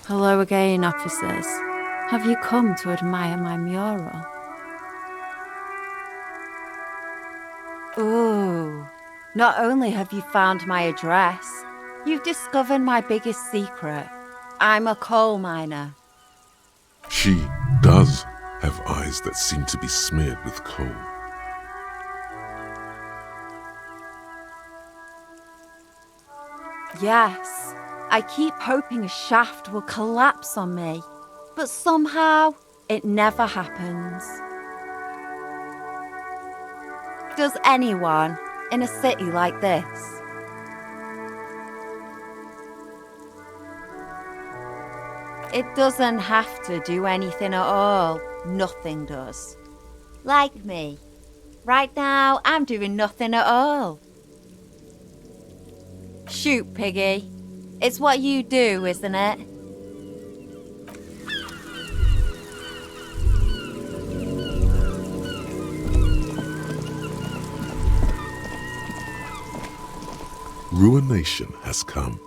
Hello again, officers. Have you come to admire my mural? Ooh, not only have you found my address, you've discovered my biggest secret. I'm a coal miner. She does have eyes that seem to be smeared with coal. Yes, I keep hoping a shaft will collapse on me, but somehow it never happens. Does anyone in a city like this? It doesn't have to do anything at all. Nothing does. Like me. Right now, I'm doing nothing at all. Shoot, Piggy. It's what you do, isn't it? Ruination has come.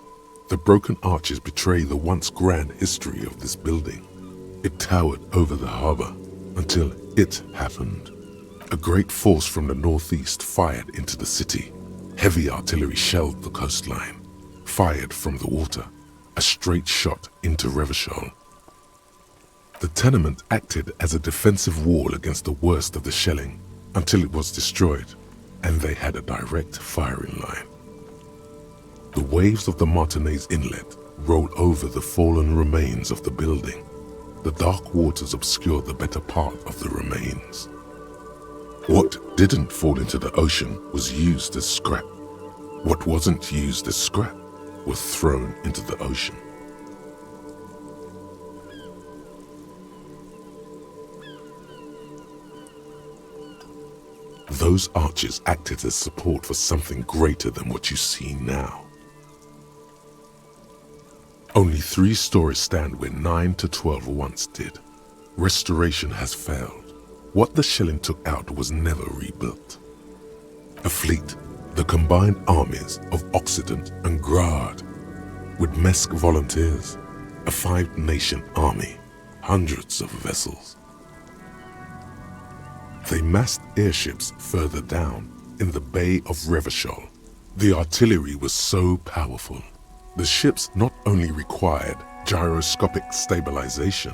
The broken arches betray the once grand history of this building. It towered over the harbor until it happened. A great force from the northeast fired into the city. Heavy artillery shelled the coastline. Fired from the water, a straight shot into Revachol. The tenement acted as a defensive wall against the worst of the shelling until it was destroyed, and they had a direct firing line. The waves of the Martinez Inlet roll over the fallen remains of the building. The dark waters obscure the better part of the remains. What didn't fall into the ocean was used as scrap. What wasn't used as scrap was thrown into the ocean. Those arches acted as support for something greater than what you see now. Only 3 stories stand where 9 to 12 once did. Restoration has failed. What the shelling took out was never rebuilt. A fleet, the combined armies of Occident and Grad, with Mesk volunteers, a 5-nation army, hundreds of vessels. They massed airships further down in the Bay of Revachol. The artillery was so powerful. The ships not only required gyroscopic stabilization,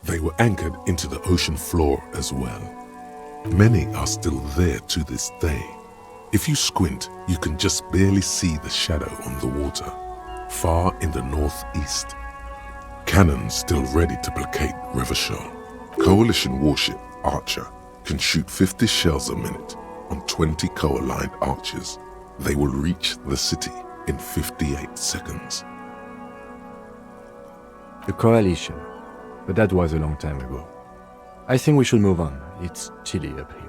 they were anchored into the ocean floor as well. Many are still there to this day. If you squint, you can just barely see the shadow on the water, far in the northeast. Cannons still ready to placate Revachol. Coalition warship Archer can shoot 50 shells a minute on 20 co-aligned arches. They will reach the city in 58 seconds. The coalition. But that was a long time ago. I think we should move on. It's chilly up here.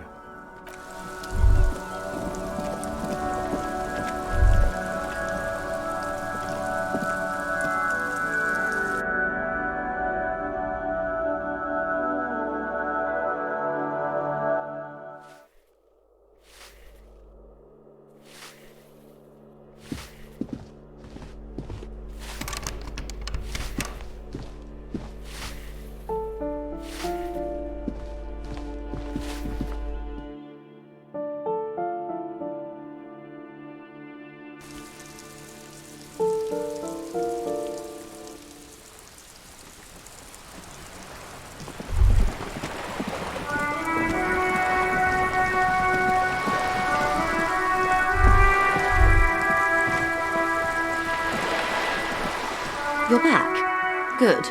You're back. Good.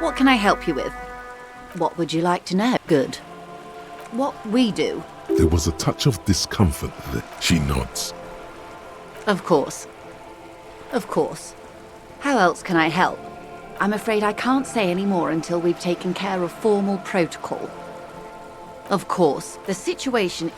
What can I help you with? What would you like to know? Good. What we do? There was a touch of discomfort there. She nods. Of course. Of course. How else can I help? I'm afraid I can't say any more until we've taken care of formal protocol. Of course, the situation...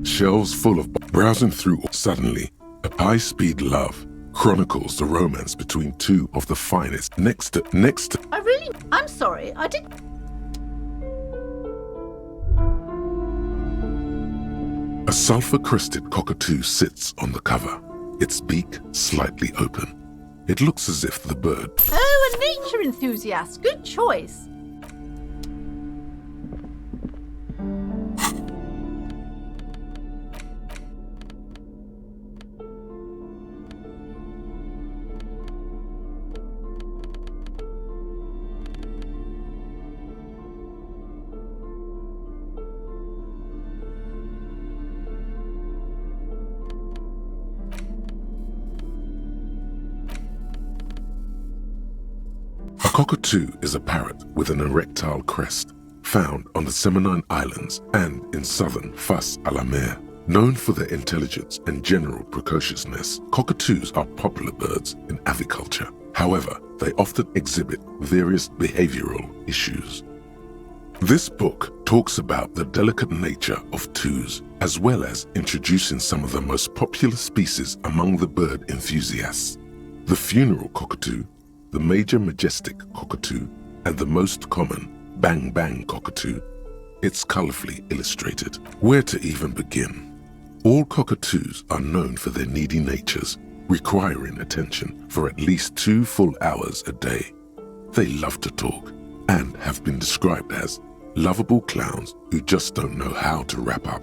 Shelves full of browsing through. Suddenly, a high-speed love chronicles the romance between two of the finest. Next to I'm sorry, I didn't... a sulfur-crested cockatoo sits on the cover, its beak slightly open. It looks as if the bird... Oh, a nature enthusiast. Good choice. A cockatoo is a parrot with an erectile crest, found on the Seminine Islands and in southern Fas a la Mer. Known for their intelligence and general precociousness, cockatoos are popular birds in aviculture. However, they often exhibit various behavioral issues. This book talks about the delicate nature of toos, as well as introducing some of the most popular species among the bird enthusiasts. The funeral cockatoo, the major majestic cockatoo, and the most common bang-bang cockatoo. It's colorfully illustrated. Where to even begin? All cockatoos are known for their needy natures, requiring attention for at least 2 full hours a day. They love to talk and have been described as lovable clowns who just don't know how to wrap up.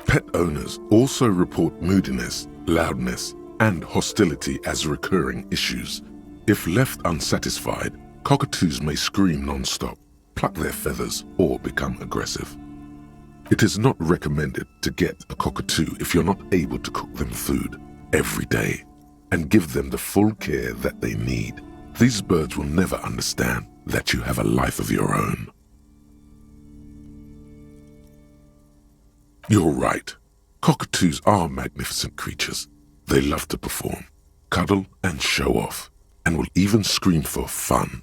Pet owners also report moodiness, loudness, and hostility as recurring issues. If left unsatisfied, cockatoos may scream non-stop, pluck their feathers, or become aggressive. It is not recommended to get a cockatoo if you're not able to cook them food every day and give them the full care that they need. These birds will never understand that you have a life of your own. You're right. Cockatoos are magnificent creatures. They love to perform, cuddle, and show off, and will even scream for fun,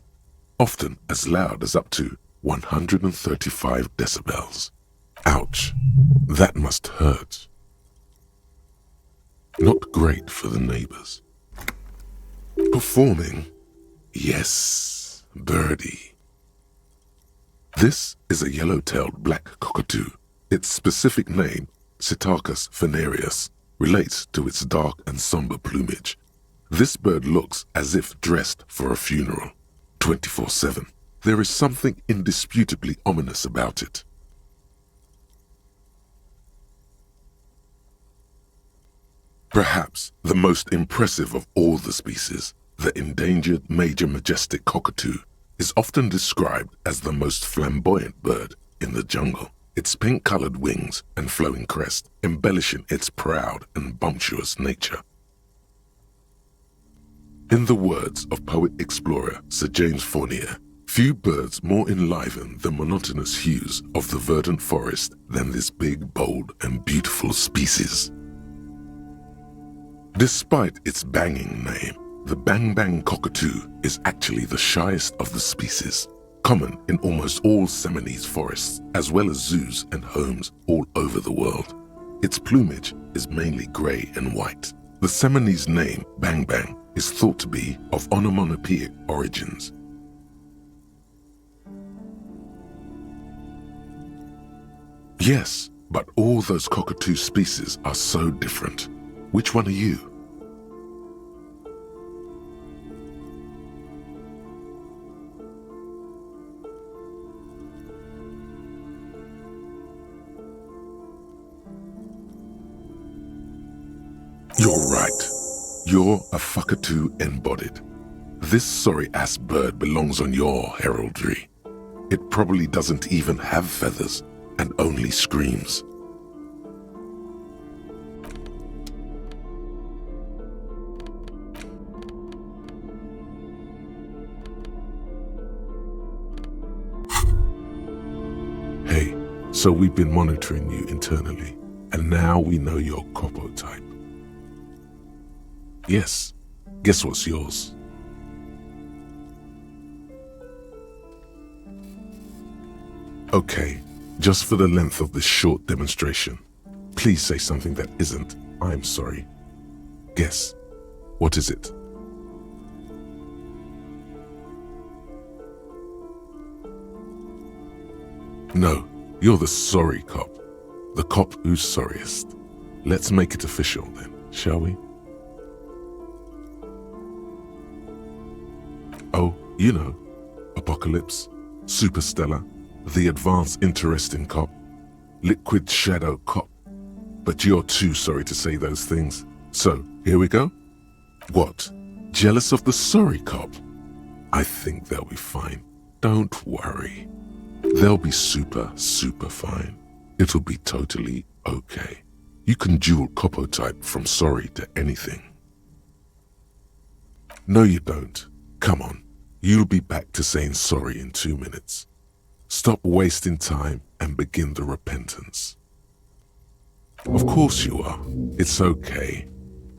often as loud as up to 135 decibels. Ouch, that must hurt. Not great for the neighbors. Performing? Yes, birdie. This is a yellow-tailed black cockatoo. Its specific name, Psittacus venereus, relates to its dark and somber plumage. This bird looks as if dressed for a funeral, 24/7. There is something indisputably ominous about it. Perhaps the most impressive of all the species, the endangered major majestic cockatoo, is often described as the most flamboyant bird in the jungle. Its pink-colored wings and flowing crest embellishing its proud and bumptious nature. In the words of poet-explorer Sir James Fournier, few birds more enliven the monotonous hues of the verdant forest than this big, bold, and beautiful species. Despite its banging name, the bang-bang cockatoo is actually the shyest of the species. common in almost all Seminoles forests, as well as zoos and homes all over the world. Its plumage is mainly grey and white. The Seminoles name, Bang Bang, is thought to be of onomatopoeic origins. Yes, but all those cockatoo species are so different. Which one are you? You're right. You're a fuckatoo embodied. This sorry-ass bird belongs on your heraldry. It probably doesn't even have feathers and only screams. Hey, so we've been monitoring you internally, and now we know your Copo type. Yes, guess what's yours? Okay, just for the length of this short demonstration, please say something that isn't, I'm sorry. Guess, what is it? No, you're the sorry cop. The cop who's sorriest. Let's make it official then, shall we? Oh, you know, Apocalypse, Superstellar, the advanced interesting cop, liquid shadow cop. But you're too sorry to say those things. So, here we go. What? Jealous of the sorry cop? I think they'll be fine. Don't worry. They'll be super fine. It'll be totally okay. You can dual Copo type from sorry to anything. No, you don't. Come on. You'll be back to saying sorry in 2 minutes. Stop wasting time and begin the repentance. Of course you are. It's okay.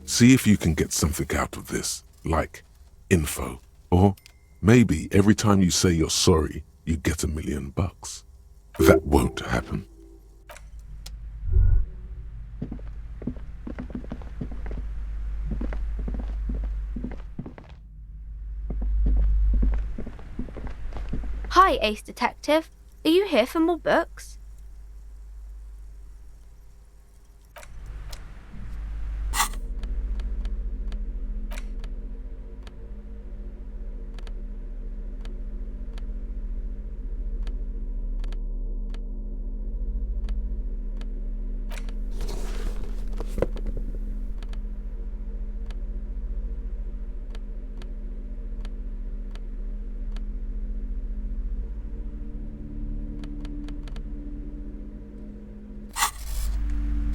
See if you can get something out of this, like info. Or maybe every time you say you're sorry, you get $1 million. That won't happen. Hi, Ace Detective. Are you here for more books?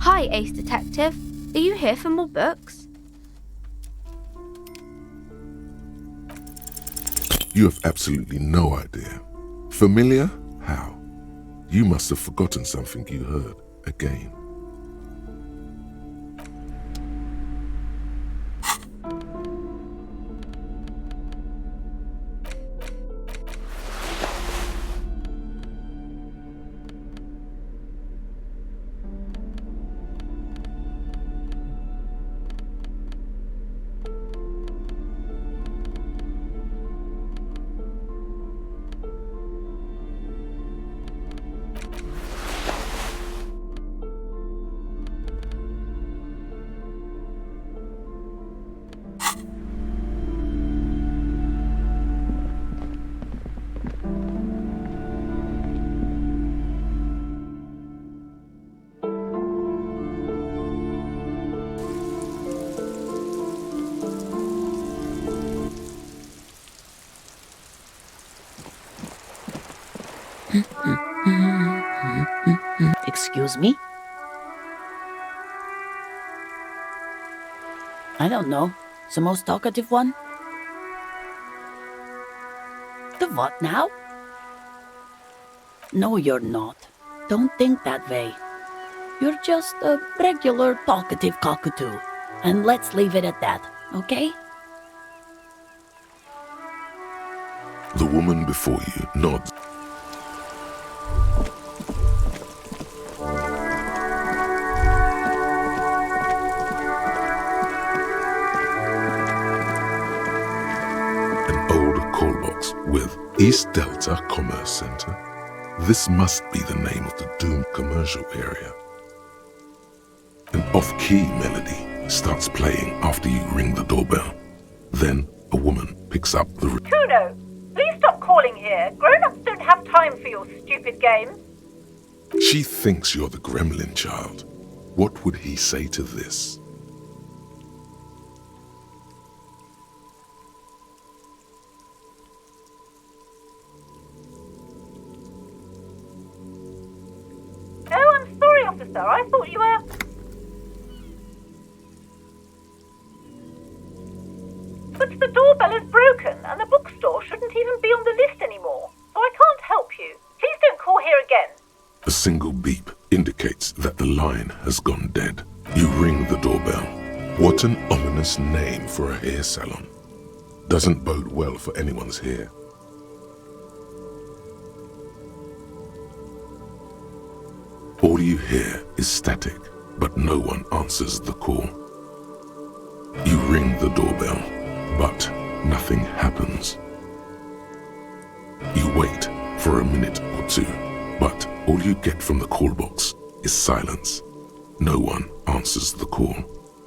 Hi, Ace Detective. Are you here for more books? You have absolutely no idea. Familiar? How? You must have forgotten something you heard again. Excuse me? I don't know. The most talkative one? The what now? No, you're not. Don't think that way. You're just a regular talkative cockatoo. And let's leave it at that, okay? The woman before you nods. An old call box with East Delta Commerce Center. This must be the name of the doomed commercial area. An off-key melody starts playing after you ring the doorbell. Then a woman picks up the Kuno, please stop calling here. Grown-ups don't have time for your stupid games. She thinks you're the gremlin child. What would he say to this? Oh, I'm sorry, officer. I thought you were... But the doorbell is broken, and the bookstore shouldn't even be on the list anymore, so I can't help you. Please don't call here again. A single beep indicates that the line has gone dead. You ring the doorbell. What an ominous name for a hair salon. Doesn't bode well for anyone's hair. All you hear is static, but no one answers the call. You ring the doorbell, but nothing happens. You wait for a minute or two, but all you get from the call box is silence. No one answers the call.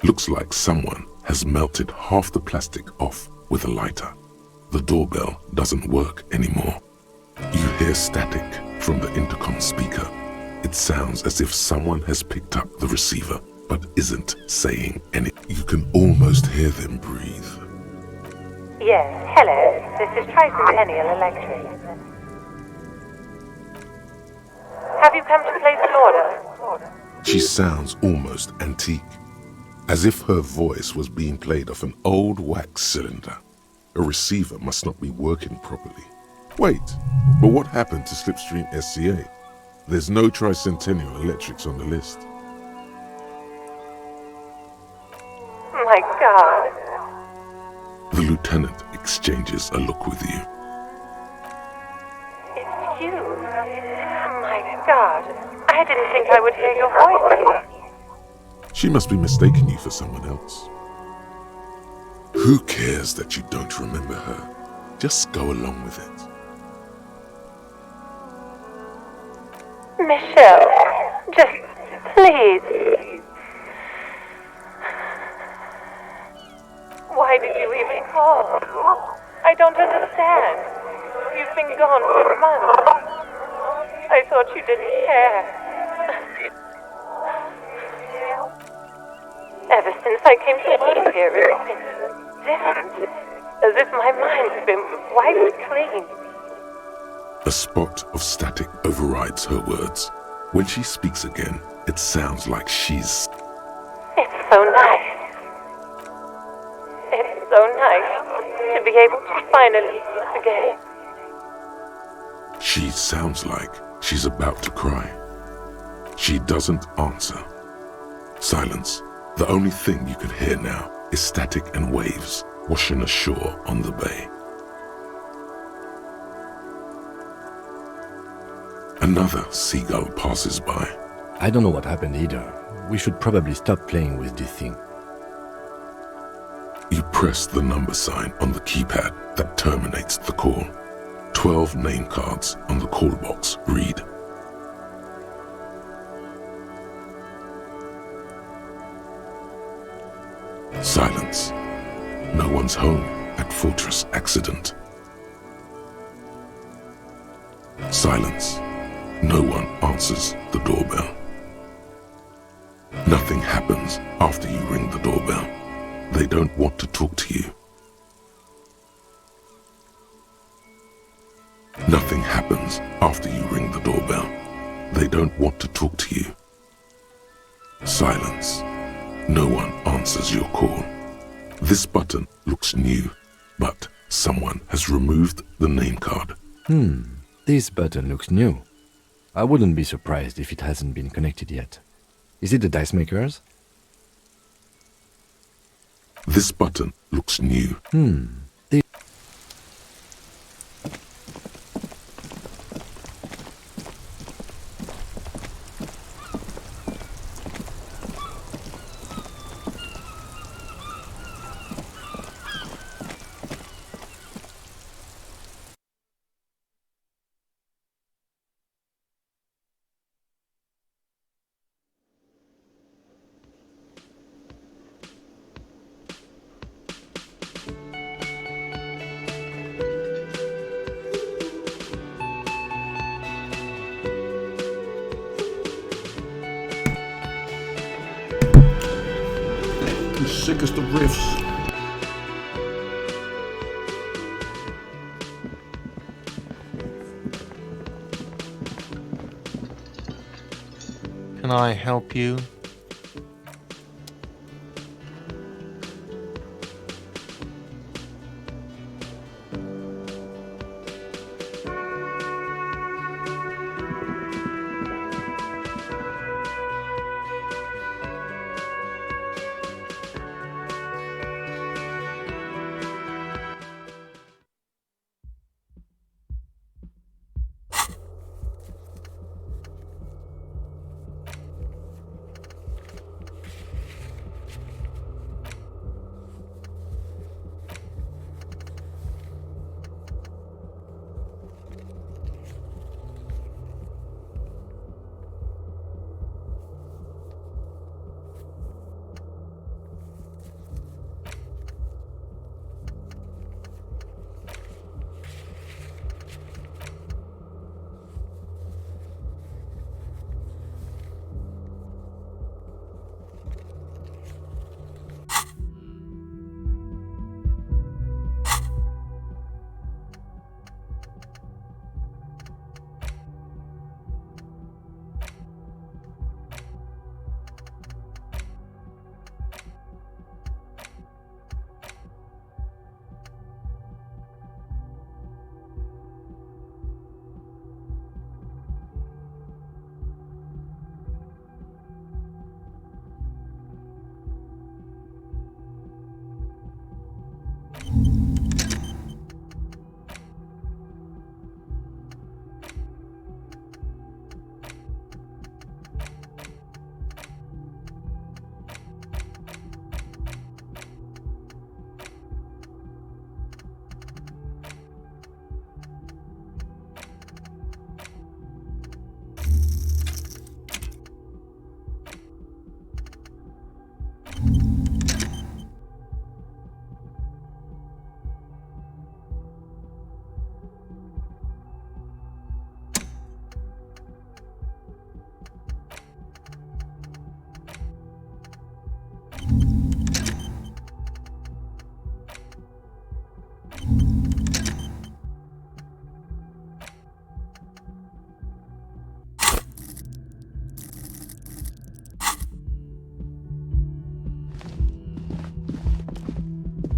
Looks like someone has melted half the plastic off with a lighter. The doorbell doesn't work anymore. You hear static from the intercom speaker. It sounds as if someone has picked up the receiver, but isn't saying anything. You can almost hear them breathe. Yes, hello. This is Tricentennial Electric. Have you come to place an order? She sounds almost antique, as if her voice was being played off an old wax cylinder. A receiver must not be working properly. Wait, but what happened to Slipstream SCA? There's no Tricentennial Electrics on the list. My God. The lieutenant exchanges a look with you. It's you. My God. I didn't think I would hear your voice. She must be mistaking you for someone else. Who cares that you don't remember her? Just go along with it. Michelle, just please. Why did you even call? I don't understand. You've been gone for months. I thought you didn't care. Ever since I came to work here, it's been different. As if my mind's been wiped clean. A spot of static overrides her words. When she speaks again, it sounds like she's... It's so nice. It's so nice to be able to finally again. She sounds like she's about to cry. She doesn't answer. Silence. The only thing you can hear now is static and waves washing ashore on the bay. Another seagull passes by. I don't know what happened either. We should probably stop playing with this thing. You press the number sign on the keypad that terminates the call. 12 name cards on the call box read. Silence. No one's home at Fortress Accident. Silence. No one answers the doorbell. Nothing happens after you ring the doorbell. They don't want to talk to you. Nothing happens after you ring the doorbell. They don't want to talk to you. Silence. No one answers your call. This button looks new, but someone has removed the name card. This button looks new. I wouldn't be surprised if it hasn't been connected yet. Is it the dice makers? This button looks new. sickest of riffs. Can I help you?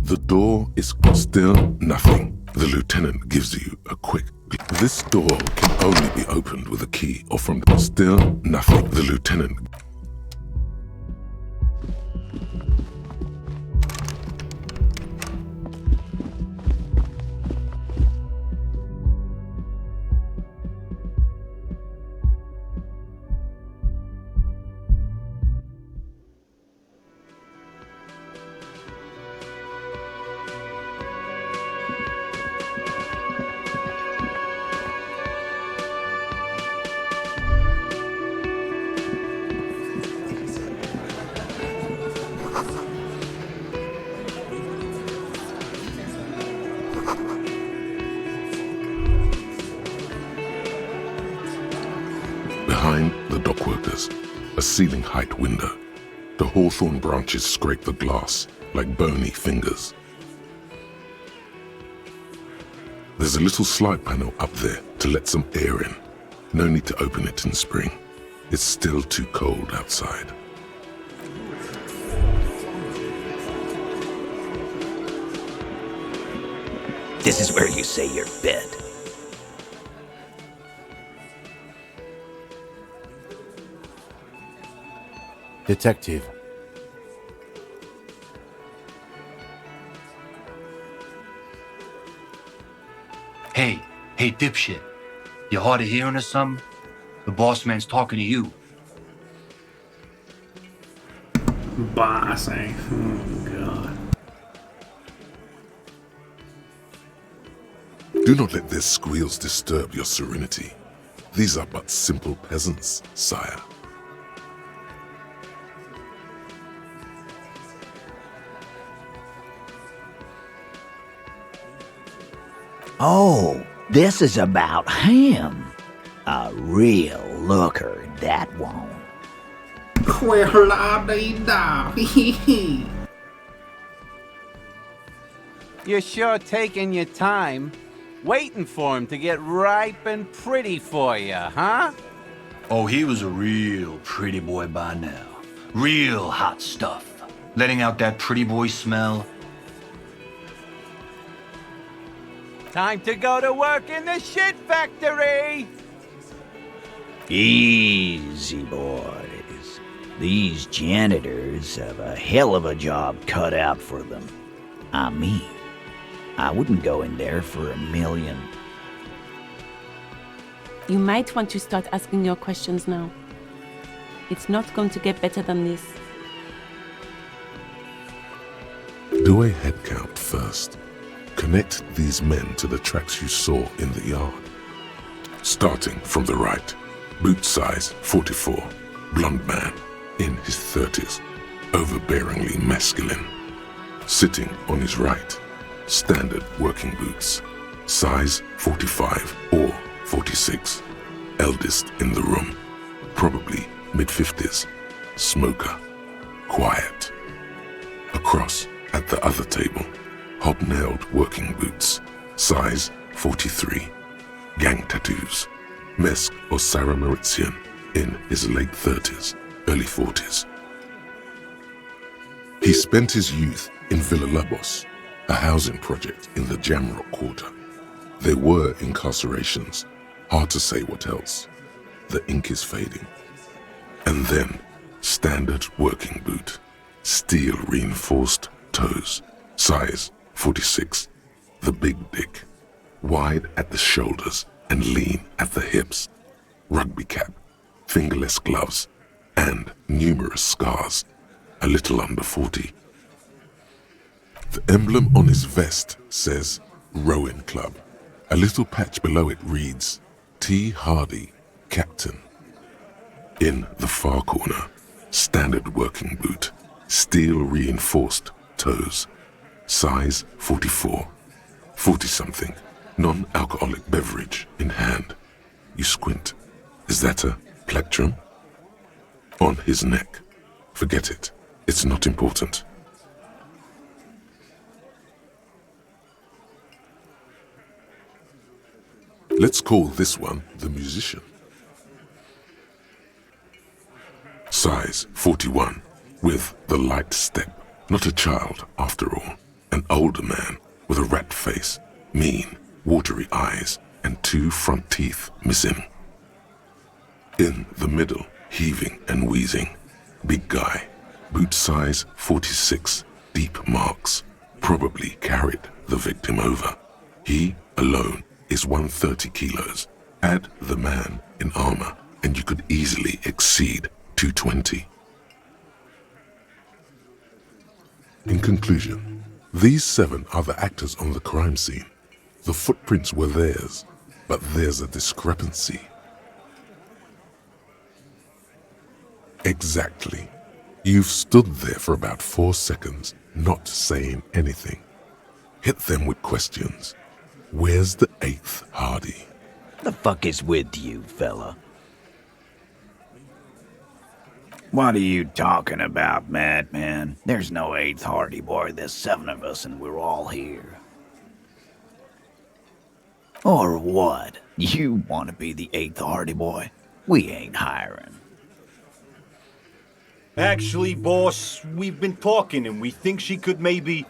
The door is still nothing. The lieutenant gives you a quick. This door can only be opened with a key or from the still nothing. The lieutenant. Behind the dockworkers, a ceiling height window. The hawthorn branches scrape the glass like bony fingers. There's a little slide panel up there to let some air in. No need to open it in spring. It's still too cold outside. This is where you say your bed. Detective. Hey, dipshit. You hard of hearing or something? The boss man's talking to you. Boss, eh? Oh, God. Do not let their squeals disturb your serenity. These are but simple peasants, sire. Oh, this is about him. A real looker, that one. Well, la-dee-da. You're sure taking your time, waiting for him to get ripe and pretty for you, huh? Oh, he was a real pretty boy by now. Real hot stuff. Letting out that pretty boy smell. Time to go to work in the shit factory! Easy, boys. These janitors have a hell of a job cut out for them. I mean, I wouldn't go in there for $1 million. You might want to start asking your questions now. It's not going to get better than this. Do a head count first. Connect these men to the tracks you saw in the yard. Starting from the right, boot size 44, blonde man, in his 30s, overbearingly masculine. Sitting on his right, standard working boots, size 45 or 46, eldest in the room, probably mid-50s, smoker, quiet. Across at the other table, hobnailed working boots, size 43, gang tattoos, Mesk or Sarah Mauritian, in his late 30s, early 40s. He spent his youth in Villa Labos, a housing project in the Jamrock Quarter. There were incarcerations, hard to say what else. The ink is fading. And then, standard working boot, steel reinforced toes, size 46, the big dick, wide at the shoulders and lean at the hips, rugby cap, fingerless gloves, and numerous scars, a little under 40. The emblem on his vest says Rowing Club. A little patch below it reads T. Hardy, Captain. In the far corner, standard working boot, steel reinforced toes, size 44, 40-something, non-alcoholic beverage in hand. You squint. Is that a plectrum? On his neck. Forget it. It's not important. Let's call this one the musician. Size 41, with the light step. Not a child, after all. An older man with a rat face, mean, watery eyes, and 2 front teeth missing. In the middle, heaving and wheezing, big guy, boot size 46, deep marks, probably carried the victim over. He, alone, is 130 kilos. Add the man in armor, and you could easily exceed 220. In conclusion, these 7 are the actors on the crime scene. The footprints were theirs, but there's a discrepancy. Exactly. You've stood there for about 4 seconds, not saying anything. Hit them with questions. Where's the 8th Hardy? The fuck is with you, fella? What are you talking about, madman? There's no 8th Hardy boy. There's 7 of us and we're all here. Or what? You want to be the 8th Hardy boy? We ain't hiring. Actually, boss, we've been talking and we think she could maybe...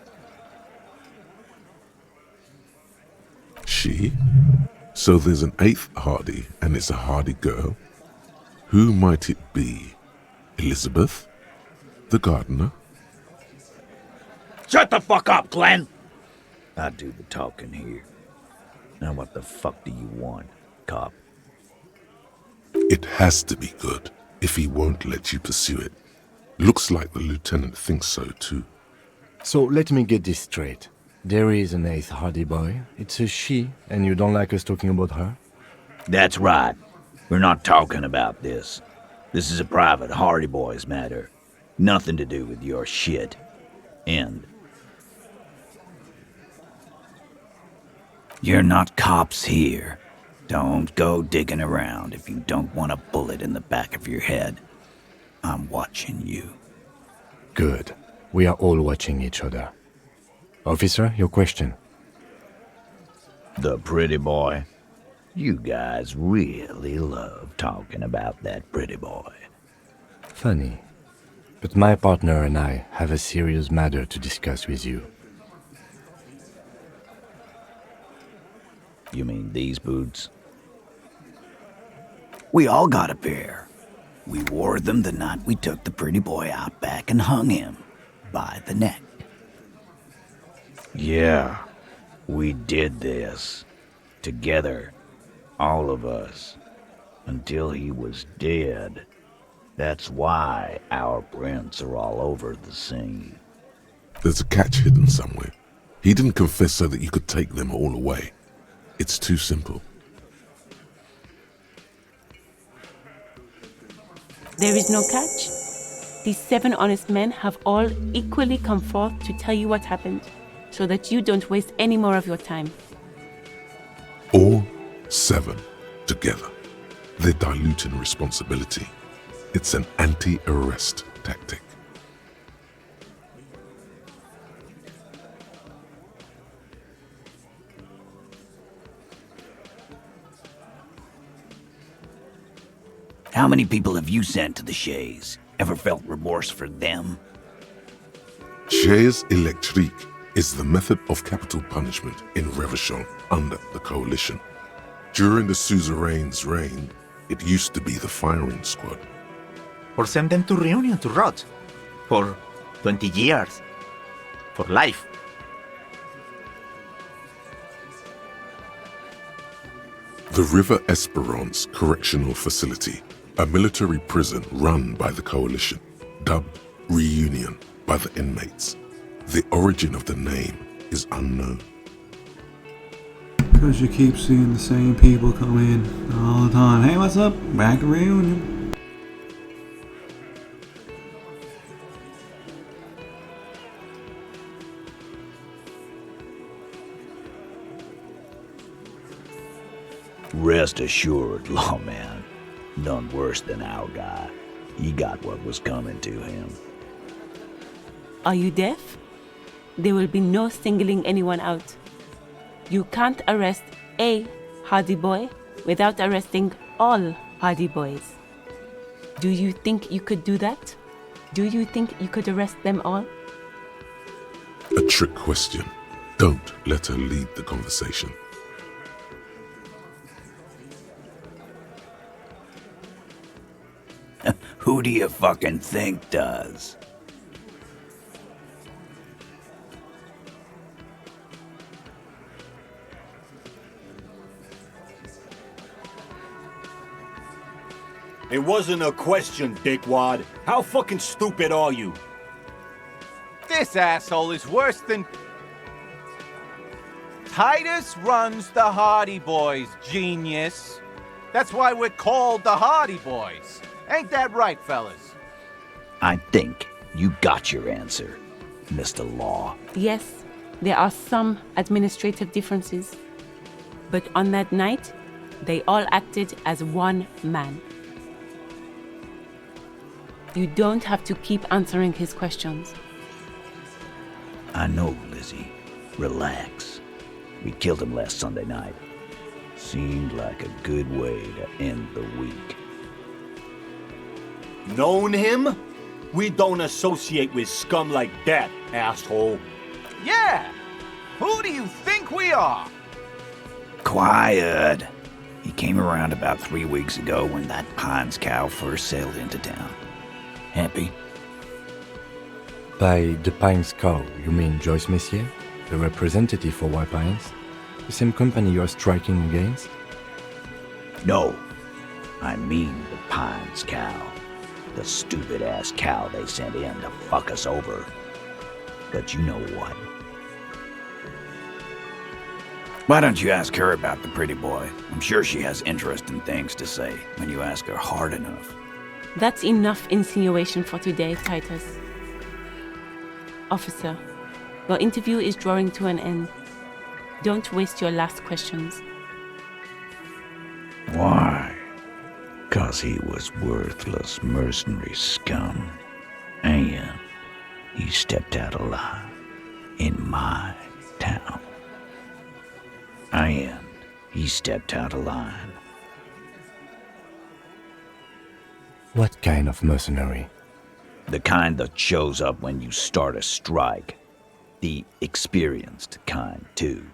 She? So there's an 8th Hardy and it's a Hardy girl? Who might it be? Elizabeth? The gardener? Shut the fuck up, Glenn! I do the talking here. Now what the fuck do you want, cop? It has to be good if he won't let you pursue it. Looks like the lieutenant thinks so too. So let me get this straight. There is an 8th Hardy boy. It's a she, and you don't like us talking about her? That's right. We're not talking about this. This is a private Hardy Boys matter. Nothing to do with your shit. End. You're not cops here. Don't go digging around if you don't want a bullet in the back of your head. I'm watching you. Good. We are all watching each other. Officer, your question. The pretty boy. You guys really love talking about that pretty boy. Funny. But my partner and I have a serious matter to discuss with you. You mean these boots? We all got a pair. We wore them the night we took the pretty boy out back and hung him by the neck. Yeah, we did this. Together. All of us. Until he was dead. That's why our prints are all over the scene. There's a catch hidden somewhere. He didn't confess so that you could take them all away. It's too simple. There is no catch. These 7 honest men have all equally come forth to tell you what happened, so that you don't waste any more of your time. All 7 together. They're diluting responsibility. It's an anti-arrest tactic. How many people have you sent to the Shays? Ever felt remorse for them? Chaise électrique is the method of capital punishment in Revachol under the Coalition. During the suzerain's reign, it used to be the firing squad. Or send them to Reunion to rot. For 20 years. For life. The River Esperance Correctional Facility, a military prison run by the Coalition, dubbed Reunion by the inmates. The origin of the name is unknown. Because you keep seeing the same people come in all the time. Hey, what's up? Back at Reunion. Rest assured, lawman. None worse than our guy. He got what was coming to him. Are you deaf? There will be no singling anyone out. You can't arrest a hardy boy without arresting all hardy boys. Do you think you could do that? Do you think you could arrest them all? A trick question. Don't let her lead the conversation. Who do you fucking think does? It wasn't a question, dickwad. How fucking stupid are you? This asshole is worse than... Titus runs the Hardy Boys, genius. That's why we're called the Hardy Boys. Ain't that right, fellas? I think you got your answer, Mr. Law. Yes, there are some administrative differences. But on that night, they all acted as one man. You don't have to keep answering his questions. I know, Lizzie. Relax. We killed him last Sunday night. Seemed like a good way to end the week. Known him? We don't associate with scum like that, asshole. Yeah! Who do you think we are? Quiet. He came around about 3 weeks ago when that Pines cow first sailed into town. Happy? By the Pines cow, you mean Joyce Messier, the representative for White Pines? The same company you are striking against? No, I mean the Pines cow. The stupid-ass cow they sent in to fuck us over. But you know what? Why don't you ask her about the pretty boy? I'm sure she has interesting things to say when you ask her hard enough. That's enough insinuation for today, Titus. Officer, your interview is drawing to an end. Don't waste your last questions. Why? 'Cause he was worthless mercenary scum. And he stepped out alive. in my town. And he stepped out of line. What kind of mercenary? The kind that shows up when you start a strike. The experienced kind, too.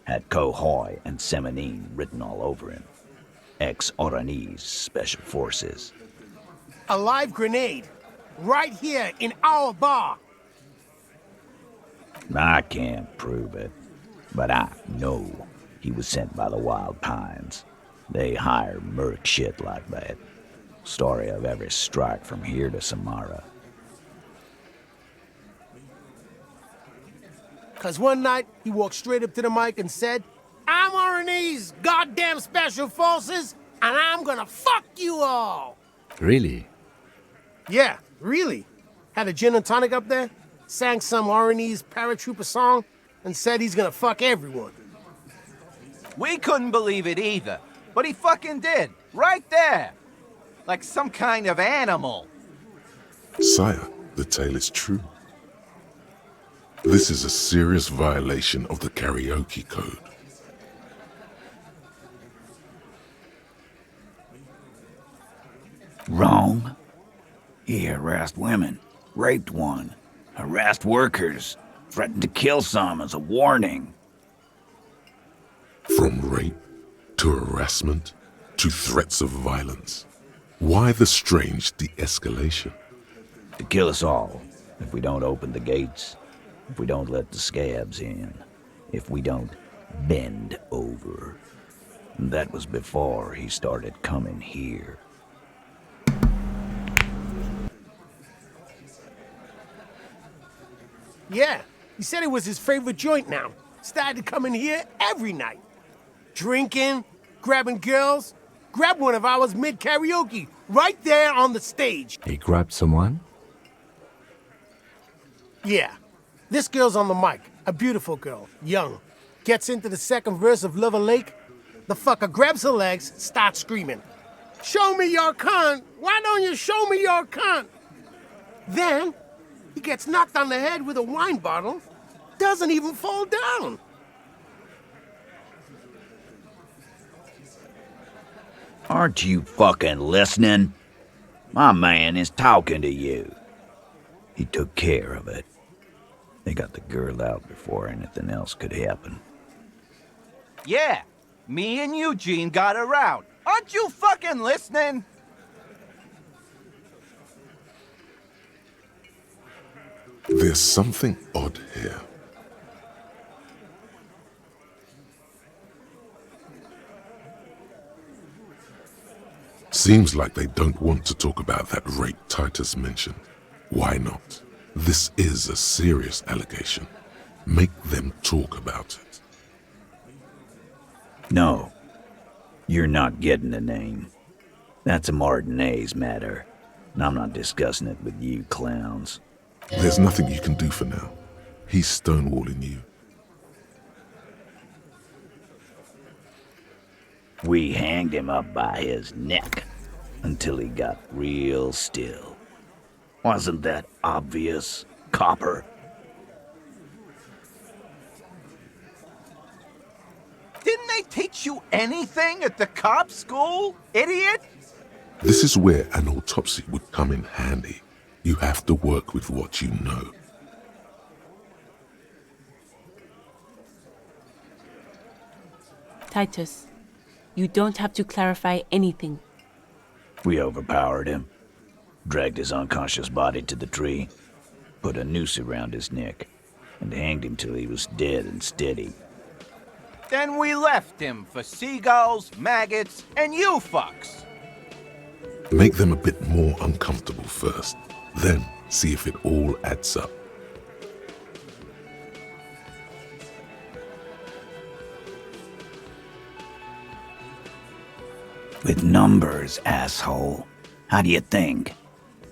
Had Kohoy and Semenine written all over him. Ex-Oranese Special Forces. A live grenade. Right here in our bar. I can't prove it, but I know he was sent by the Wild Pines. They hire merc shit like that. Story of every strike from here to Samara. 'Cause one night, he walked straight up to the mic and said, I'm Oranese goddamn Special Forces, and I'm gonna fuck you all! Really? Yeah, really. Had a gin and tonic up there, sang some Oranese paratrooper song, and said he's gonna fuck everyone. We couldn't believe it either, but he fucking did, right there. Like some kind of animal. Sire, the tale is true. This is a serious violation of the karaoke code. Wrong. He harassed women, raped one, harassed workers, threatened to kill some as a warning. From rape to harassment to threats of violence. Why the strange de-escalation? To kill us all, if we don't open the gates, if we don't let the scabs in, if we don't bend over. That was before he started coming here. Yeah, he said it was his favorite joint now. Started coming here every night. Drinking, grabbing girls. Grabbed one of ours mid-karaoke, right there on the stage. He grabbed someone? Yeah. This girl's on the mic. A beautiful girl, young. Gets into the second verse of Lover Lake. The fucker grabs her legs, starts screaming. Show me your cunt! Why don't you show me your cunt? Then, he gets knocked on the head with a wine bottle. Doesn't even fall down. Aren't you fucking listening? My man is talking to you. He took care of it. They got the girl out before anything else could happen. Yeah, me and Eugene got her out. Aren't you fucking listening? There's something odd here. Seems like they don't want to talk about that rape Titus mentioned. Why not? This is a serious allegation. Make them talk about it. No, you're not getting the name. That's a Martinez matter, and I'm not discussing it with you clowns. There's nothing you can do for now. He's stonewalling you. We hanged him up by his neck until he got real still. Wasn't that obvious, Copper? Didn't they teach you anything at the cop school, idiot? This is where an autopsy would come in handy. You have to work with what you know. Titus, you don't have to clarify anything. We overpowered him, dragged his unconscious body to the tree, put a noose around his neck, and hanged him till he was dead and steady. Then we left him for seagulls, maggots, and you fucks. Make them a bit more uncomfortable first, then see if it all adds up. With numbers, asshole. How do you think?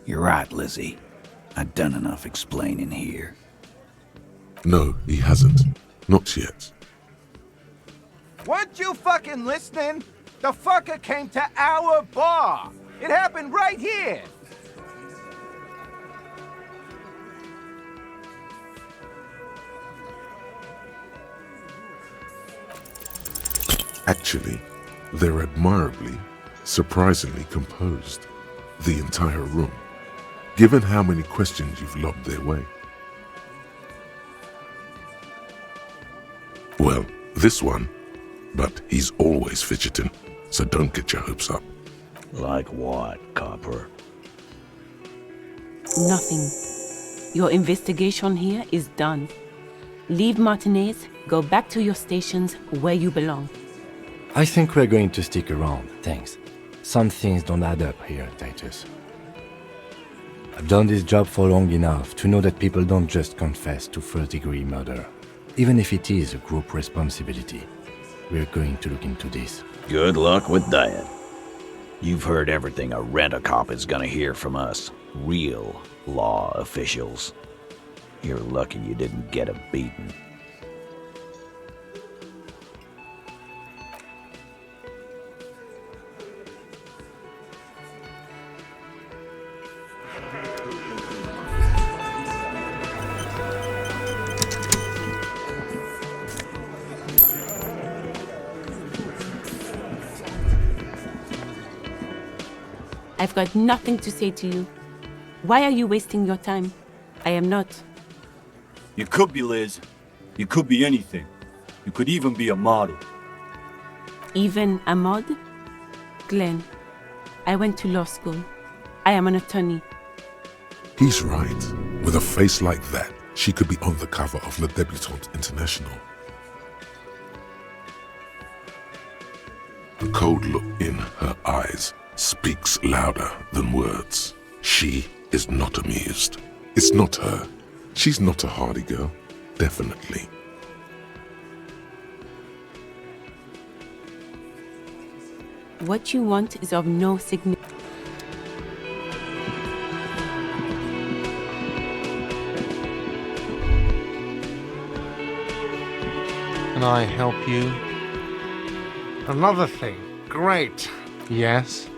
You're right, Lizzie. I've done enough explaining here. No, he hasn't. Not yet. Weren't you fucking listening? The fucker came to our bar. It happened right here. Actually, they're admirably, surprisingly composed. The entire room, given how many questions you've lobbed their way. Well, this one, but he's always fidgeting, so don't get your hopes up. Like what, Copper? Nothing. Your investigation here is done. Leave Martinez, go back to your stations where you belong. I think we're going to stick around, thanks. Some things don't add up here, Titus. I've done this job for long enough to know that people don't just confess to first-degree murder, even if it is a group responsibility. We're going to look into this. Good luck with that. You've heard everything a rent-a-cop is gonna hear from us, real law officials. You're lucky you didn't get a beating. I've got nothing to say to you. Why are you wasting your time? I am not. You could be, Liz. You could be anything. You could even be a model. Even a mod? Glenn, I went to law school. I am an attorney. He's right. With a face like that, she could be on the cover of Le Debutante International. The cold look in her eyes speaks louder than words. She is not amused. It's not her. She's not a hardy girl. Definitely. What you want is of no significance. Can I help you? Another thing. Great. Yes?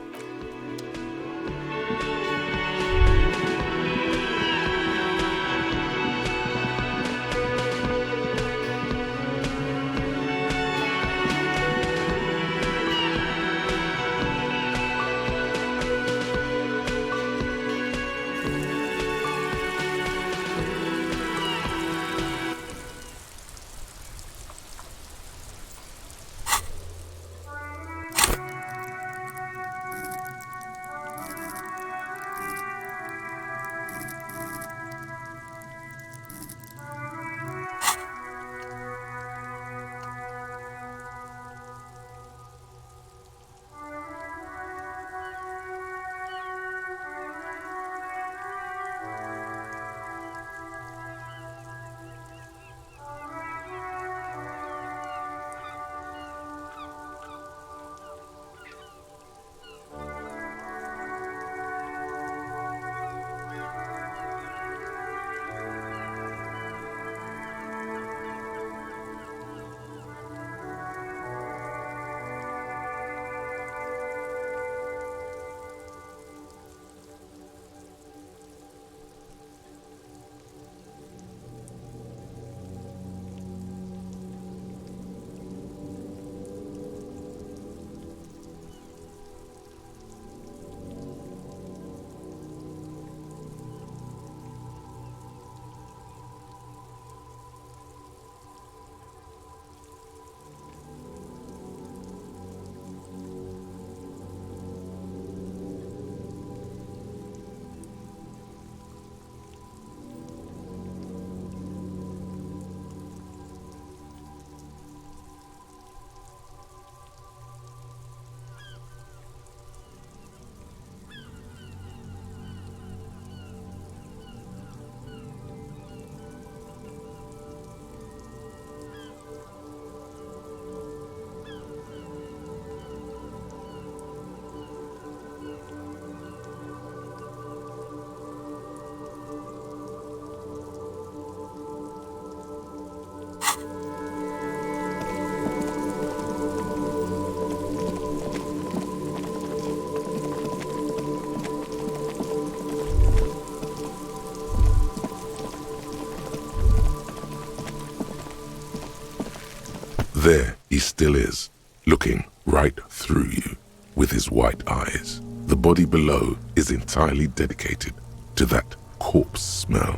There he still is, looking right through you with his white eyes. The body below is entirely dedicated to that corpse smell.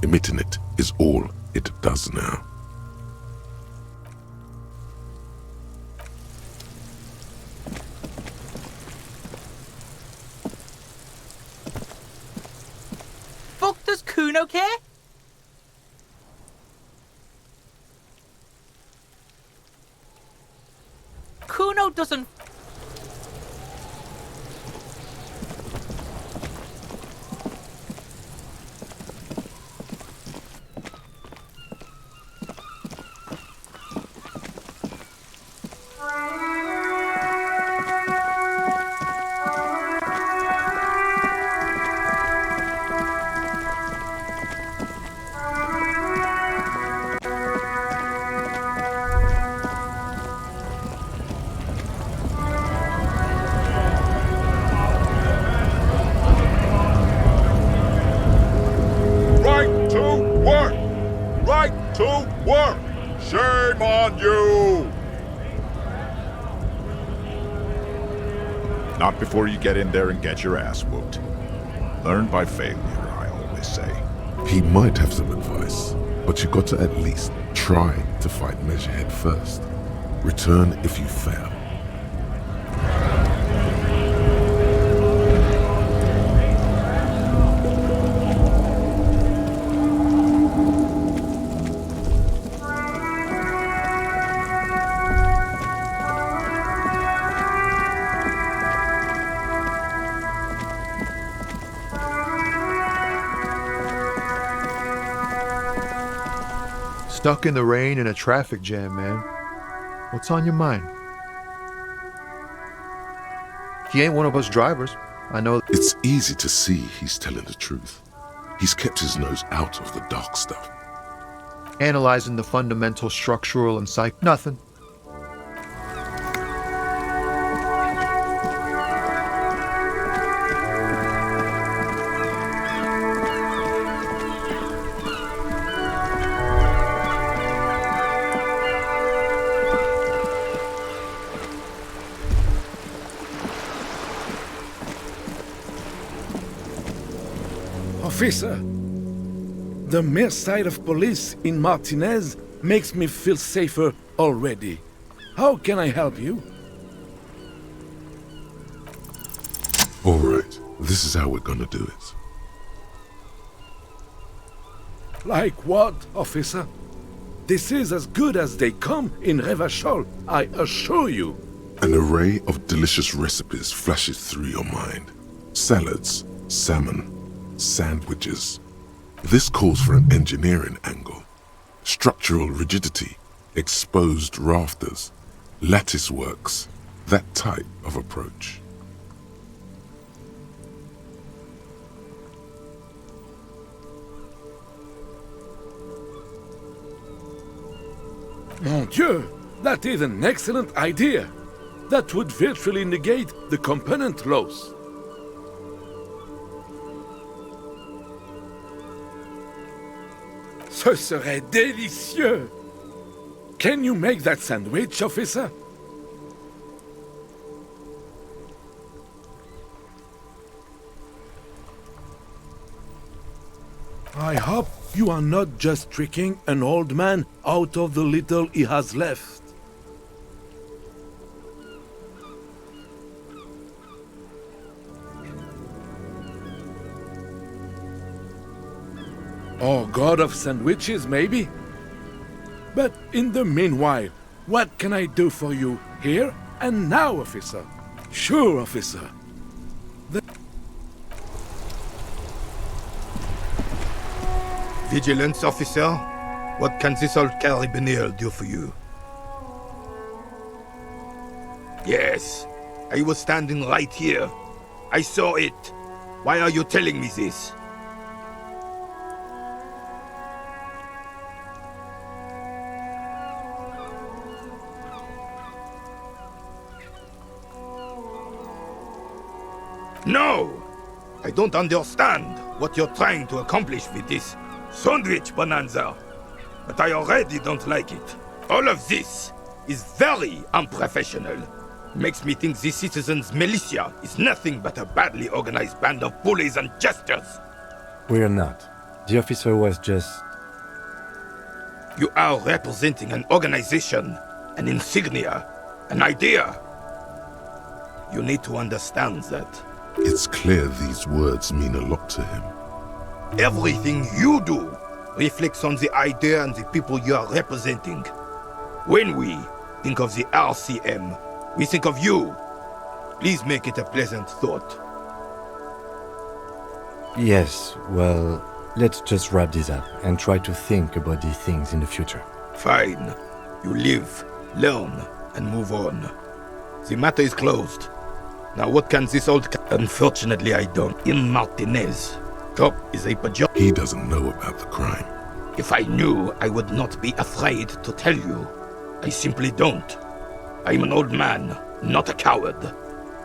Emitting it is all it does now. Fuck does Kuno care? Kuno doesn't. Right to work! Right to work! Shame on you! Not before you get in there and get your ass whooped. Learn by failure, I always say. He might have some advice, but you got to at least try to fight Measurehead first. Return if you fail. Stuck in the rain in a traffic jam, man. What's on your mind? He ain't one of us drivers. I know. It's easy to see he's telling the truth. He's kept his nose out of the dark stuff. Analyzing the fundamental structural and psych. Nothing. Officer, the mere sight of police in Martinez makes me feel safer already. How can I help you? All right, this is how we're gonna do it. Like what, officer? This is as good as they come in Revachol, I assure you. An array of delicious recipes flashes through your mind. Salads, salmon, sandwiches. This calls for an engineering angle. Structural rigidity, exposed rafters, lattice works, that type of approach. Mon Dieu, that is an excellent idea. That would virtually negate the component loss. Ce serait délicieux! Can you make that sandwich, officer? I hope you are not just tricking an old man out of the little he has left. Oh, god of sandwiches, maybe? But in the meanwhile, what can I do for you here and now, officer? Sure, officer. Vigilance officer, what can this old carabiner do for you? Yes, I was standing right here. I saw it. Why are you telling me this? No! I don't understand what you're trying to accomplish with this sandwich bonanza. But I already don't like it. All of this, is very unprofessional. Makes me think the citizens' militia is nothing but a badly organized band of bullies and jesters. We're not. The officer was just... You are representing an organization, an insignia, an idea. You need to understand that. It's clear these words mean a lot to him. Everything you do reflects on the idea and the people you are representing. When we think of the RCM, we think of you. Please make it a pleasant thought. Yes, well, let's just wrap this up and try to think about these things in the future. Fine. You live, learn, and move on. The matter is closed. Now what can this old... Unfortunately, I don't. In Martinez, cop is a pejorative. He doesn't know about the crime. If I knew, I would not be afraid to tell you. I simply don't. I'm an old man, not a coward.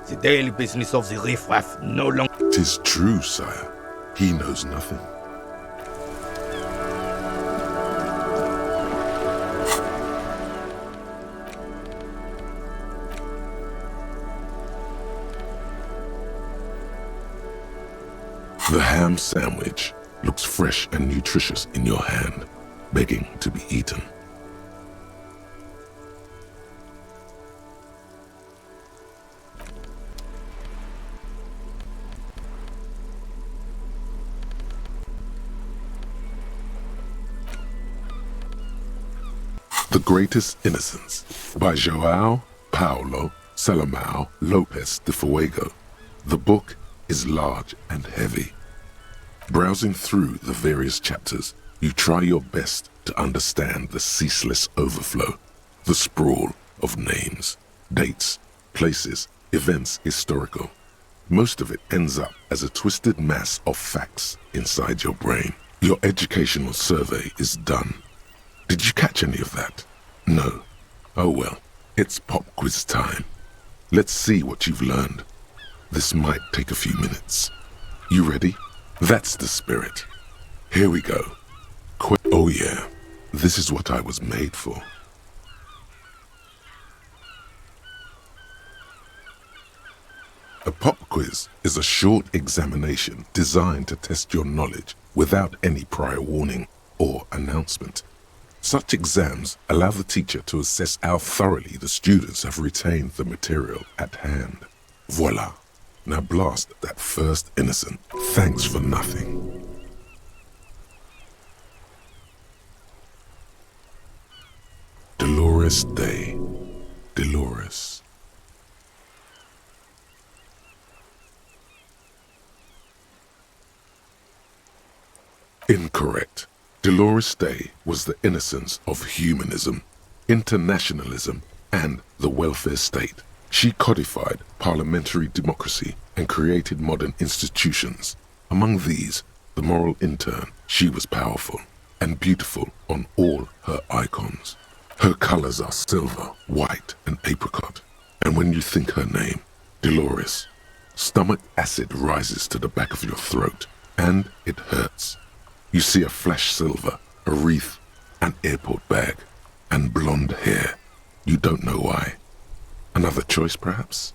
The daily business of the riffraff no longer... 'Tis true, sire. He knows nothing. The ham sandwich looks fresh and nutritious in your hand, begging to be eaten. The Greatest Innocence by João Paulo Salomão Lopes de Fuego. The book is large and heavy. Browsing through the various chapters, you try your best to understand the ceaseless overflow, the sprawl of names, dates, places, events historical. Most of it ends up as a twisted mass of facts inside your brain. Your educational survey is done. Did you catch any of that? No. Oh well, it's pop quiz time. Let's see what you've learned. This might take a few minutes. You ready? That's the spirit. Here we go. Oh yeah, this is what I was made for. A pop quiz is a short examination designed to test your knowledge without any prior warning or announcement. Such exams allow the teacher to assess how thoroughly the students have retained the material at hand. Voila. Now blast that first innocent. Thanks for nothing. Dolores Day. Dolores. Incorrect. Dolores Day was the innocence of humanism, internationalism, and the welfare state. She codified parliamentary democracy and created modern institutions. Among these, the moral intern, she was powerful and beautiful on all her icons. Her colors are silver, white, and apricot. And when you think her name, Dolores, stomach acid rises to the back of your throat, and it hurts. You see a flash silver, a wreath, an airport bag, and blonde hair. You don't know why. Another choice, perhaps?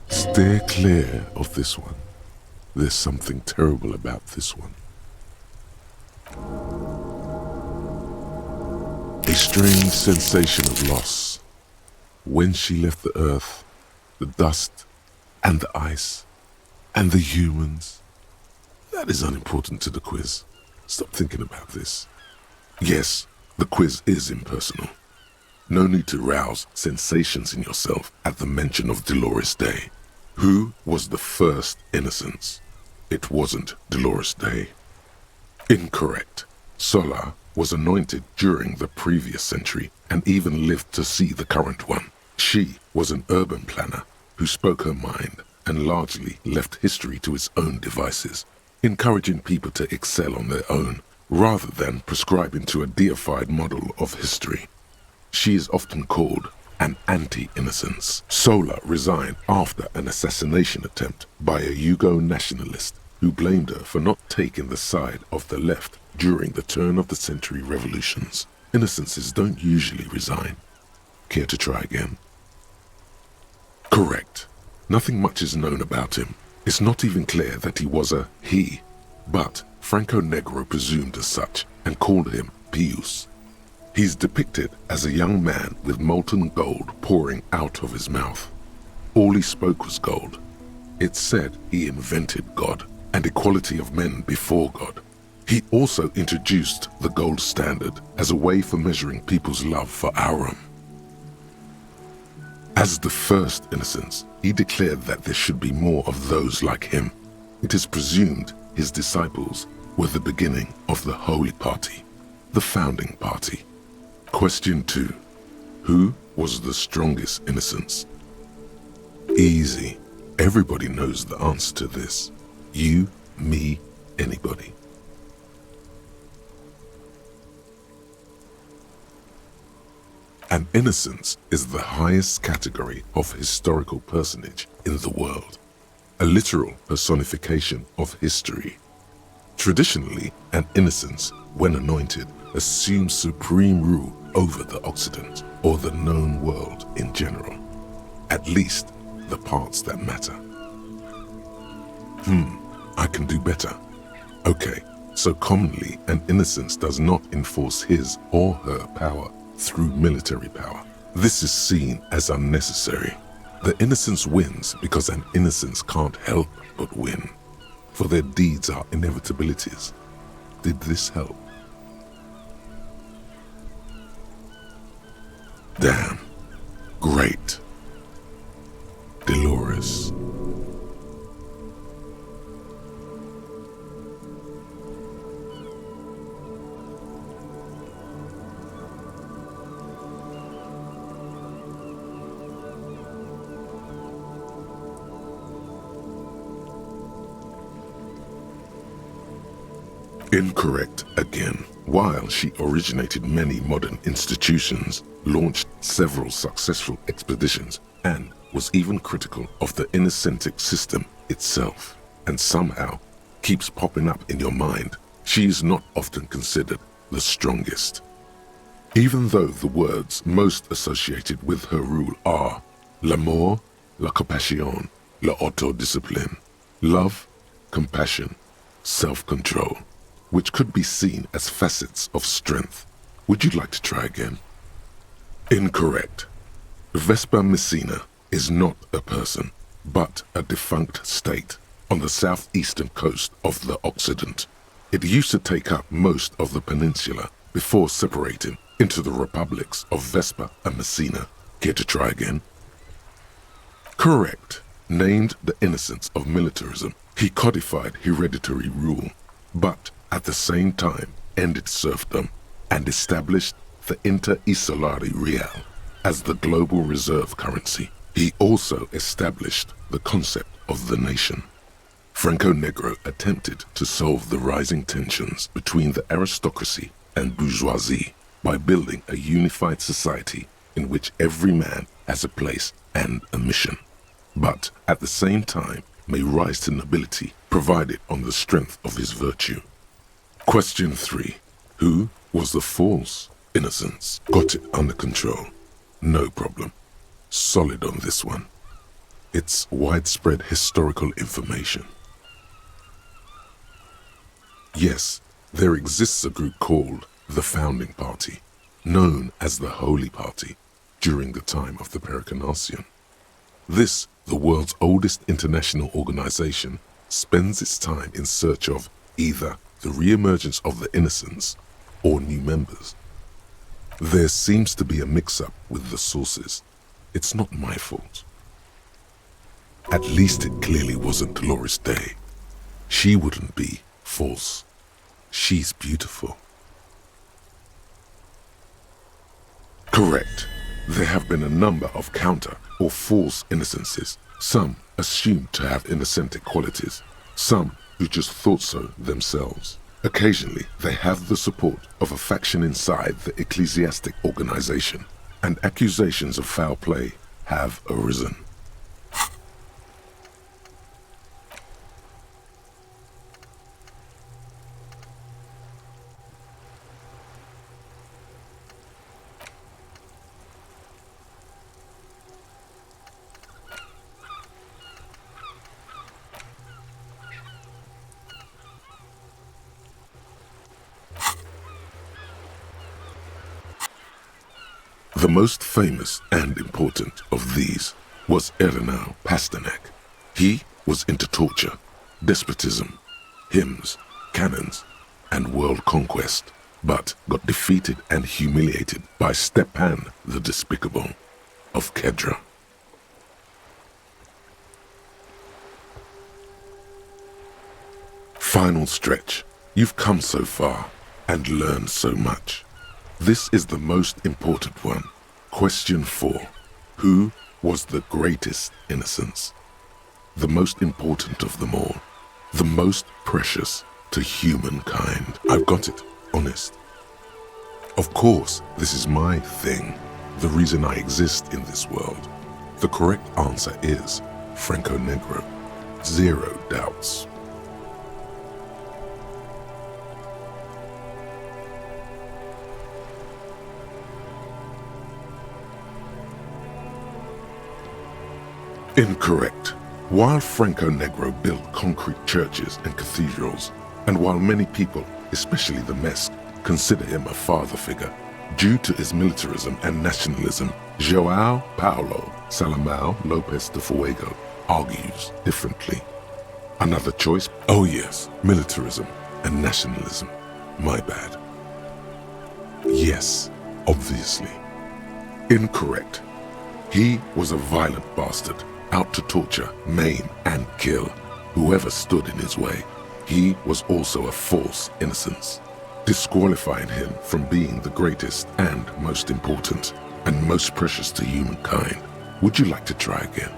Steer clear of this one. There's something terrible about this one. A strange sensation of loss. When she left the earth, the dust, and the ice, and the humans. That is unimportant to the quiz. Stop thinking about this. Yes, the quiz is impersonal. No need to rouse sensations in yourself at the mention of Dolores Day. Who was the first innocence? It wasn't Dolores Day. Incorrect. Sola was anointed during the previous century and even lived to see the current one. She was an urban planner who spoke her mind and largely left history to its own devices, encouraging people to excel on their own rather than prescribing to a deified model of history. She is often called an anti-innocence. Sola resigned after an assassination attempt by a Yugo nationalist who blamed her for not taking the side of the left during the turn-of-the-century revolutions. Innocences don't usually resign. Care to try again? Correct. Nothing much is known about him. It's not even clear that he was a he, but Franco Negro presumed as such and called him Pius. He's depicted as a young man with molten gold pouring out of his mouth. All he spoke was gold. It's said he invented God and equality of men before God. He also introduced the gold standard as a way for measuring people's love for Aurum. As the first innocence, he declared that there should be more of those like him. It is presumed his disciples were the beginning of the Holy Party, the founding party. Question 2. Who was the strongest innocence? Easy. Everybody knows the answer to this. You, me, anybody. An innocence is the highest category of historical personage in the world, a literal personification of history. Traditionally, an innocence, when anointed, assumes supreme rule over the Occident or the known world in general, at least the parts that matter. I can do better. Okay, so commonly an innocence does not enforce his or her power through military power. This is seen as unnecessary. The innocence wins because an innocence can't help but win, for their deeds are inevitabilities. Did this help? Damn. Great. Dolores. Incorrect again. While she originated many modern institutions, launched several successful expeditions, and was even critical of the Innocentic system itself, and somehow keeps popping up in your mind, she is not often considered the strongest. Even though the words most associated with her rule are l'amour, la compassion, la autodiscipline, love, compassion, self-control, which could be seen as facets of strength. Would you like to try again? Incorrect. Vespa Messina is not a person, but a defunct state on the southeastern coast of the Occident. It used to take up most of the peninsula before separating into the republics of Vespa and Messina. Care to try again? Correct. Named the innocence of militarism, he codified hereditary rule, but at the same time ended serfdom and established the Inter-Isolari Real as the global reserve currency. He also established the concept of the nation. Franco Negro attempted to solve the rising tensions between the aristocracy and bourgeoisie by building a unified society in which every man has a place and a mission, but at the same time may rise to nobility provided on the strength of his virtue. Question 3. Who was the false innocence? Got it under control. No problem. Solid on this one. It's widespread historical information. Yes, there exists a group called the Founding Party, known as the Holy Party, during the time of the Pericarnacian. This, the world's oldest international organization, spends its time in search of either the re-emergence of the innocents or new members. There seems to be a mix-up with the sources. It's not my fault. At least it clearly wasn't Dolores Day. She wouldn't be false. She's beautiful. Correct. There have been a number of counter or false innocences, some assumed to have innocentic qualities, some who just thought so themselves. Occasionally, they have the support of a faction inside the ecclesiastic organization, and accusations of foul play have arisen. The most famous and important of these was Ernest Pasternak. He was into torture, despotism, hymns, cannons, and world conquest, but got defeated and humiliated by Stepan the Despicable of Kedra. Final stretch. You've come so far and learned so much. This is the most important one. Question 4. Who was the greatest innocence? The most important of them all. The most precious to humankind. I've got it, honest. Of course, this is my thing, the reason I exist in this world. The correct answer is Franco Negro. 0 doubts. Incorrect. While Franco Negro built concrete churches and cathedrals, and while many people, especially the Mesk, consider him a father figure, due to his militarism and nationalism, João Paulo Salomão Lopes de Fuego argues differently. Another choice? Oh yes, militarism and nationalism. My bad. Yes, obviously. Incorrect. He was a violent bastard, out to torture, maim, and kill whoever stood in his way. He was also a false innocence, disqualifying him from being the greatest and most important and most precious to humankind. Would you like to try again?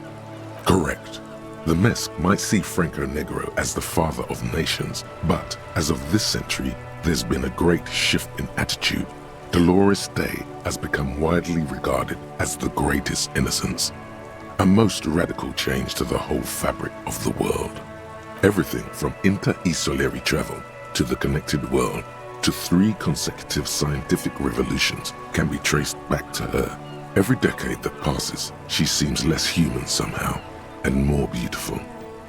Correct. The Mesk might see Franco Negro as the father of nations, but as of this century, there's been a great shift in attitude. Dolores Day has become widely regarded as the greatest innocence. A most radical change to the whole fabric of the world. Everything from inter-esolary travel to the connected world to 3 consecutive scientific revolutions can be traced back to her. Every decade that passes, she seems less human somehow and more beautiful.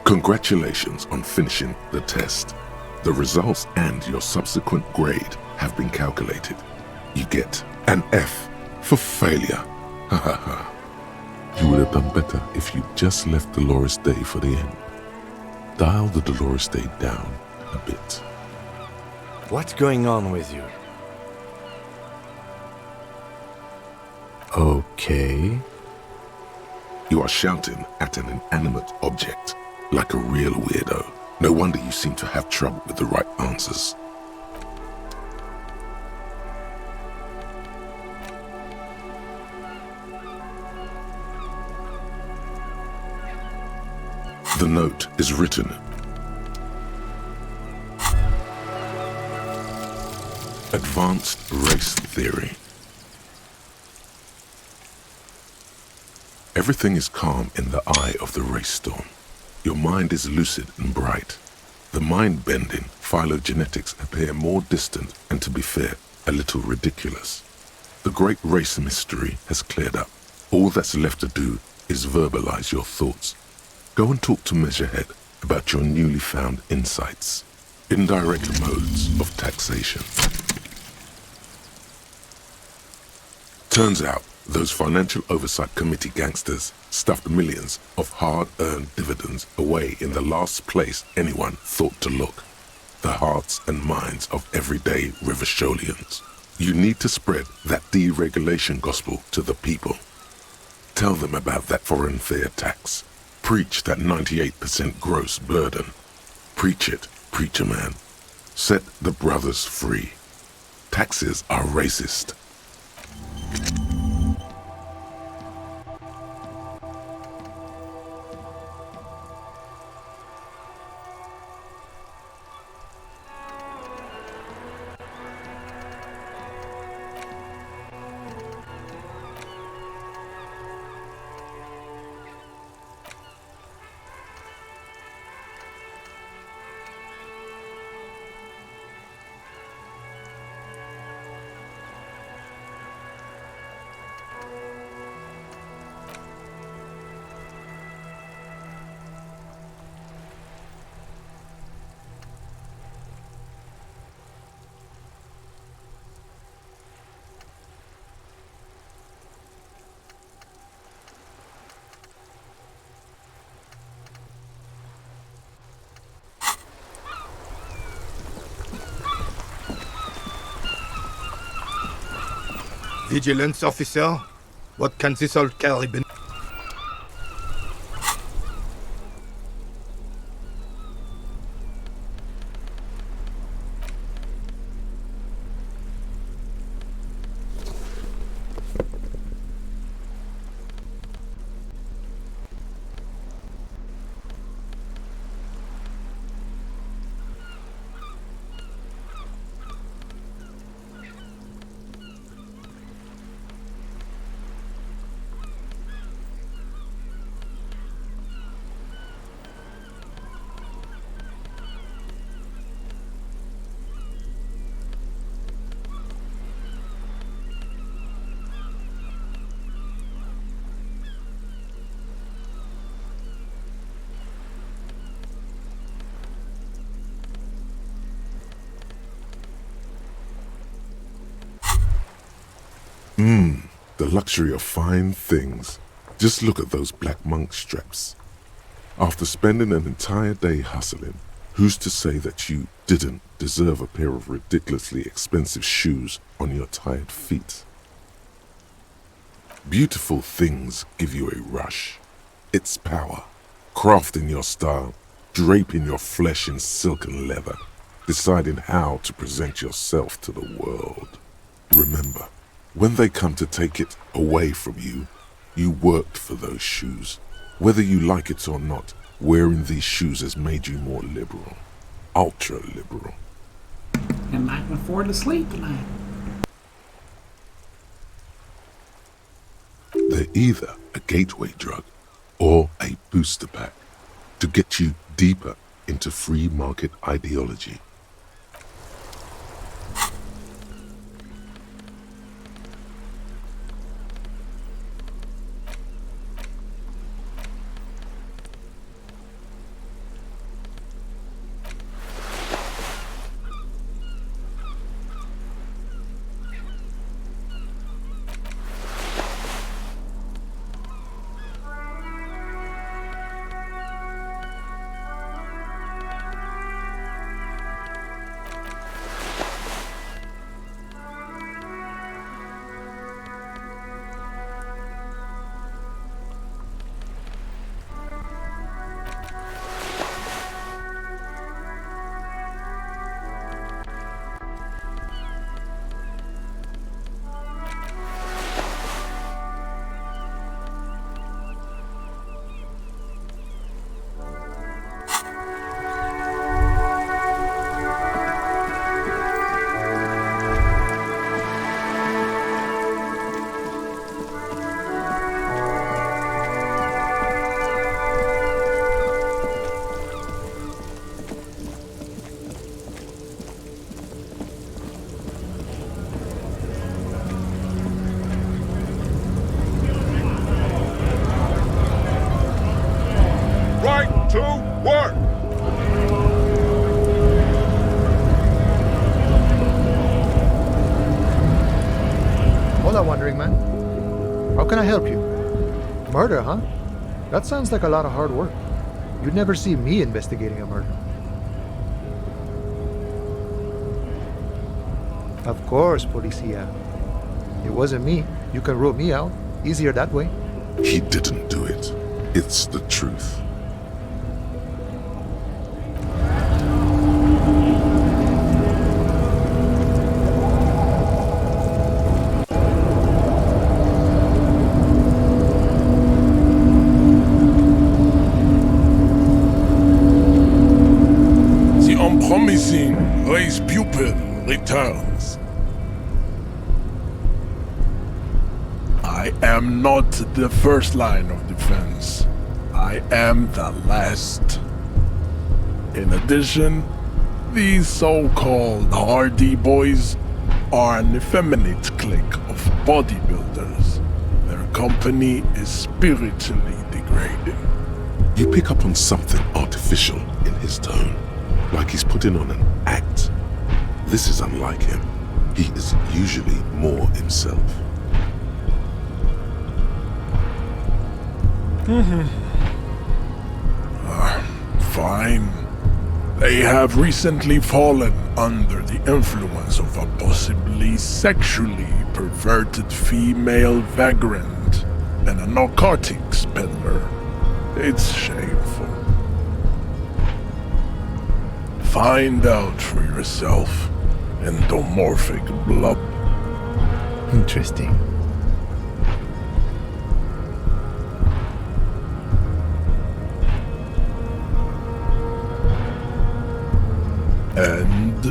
Congratulations on finishing the test. The results and your subsequent grade have been calculated. You get an F for failure. Ha ha ha. You would have done better if you just left Dolores Day for the end. Dial the Dolores Day down a bit. What's going on with you? Okay. You are shouting at an inanimate object, like a real weirdo. No wonder you seem to have trouble with the right answers. The note is written. Advanced race theory. Everything is calm in the eye of the race storm. Your mind is lucid and bright. The mind-bending phylogenetics appear more distant and, to be fair, a little ridiculous. The great race mystery has cleared up. All that's left to do is verbalize your thoughts. Go and talk to Measurehead about your newly found insights. Indirect modes of taxation. Turns out those Financial Oversight Committee gangsters stuffed millions of hard-earned dividends away in the last place anyone thought to look. The hearts and minds of everyday Rivasholians. You need to spread that deregulation gospel to the people. Tell them about that foreign fair tax. Preach that 98% gross burden. Preach it, preacher man. Set the brothers free. Taxes are racist. Vigilance officer? What can this all carry? The luxury of fine things. Just look at those black monk straps. After spending an entire day hustling, who's to say that you didn't deserve a pair of ridiculously expensive shoes on your tired feet? Beautiful things give you a rush. It's power. Crafting your style, draping your flesh in silken leather, deciding how to present yourself to the world. Remember, when they come to take it away from you, you worked for those shoes. Whether you like it or not, wearing these shoes has made you more liberal. Ultra liberal. And I can afford to sleep tonight. They're either a gateway drug or a booster pack to get you deeper into free market ideology. Right to work! Hola, Wandering Man. How can I help you? Murder, huh? That sounds like a lot of hard work. You'd never see me investigating a murder. Of course, Policia. It wasn't me. You can rule me out. Easier that way. He didn't do it. It's the truth. The unpromising race pupil returns. I am not the first line of defense. I am the last. In addition, these so-called Hardy Boys are an effeminate clique of bodybuilders. Their company is spiritually degrading. You pick up on something artificial in his tone, like he's putting on an act. This is unlike him. He is usually more himself. Fine. They have recently fallen under the influence of a possibly sexually perverted female vagrant and a narcotics peddler. It's shameful. Find out for yourself, endomorphic blob. Interesting. And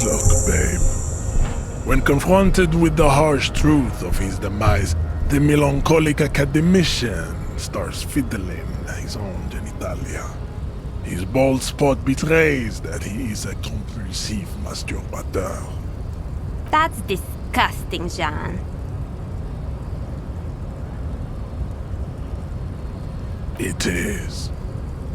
look, babe. When confronted with the harsh truth of his demise, the melancholic academician starts fiddling his own genitalia. His bald spot betrays that he is a compulsive masturbateur. That's disgusting, Jean. It is.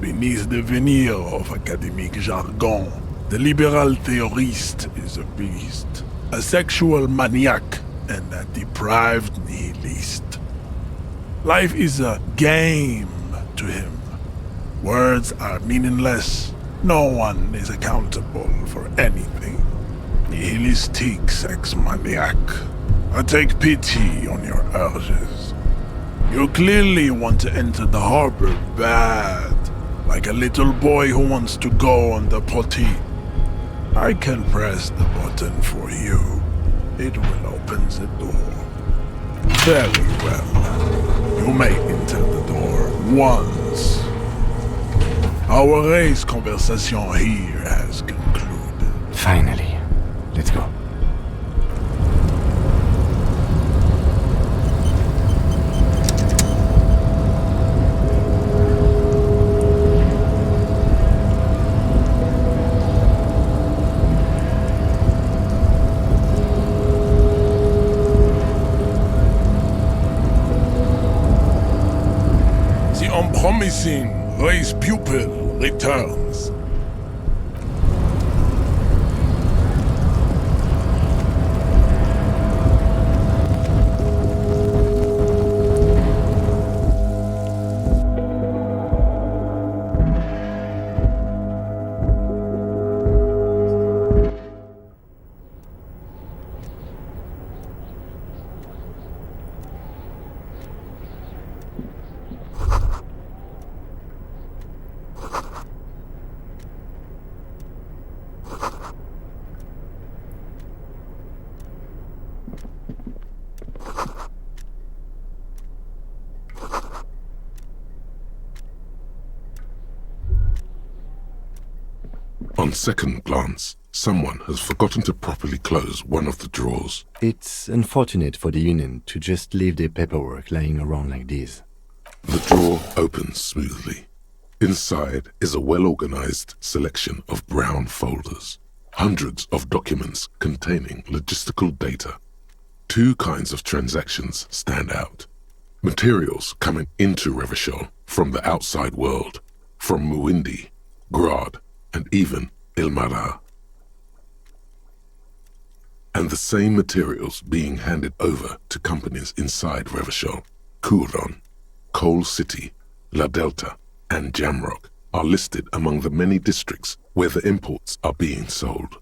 Beneath the veneer of academic jargon, the liberal theorist is a beast, a sexual maniac, and a deprived nihilist. Life is a game to him. Words are meaningless. No one is accountable for anything. Nihilistic sex maniac. I take pity on your urges. You clearly want to enter the harbor bad, like a little boy who wants to go on the potty. I can press the button for you. It will open the door. Very well. You may enter the door once. Our race conversation here has concluded. Finally. Let's go. The unpromising race pupil returns. On second glance, someone has forgotten to properly close one of the drawers. It's unfortunate for the Union to just leave their paperwork lying around like this. The drawer opens smoothly. Inside is a well-organized selection of brown folders. Hundreds of documents containing logistical data. Two kinds of transactions stand out. Materials coming into Revachol from the outside world, from Muindi, Grad, and even Ilmara. And the same materials being handed over to companies inside Revachol. Couron, Coal City, La Delta, and Jamrock are listed among the many districts where the imports are being sold.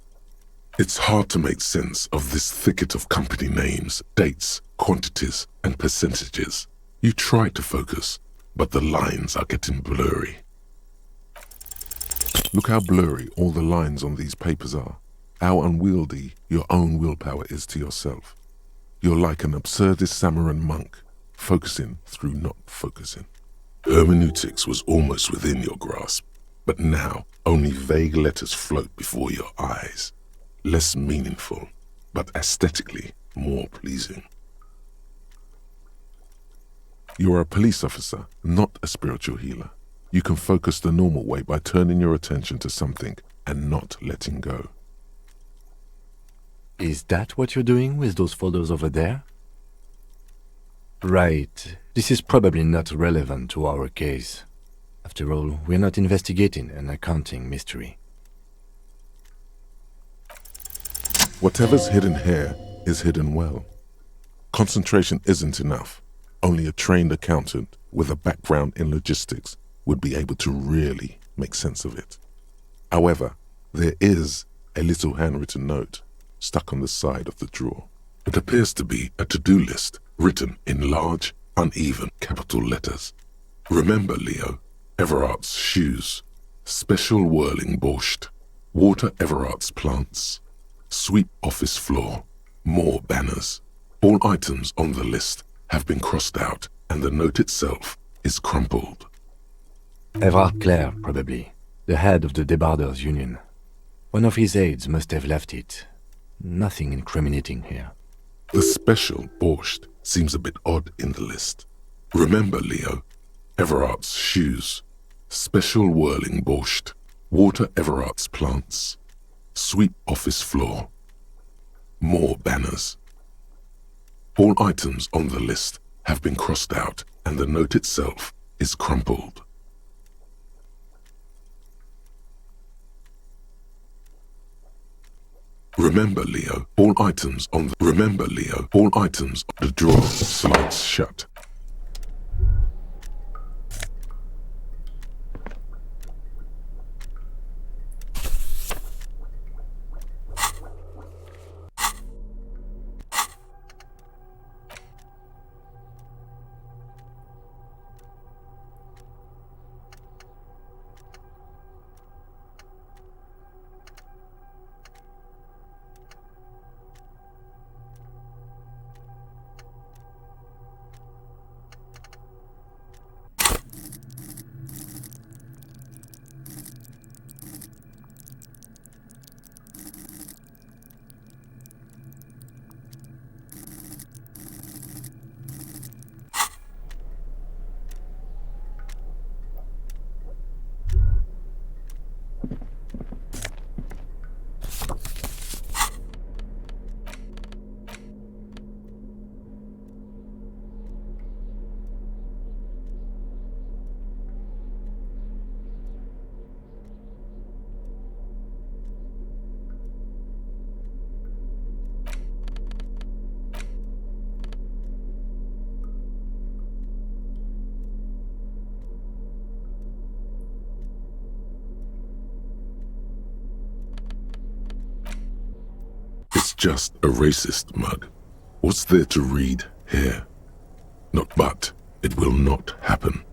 It's hard to make sense of this thicket of company names, dates, quantities, and percentages. You try to focus, but the lines are getting blurry. Look how blurry all the lines on these papers are. how unwieldy your own willpower is to yourself. You're like an absurdist Samaran monk, focusing through not focusing. Hermeneutics was almost within your grasp, but now only vague letters float before your eyes. Less meaningful, but aesthetically more pleasing. You are a police officer, not a spiritual healer. You can focus the normal way by turning your attention to something and not letting go. Is that what you're doing with those photos over there? Right. This is probably not relevant to our case. After all, we're not investigating an accounting mystery. Whatever's hidden here is hidden well. Concentration isn't enough. Only a trained accountant with a background in logistics would be able to really make sense of it. However, there is a little handwritten note stuck on the side of the drawer. It appears to be a to-do list written in large, uneven capital letters. Remember, Leo, Everard's shoes, special whirling borscht, water Everard's plants, sweep office floor, more banners. All items on the list have been crossed out and the note itself is crumpled. Everard Clare, probably. The head of the Debarders Union. One of his aides must have left it. Nothing incriminating here. The special borscht seems a bit odd in the list. Remember, Leo, Everard's shoes, special whirling borscht, water Everard's plants, sweep office floor, more banners. All items on the list have been crossed out and the note itself is crumpled. Remember, Leo, all items on the drawer slides shut. It's just a racist mug. What's there to read here? Not but, it will not happen.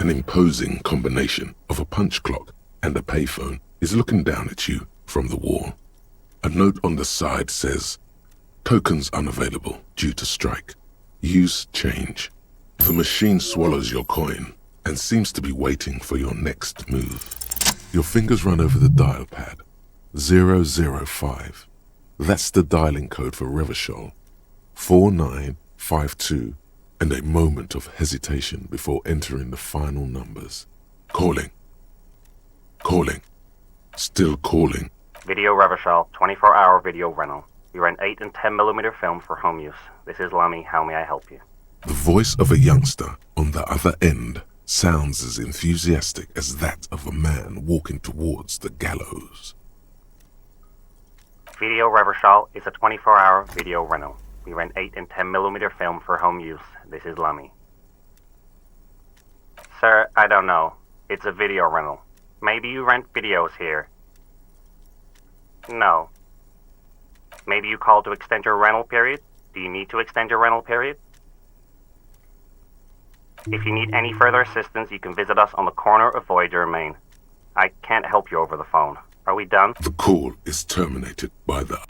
An imposing combination of a punch clock and a payphone is looking down at you from the wall. A note on the side says, "Tokens unavailable due to strike. Use change." The machine swallows your coin and seems to be waiting for your next move. Your fingers run over the dial pad. 005. That's the dialing code for Revachol. 4952, and a moment of hesitation before entering the final numbers. Calling. Calling. Still calling. Video Revachol, 24-hour video rental. We rent 8 and 10mm film for home use. This is Lamy. How may I help you? The voice of a youngster on the other end sounds as enthusiastic as that of a man walking towards the gallows. Video Revachol is a 24-hour video rental. We rent 8 and 10mm film for home use. This is Lamy. Sir, I don't know. It's a video rental. Maybe you rent videos here. No. Maybe you called to extend your rental period? Do you need to extend your rental period? If you need any further assistance, you can visit us on the corner of Voyager and Main. I can't help you over the phone. Are we done? The call is terminated by the...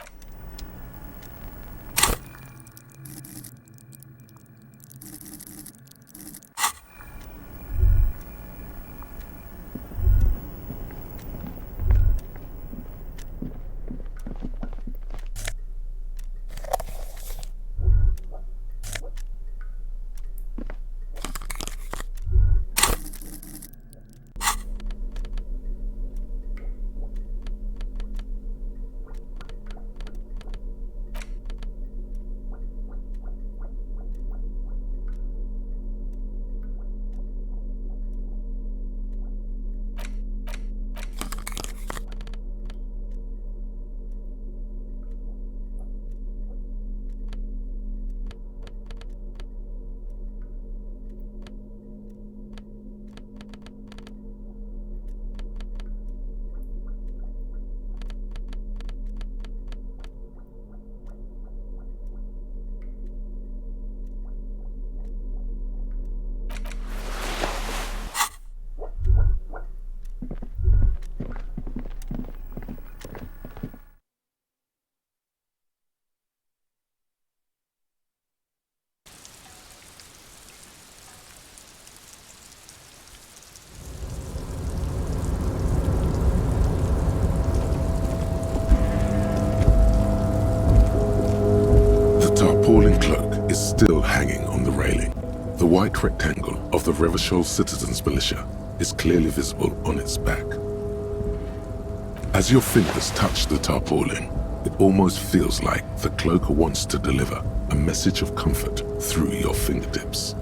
Tarpaulin cloak is still hanging on the railing. The white rectangle of the Revachol Citizens Militia is clearly visible on its back. As your fingers touch the tarpaulin, it almost feels like the cloak wants to deliver a message of comfort through your fingertips.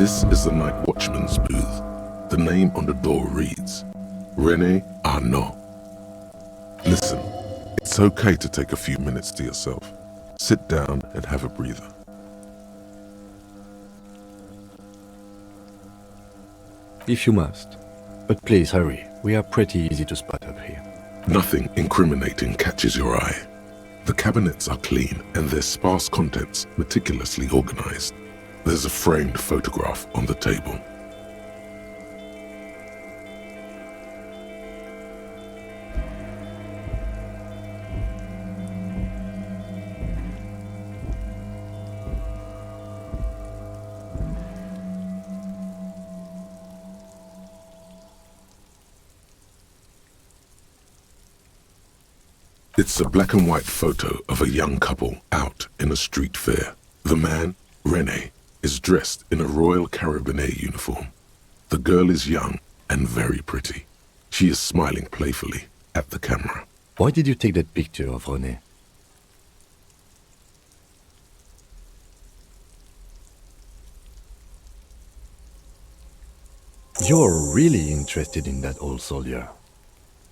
This is the night watchman's booth. The name on the door reads, René Arnaud. Listen, it's okay to take a few minutes to yourself. Sit down and have a breather. If you must. But please hurry. We are pretty easy to spot up here. Nothing incriminating catches your eye. The cabinets are clean and their sparse contents meticulously organized. There's a framed photograph on the table. It's a black and white photo of a young couple out in a street fair. The man, René, is dressed in a Royal Carabinieri uniform. The girl is young and very pretty. She is smiling playfully at the camera. Why did you take that picture of René? You're really interested in that old soldier.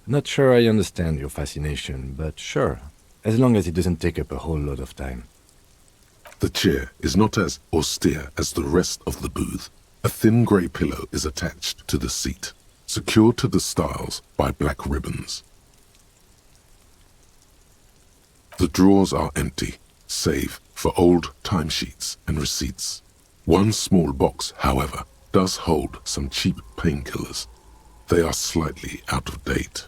Not sure I understand your fascination, but sure, as long as it doesn't take up a whole lot of time. The chair is not as austere as the rest of the booth. A thin grey pillow is attached to the seat, secured to the stiles by black ribbons. The drawers are empty, save for old timesheets and receipts. One small box, however, does hold some cheap painkillers. They are slightly out of date.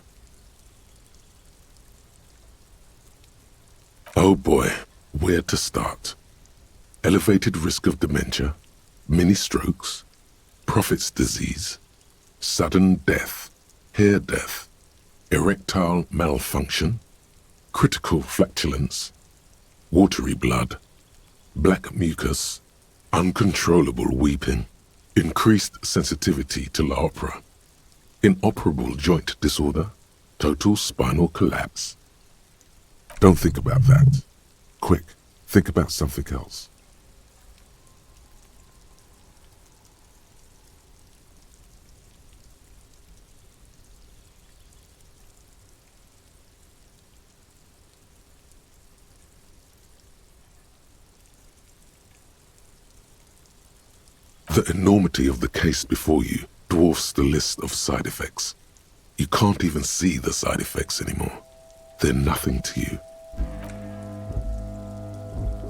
Oh boy, where to start? Elevated risk of dementia, mini-strokes, prophet's disease, sudden death, hair death, erectile malfunction, critical flatulence, watery blood, black mucus, uncontrollable weeping, increased sensitivity to la opera, inoperable joint disorder, total spinal collapse. Don't think about that. Quick, think about something else. The enormity of the case before you dwarfs the list of side effects. You can't even see the side effects anymore. They're nothing to you.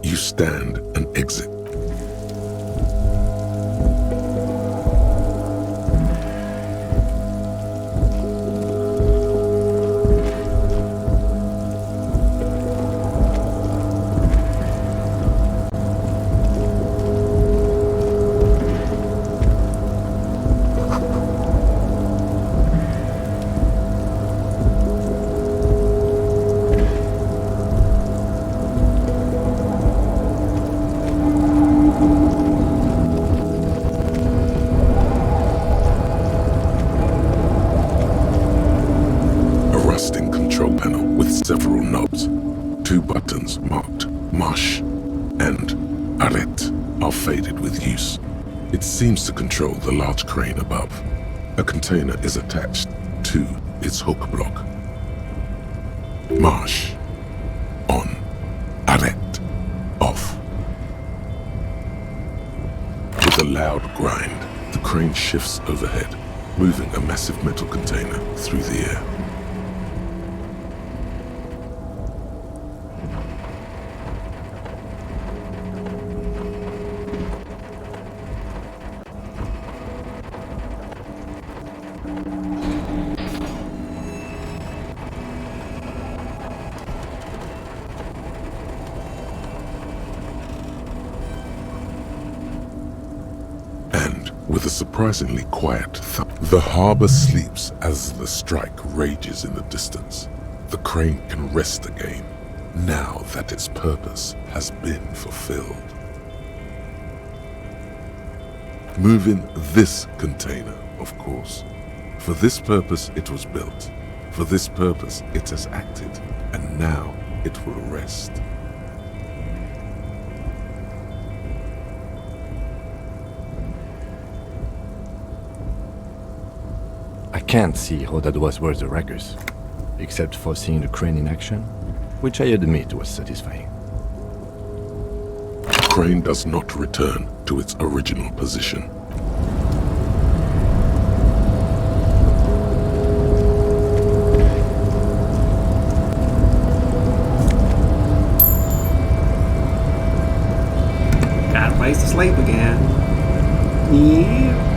You stand and exit. Several knobs, 2 buttons marked Marche and Arrête are faded with use. It seems to control the large crane above. A container is attached to its hook block. Marche, on, Arrête, off. With a loud grind, the crane shifts overhead, moving a massive metal container through the air. With a surprisingly quiet thump, the harbor sleeps as the strike rages in the distance. The crane can rest again, now that its purpose has been fulfilled. Moving this container, of course. For this purpose it was built. For this purpose it has acted, and now it will rest. can't see how that was worth the ruckus, except for seeing the crane in action, which I admit was satisfying. The crane does not return to its original position. Got a place to sleep again. Yeah.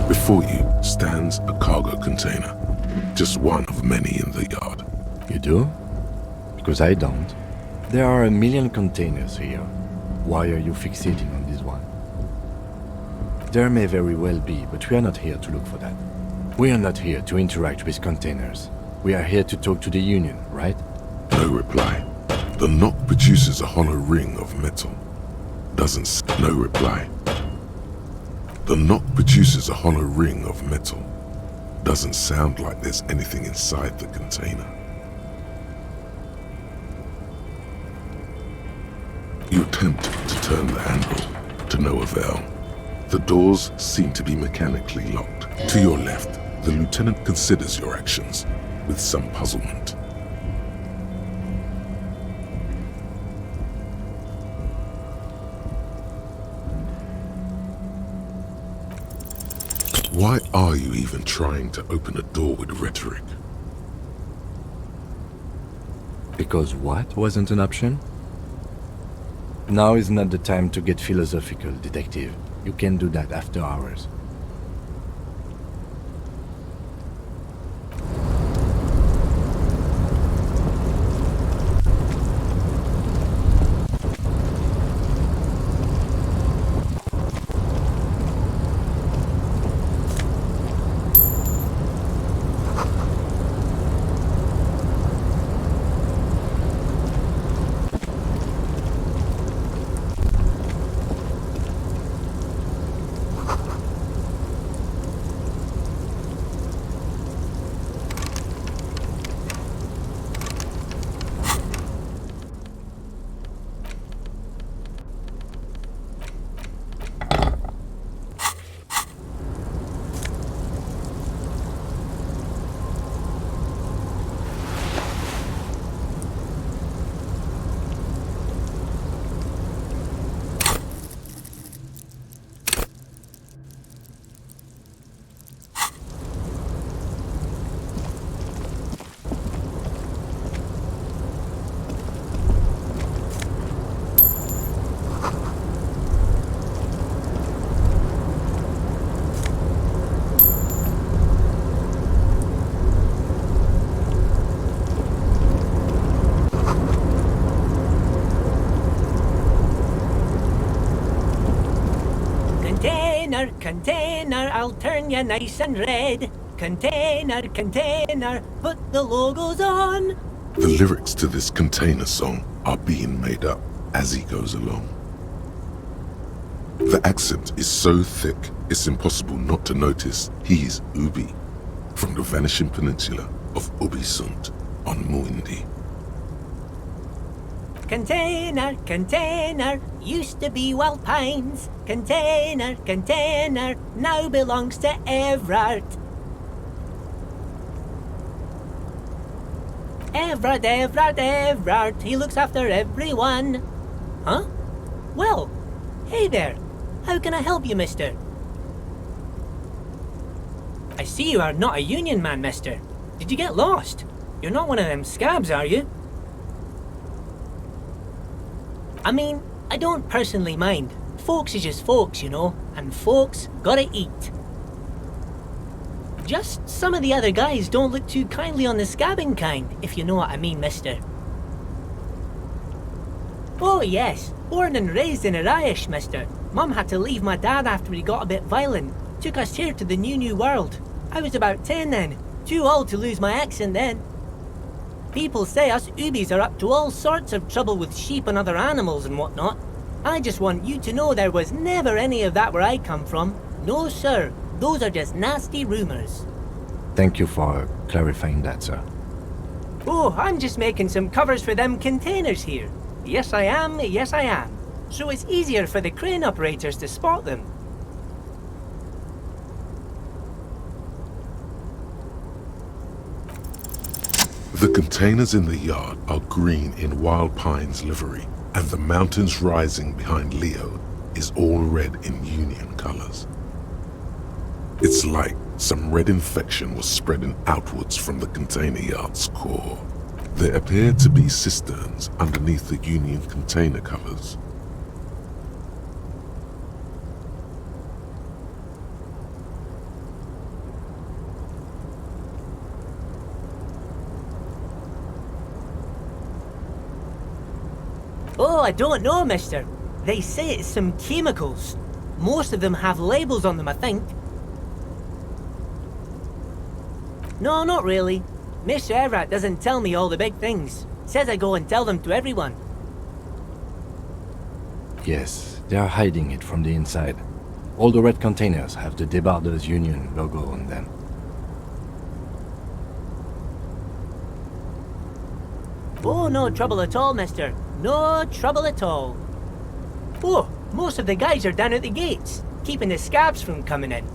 Before you stands a cargo container, just one of many in the yard. You do? Because I don't. There are a million containers here. Why are you fixating on this one? There may very well be, but we are not here to look for that. We are not here to interact with containers. We are here to talk to the Union, right? No reply. The knock produces a hollow ring of metal. No reply. The knock produces a hollow ring of metal. Doesn't sound like there's anything inside the container. You attempt to turn the handle, to no avail. The doors seem to be mechanically locked. To your left, the lieutenant considers your actions with some puzzlement. Why are you even trying to open a door with rhetoric? Because what wasn't an option? Now is not the time to get philosophical, detective. You can do that after hours. Container, I'll turn you nice and red. Container, container, put the logos on. The lyrics to this container song are being made up as he goes along. The accent is so thick, it's impossible not to notice he's Ubi, from the vanishing peninsula of Ubisund on Muindi. Container, container, used to be Wild Pines. Container, container, now belongs to Everard. Everard, Everard, Everard, he looks after everyone. Huh? Well, hey there. How can I help you, mister? I see you are not a Union man, mister. Did you get lost? You're not one of them scabs, are you? I mean, I don't personally mind. Folks is just folks, you know, and folks gotta eat. Just some of the other guys don't look too kindly on the scabbing kind, if you know what I mean, mister. Oh yes, born and raised in Irish, mister. Mum had to leave my dad after he got a bit violent. Took us here to the new world. I was about 10 then, too old to lose my accent then. People say us Ubis are up to all sorts of trouble with sheep and other animals and whatnot. I just want you to know there was never any of that where I come from. No, sir. Those are just nasty rumors. Thank you for clarifying that, sir. Oh, I'm just making some covers for them containers here. Yes, I am. Yes, I am. So it's easier for the crane operators to spot them. The containers in the yard are green in Wild Pine's livery, and the mountains rising behind Leo is all red in Union colors. It's like some red infection was spreading outwards from the container yard's core. There appear to be cisterns underneath the Union container covers. Oh, I don't know, mister. They say it's some chemicals. Most of them have labels on them, I think. No, not really. Mr. Everett doesn't tell me all the big things. Says I go and tell them to everyone. Yes, they are hiding it from the inside. All the red containers have the Debarders Union logo on them. Oh, no trouble at all, mister. No trouble at all. Oh, most of the guys are down at the gates, keeping the scabs from coming in.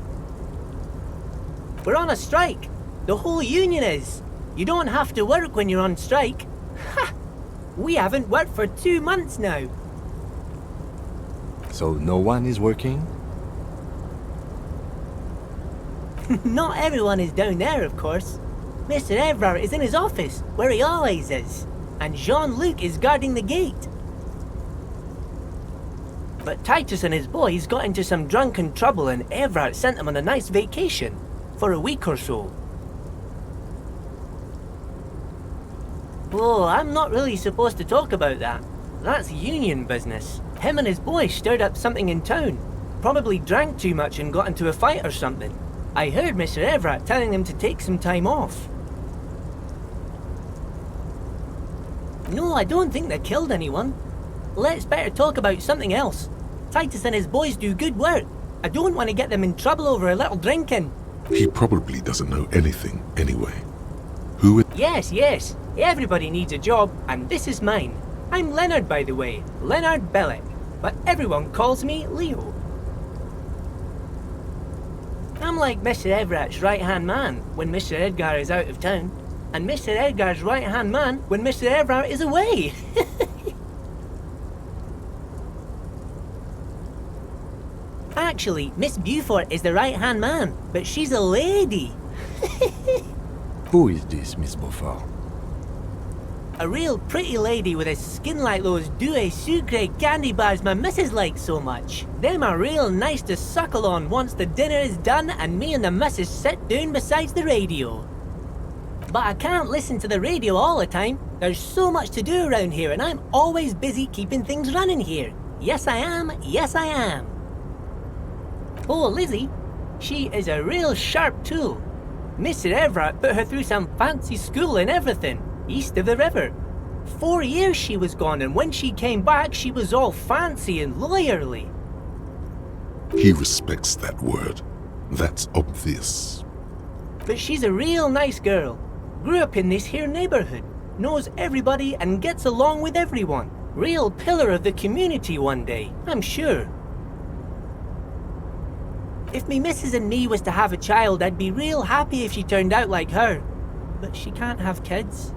We're on a strike. The whole union is. You don't have to work when you're on strike. Ha! We haven't worked for 2 months now. So no one is working? Not everyone is down there, of course. Mr. Everard is in his office, where he always is. And Jean-Luc is guarding the gate. But Titus and his boys got into some drunken trouble and Everard sent them on a nice vacation. For a week or so. Oh, I'm not really supposed to talk about that. That's union business. Him and his boys stirred up something in town. Probably drank too much and got into a fight or something. I heard Mr. Everett telling them to take some time off. No, I don't think they killed anyone. Let's better talk about something else. Titus and his boys do good work. I don't want to get them in trouble over a little drinking. He probably doesn't know anything anyway. Who it? Yes. Everybody needs a job, and this is mine. I'm Leonard, by the way. Leonard Bellick. But everyone calls me Leo. I'm like Mr. Everett's right-hand man when Mr. Edgar is out of town. And Mr. Edgar's right-hand man when Mr. Everett is away. Actually, Miss Beaufort is the right-hand man, but she's a lady. Who is this, Miss Beaufort? A real pretty lady with a skin like those Douai Sucre candy bars my missus likes so much. Them are real nice to suckle on once the dinner is done and me and the missus sit down beside the radio. But I can't listen to the radio all the time. There's so much to do around here and I'm always busy keeping things running here. Yes I am, yes I am. Oh, Lizzie, she is a real sharp tool. Mr. Everett put her through some fancy school and everything, east of the river. 4 years she was gone, and when she came back, she was all fancy and lawyerly. He respects that word. That's obvious. But she's a real nice girl. Grew up in this here neighborhood, knows everybody and gets along with everyone. Real pillar of the community one day, I'm sure. If me missus and me was to have a child, I'd be real happy if she turned out like her. But she can't have kids.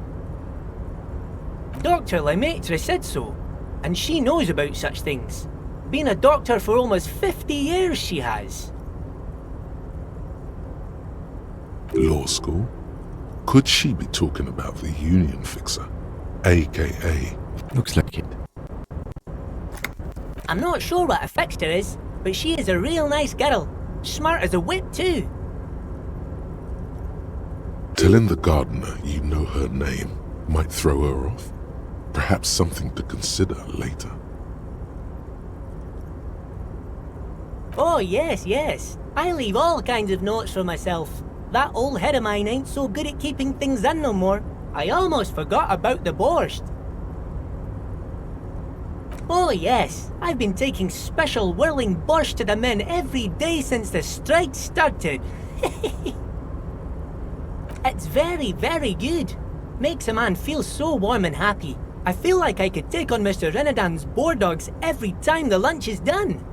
Dr. Lemaitre said so, and she knows about such things. Been a doctor for almost 50 years she has. Law school? Could she be talking about the union fixer? AKA. Looks like it. I'm not sure what a fixture is, but she is a real nice girl. Smart as a whip too. Telling the gardener you know her name might throw her off. Perhaps something to consider later. Oh yes. I leave all kinds of notes for myself. That old head of mine ain't so good at keeping things in no more. I almost forgot about the borscht. Oh yes, I've been taking special whirling borscht to the men every day since the strike started. It's very, very good. Makes a man feel so warm and happy. I feel like I could take on Mr. Renadan's boar dogs every time the lunch is done.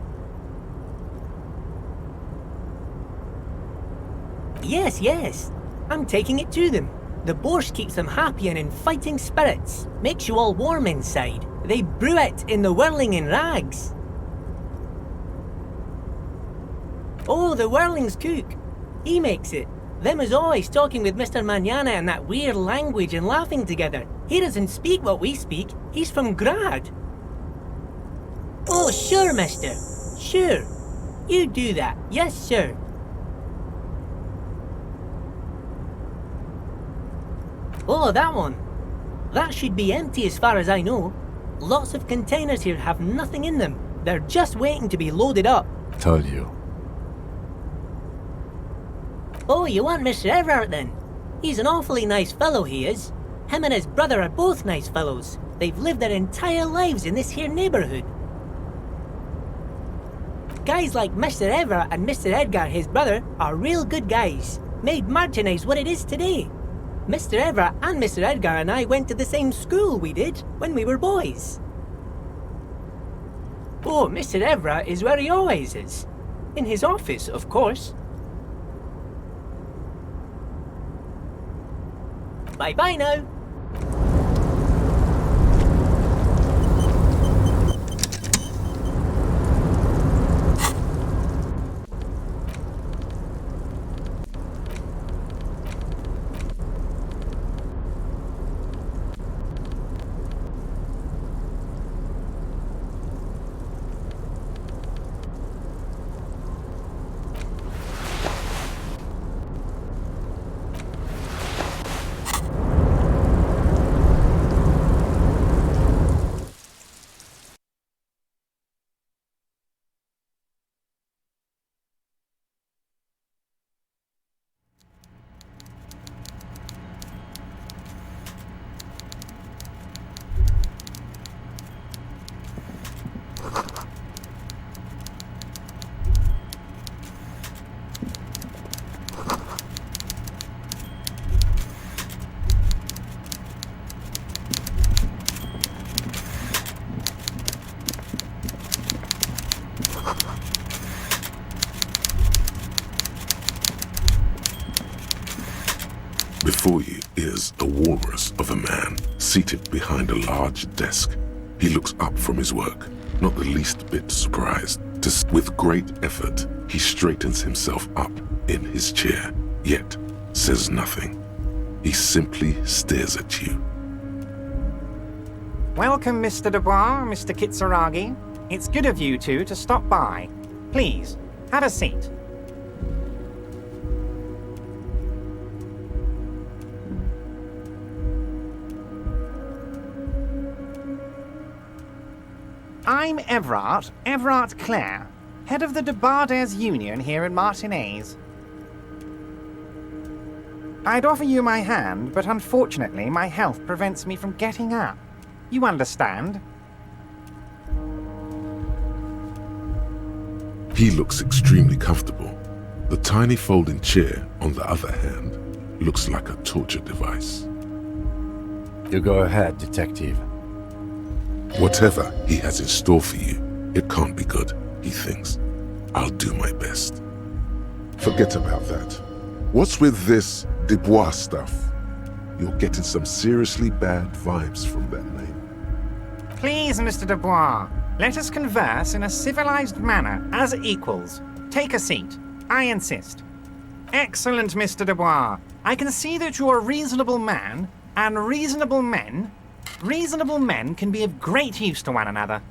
Yes, yes. I'm taking it to them. The borscht keeps them happy and in fighting spirits. Makes you all warm inside. They brew it in the whirling in rags. Oh, the whirling's cook. He makes it. Them is always talking with Mr. Manana in that weird language and laughing together. He doesn't speak what we speak. He's from Grad. Oh, sure, mister. Sure. You do that. Yes, sir. Oh, that one. That should be empty as far as I know. Lots of containers here have nothing in them. They're just waiting to be loaded up. Told you. Oh, you want Mr. Everard then? He's an awfully nice fellow, he is. Him and his brother are both nice fellows. They've lived their entire lives in this here neighbourhood. Guys like Mr. Everard and Mr. Edgar, his brother, are real good guys. Made Martinez what it is today. Mr. Everard and Mr. Edgar and I went to the same school we did when we were boys. Oh, Mr. Everard is where he always is. In his office, of course. Bye-bye now. Before you is a walrus of a man seated behind a large desk. He looks up from his work, not the least bit surprised. With great effort, he straightens himself up in his chair, yet says nothing. He simply stares at you. Welcome, Mr. Dubois, Mr. Kitsuragi. It's good of you two to stop by. Please, have a seat. I'm Everard Clare, head of the Debarders Union here in Martinez. I'd offer you my hand, but unfortunately my health prevents me from getting up. You understand? He looks extremely comfortable. The tiny folding chair, on the other hand, looks like a torture device. You go ahead, detective. Whatever he has in store for you, it can't be good, he thinks. I'll do my best. Forget about that. What's with this Dubois stuff? You're getting some seriously bad vibes from that name. Please, Mr. Dubois, let us converse in a civilized manner, as equals. Take a seat. I insist. Excellent, Mr. Dubois. I can see that you're a reasonable man, and reasonable men can be of great use to one another.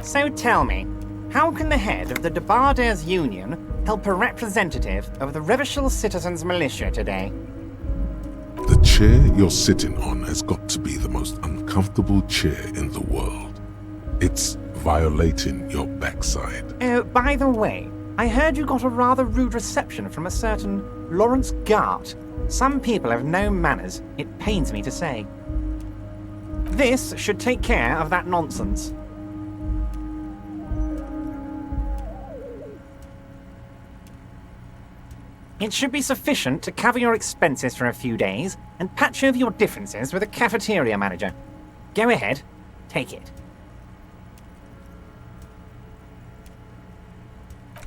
So tell me, how can the head of the Debarders Union help a representative of the Revachol Citizens Militia today? The chair you're sitting on has got to be the most uncomfortable chair in the world. It's violating your backside. Oh, by the way, I heard you got a rather rude reception from a certain Lawrence Gart. Some people have no manners, it pains me to say. This should take care of that nonsense. It should be sufficient to cover your expenses for a few days and patch over your differences with a cafeteria manager. Go ahead, take it.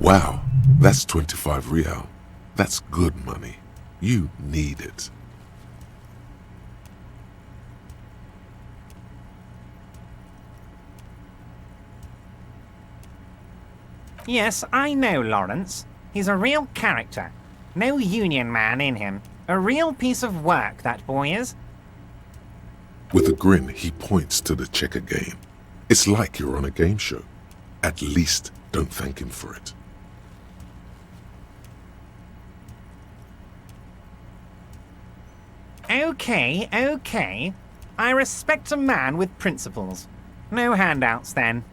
Wow, that's 25 real. That's good money. You need it. Yes, I know Lawrence. He's a real character. No union man in him. A real piece of work, that boy is. With a grin, he points to the checker game. It's like you're on a game show. At least don't thank him for it. Okay, okay. I respect a man with principles. No handouts, then.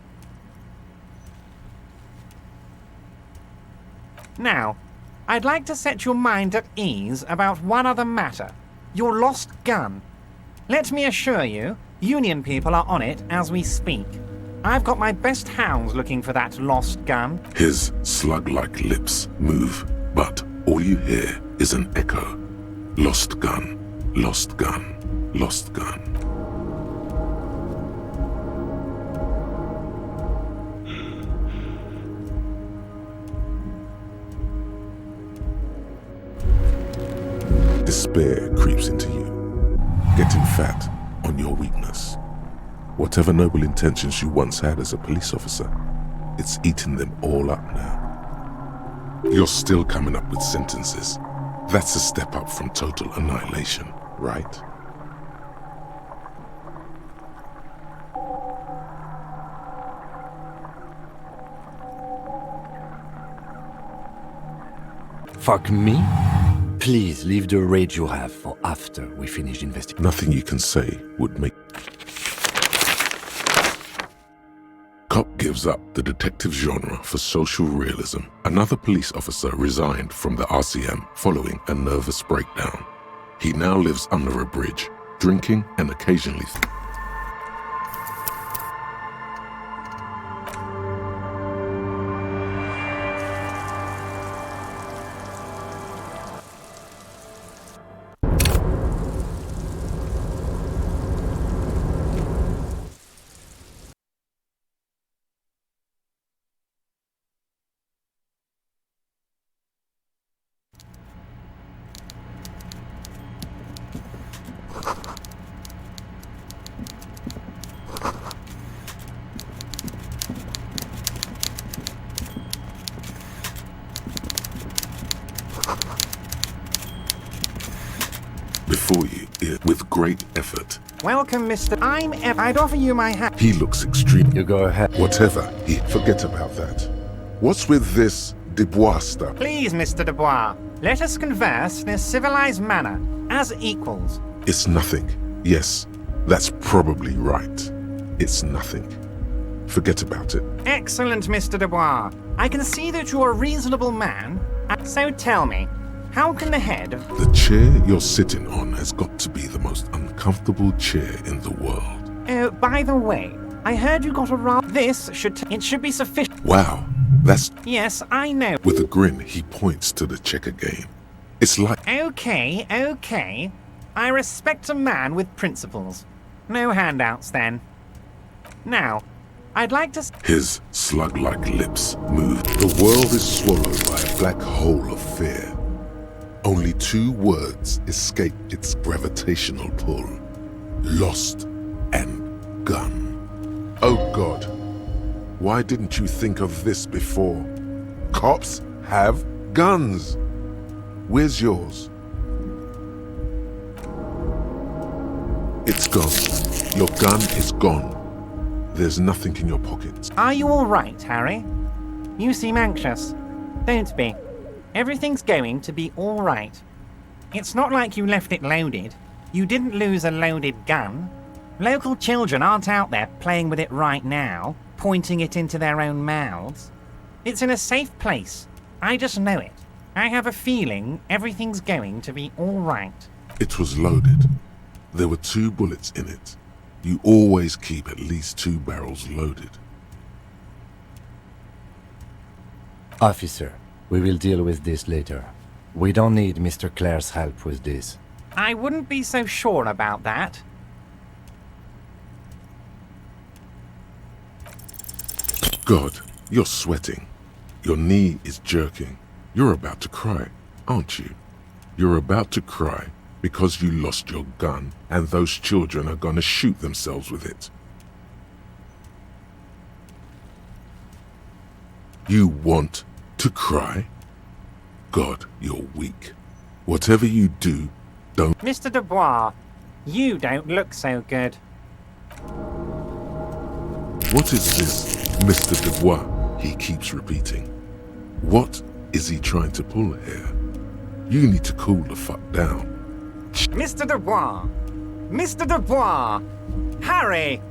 Now, I'd like to set your mind at ease about one other matter. Your lost gun. Let me assure you, Union people are on it as we speak. I've got my best hounds looking for that lost gun. His slug-like lips move, but all you hear is an echo. Lost gun, lost gun, lost gun. Despair creeps into you, getting fat on your weakness. Whatever noble intentions you once had as a police officer, it's eating them all up now. You're still coming up with sentences. That's a step up from total annihilation, right? Fuck me? Please leave the rage you have for after we finish investigating. Nothing you can say would make... Cop gives up the detective genre for social realism. Another police officer resigned from the RCM following a nervous breakdown. He now lives under a bridge, drinking and occasionally... Before you, with great effort. Welcome, Mr. I'd offer you my hat. He looks extreme. You go ahead. Whatever. Forget about that. What's with this Dubois stuff? Please, Mr. Dubois, let us converse in a civilized manner, as equals. It's nothing. Yes, that's probably right. It's nothing. Forget about it. Excellent, Mr. Dubois. I can see that you're a reasonable man. So tell me, how can the head of... The chair you're sitting on has got to be the most uncomfortable chair in the world. Oh, by the way, I heard you got a rather... This should... It should be sufficient. Wow, that's... Yes, I know. With a grin, he points to the checker game. It's like... Okay, okay. I respect a man with principles. No handouts, then. Now, I'd like to... His slug-like lips move. The world is swallowed by a black hole of fear. Only two words escape its gravitational pull. Lost and gun. Oh God, why didn't you think of this before? Cops have guns. Where's yours? It's gone. Your gun is gone. There's nothing in your pockets. Are you all right, Harry? You seem anxious. Don't be. Everything's going to be all right. It's not like you left it loaded. You didn't lose a loaded gun. Local children aren't out there playing with it right now, pointing it into their own mouths. It's in a safe place. I just know it. I have a feeling everything's going to be all right. It was loaded. There were 2 bullets in it. You always keep at least 2 barrels loaded. Officer, we will deal with this later. We don't need Mr. Clare's help with this. I wouldn't be so sure about that. God, you're sweating. Your knee is jerking. You're about to cry, aren't you? You're about to cry because you lost your gun and those children are gonna shoot themselves with it. You want to cry? God, you're weak. Whatever you do, don't... Mr. Dubois, you don't look so good. What is this, Mr. Dubois? He keeps repeating. What is he trying to pull here? You need to cool the fuck down. Mr. Dubois! Mr. Dubois! Harry!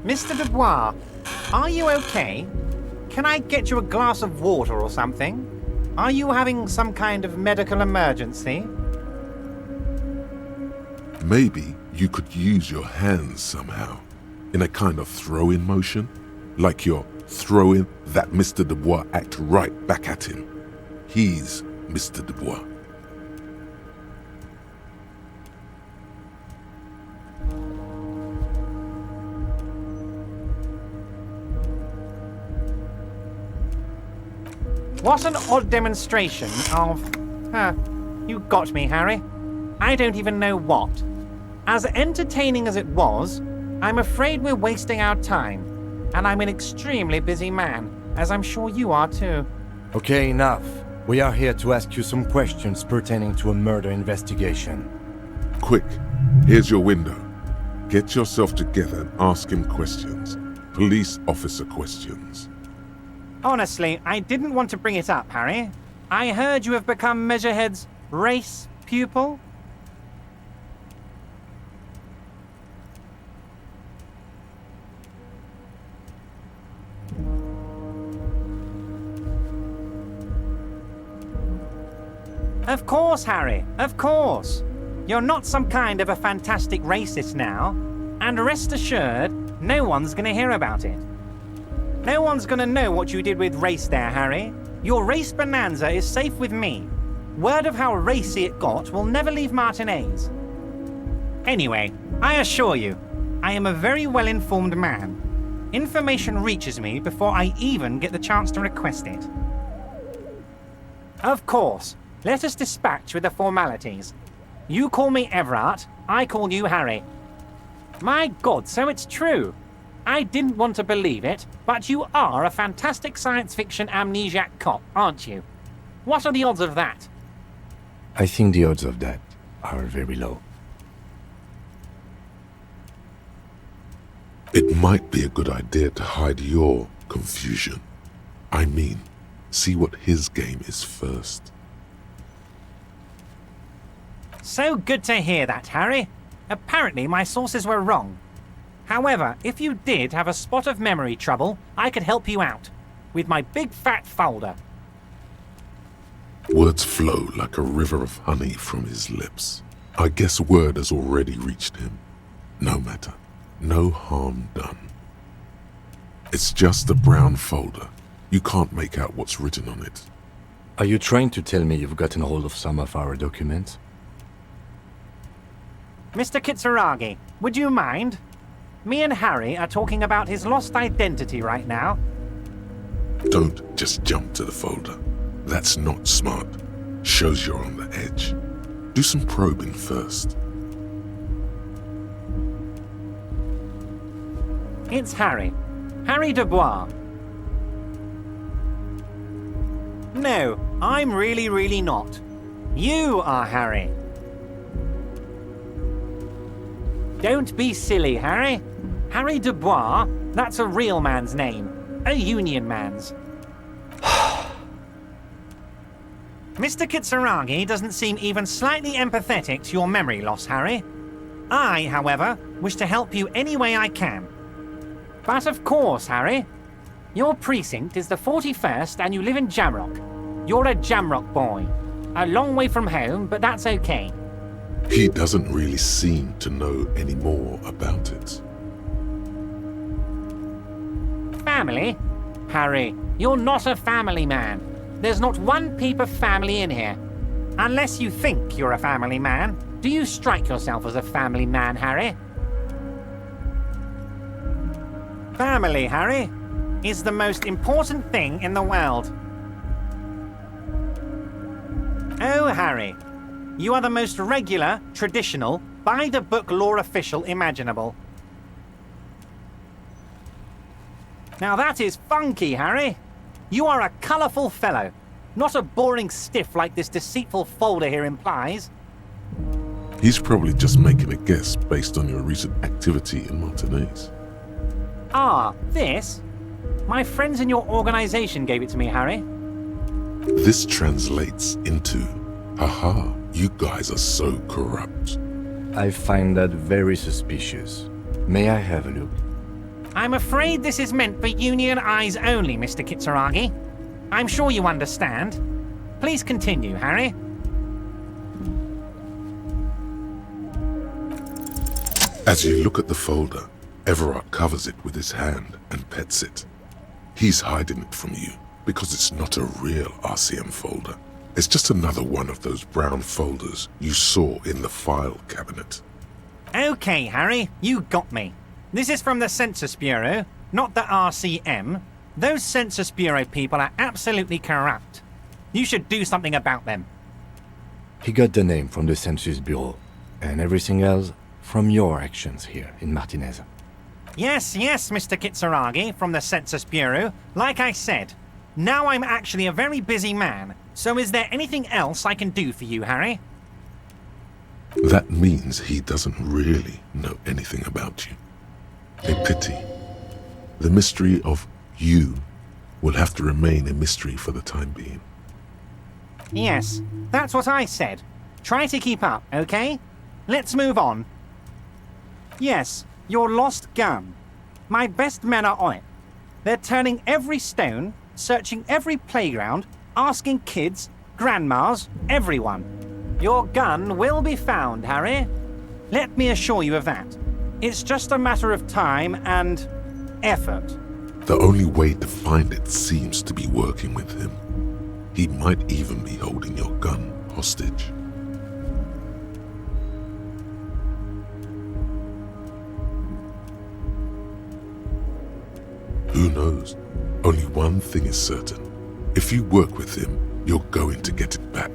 Mr. Dubois, are you okay? Can I get you a glass of water or something? Are you having some kind of medical emergency? Maybe you could use your hands somehow, in a kind of throw-in motion, like you're throwing that Mr. Dubois act right back at him. He's Mr. Dubois. What an odd demonstration of... you got me, Harry. I don't even know what. As entertaining as it was, I'm afraid we're wasting our time. And I'm an extremely busy man, as I'm sure you are too. Okay, enough. We are here to ask you some questions pertaining to a murder investigation. Quick, here's your window. Get yourself together and ask him questions. Police officer questions. Honestly, I didn't want to bring it up, Harry. I heard you have become Measurehead's race pupil. Of course, Harry, of course. You're not some kind of a fantastic racist now, and rest assured, no one's gonna hear about it. No one's gonna know what you did with race there, Harry. Your race bonanza is safe with me. Word of how racy it got will never leave Martinez. Anyway, I assure you, I am a very well-informed man. Information reaches me before I even get the chance to request it. Of course, let us dispatch with the formalities. You call me Everard, I call you Harry. My God, so it's true. I didn't want to believe it, but you are a fantastic science fiction amnesiac cop, aren't you? What are the odds of that? I think the odds of that are very low. It might be a good idea to hide your confusion. I mean, see what his game is first. So good to hear that, Harry. Apparently my sources were wrong. However, if you did have a spot of memory trouble, I could help you out. With my big fat folder. Words flow like a river of honey from his lips. I guess word has already reached him. No matter. No harm done. It's just a brown folder. You can't make out what's written on it. Are you trying to tell me you've gotten hold of some of our documents? Mr. Kitsuragi, would you mind? Me and Harry are talking about his lost identity right now. Don't just jump to the folder. That's not smart. Shows you're on the edge. Do some probing first. It's Harry. Harry Dubois. No, I'm really not. You are Harry. Don't be silly, Harry. Harry Dubois, that's a real man's name. A union man's. Mr. Kitsuragi doesn't seem even slightly empathetic to your memory loss, Harry. I, however, wish to help you any way I can. But of course, Harry, your precinct is the 41st and you live in Jamrock. You're a Jamrock boy. A long way from home, but that's okay. He doesn't really seem to know any more about it. Family? Harry, you're not a family man. There's not one peep of family in here. Unless you think you're a family man, do you strike yourself as a family man, Harry? Family, Harry, is the most important thing in the world. Oh, Harry, you are the most regular, traditional, by-the-book law official imaginable. Now that is funky, Harry. You are a colourful fellow, not a boring stiff like this deceitful folder here implies. He's probably just making a guess based on your recent activity in Martinez. Ah, this? My friends in your organisation gave it to me, Harry. This translates into, haha, you guys are so corrupt. I find that very suspicious. May I have a look? I'm afraid this is meant for Union eyes only, Mr. Kitsuragi. I'm sure you understand. Please continue, Harry. As you look at the folder, Everard covers it with his hand and pets it. He's hiding it from you because it's not a real RCM folder. It's just another one of those brown folders you saw in the file cabinet. Okay, Harry, you got me. This is from the Census Bureau, not the RCM. Those Census Bureau people are absolutely corrupt. You should do something about them. He got the name from the Census Bureau, and everything else from your actions here in Martinez. Yes, Mr. Kitsuragi from the Census Bureau. Like I said, now I'm actually a very busy man, so is there anything else I can do for you, Harry? That means he doesn't really know anything about you. A pity. The mystery of you will have to remain a mystery for the time being. Yes, that's what I said. Try to keep up, okay? Let's move on. Yes, your lost gun. My best men are on it. They're turning every stone, searching every playground, asking kids, grandmas, everyone. Your gun will be found, Harry. Let me assure you of that. It's just a matter of time and effort. The only way to find it seems to be working with him. He might even be holding your gun hostage. Who knows? Only one thing is certain. If you work with him, you're going to get it back.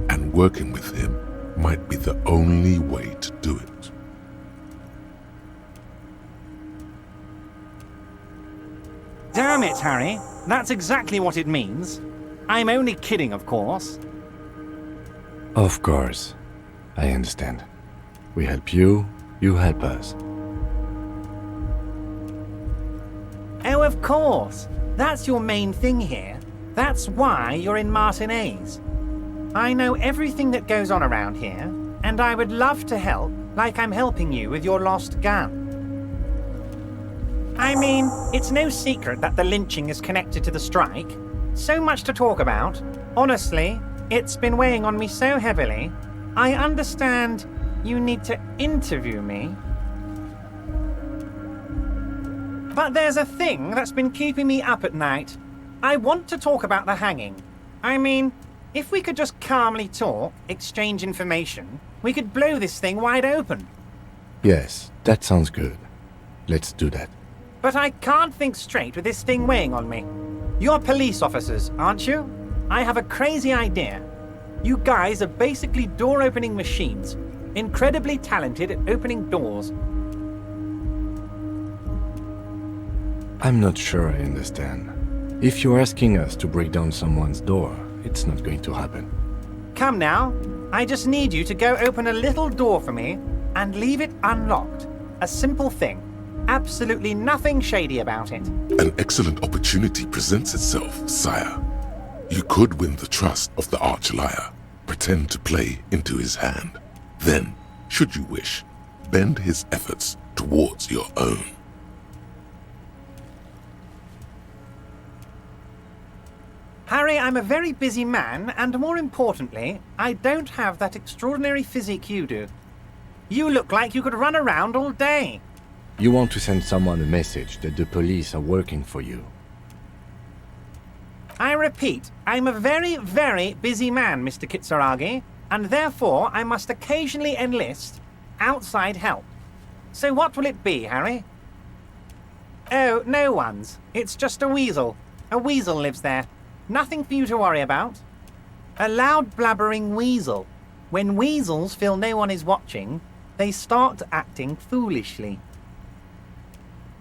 And working with him might be the only way to do it. Damn it, Harry. That's exactly what it means. I'm only kidding, of course. Of course. I understand. We help you, you help us. Oh, of course. That's your main thing here. That's why you're in Martinez. I know everything that goes on around here, and I would love to help, like I'm helping you with your lost gun. I mean, it's no secret that the lynching is connected to the strike. So much to talk about. Honestly, it's been weighing on me so heavily. I understand you need to interview me. But there's a thing that's been keeping me up at night. I want to talk about the hanging. I mean, if we could just calmly talk, exchange information, we could blow this thing wide open. Yes, that sounds good. Let's do that. But I can't think straight with this thing weighing on me. You're police officers, aren't you? I have a crazy idea. You guys are basically door-opening machines, incredibly talented at opening doors. I'm not sure I understand. If you're asking us to break down someone's door, it's not going to happen. Come now. I just need you to go open a little door for me and leave it unlocked. A simple thing. Absolutely nothing shady about it. An excellent opportunity presents itself, sire. You could win the trust of the arch-liar, pretend to play into his hand. Then, should you wish, bend his efforts towards your own. Harry, I'm a very busy man, and more importantly, I don't have that extraordinary physique you do. You look like you could run around all day. You want to send someone a message that the police are working for you. I repeat, I'm a very, very busy man, Mr. Kitsuragi, and therefore I must occasionally enlist outside help. So what will it be, Harry? Oh, no one's. It's just a weasel. A weasel lives there. Nothing for you to worry about. A loud blabbering weasel. When weasels feel no one is watching, they start acting foolishly.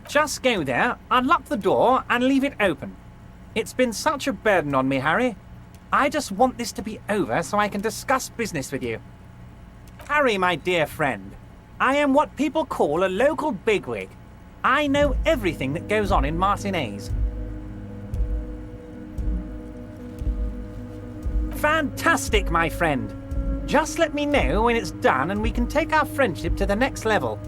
Just go there, unlock the door, and leave it open. It's been such a burden on me, Harry. I just want this to be over so I can discuss business with you. Harry, my dear friend, I am what people call a local bigwig. I know everything that goes on in Martinez. Fantastic, my friend. Just let me know when it's done and we can take our friendship to the next level.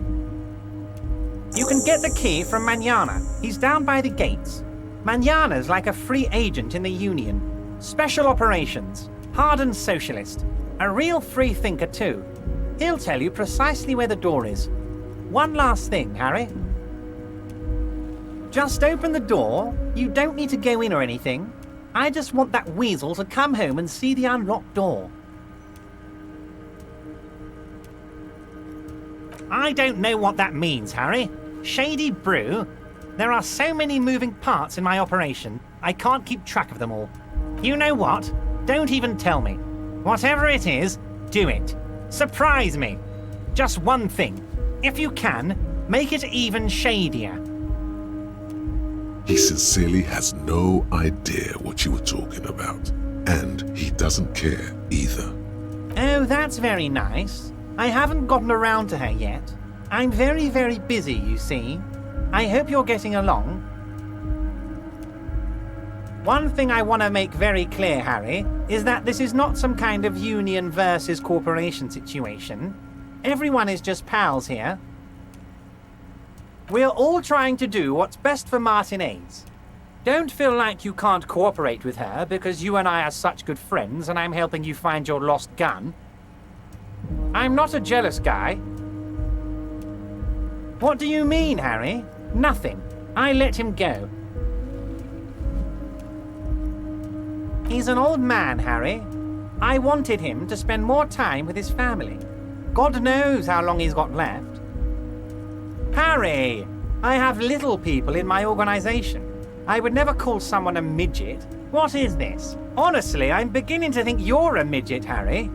You can get the key from Manana. He's down by the gates. Manana's like a free agent in the Union. Special operations. Hardened socialist. A real free thinker too. He'll tell you precisely where the door is. One last thing, Harry. Just open the door. You don't need to go in or anything. I just want that weasel to come home and see the unlocked door. I don't know what that means, Harry. Shady brew? There are so many moving parts in my operation, I can't keep track of them all. You know what? Don't even tell me. Whatever it is, do it. Surprise me. Just one thing. If you can, make it even shadier. He sincerely has no idea what you were talking about, and he doesn't care either. Oh, that's very nice. I haven't gotten around to her yet. I'm very, very busy, you see. I hope you're getting along. One thing I want to make very clear, Harry, is that this is not some kind of union versus corporation situation. Everyone is just pals here. We're all trying to do what's best for Martinez. Don't feel like you can't cooperate with her because you and I are such good friends and I'm helping you find your lost gun. I'm not a jealous guy. What do you mean, Harry? Nothing. I let him go. He's an old man, Harry. I wanted him to spend more time with his family. God knows how long he's got left. Harry! I have little people in my organization. I would never call someone a midget. What is this? Honestly, I'm beginning to think you're a midget, Harry.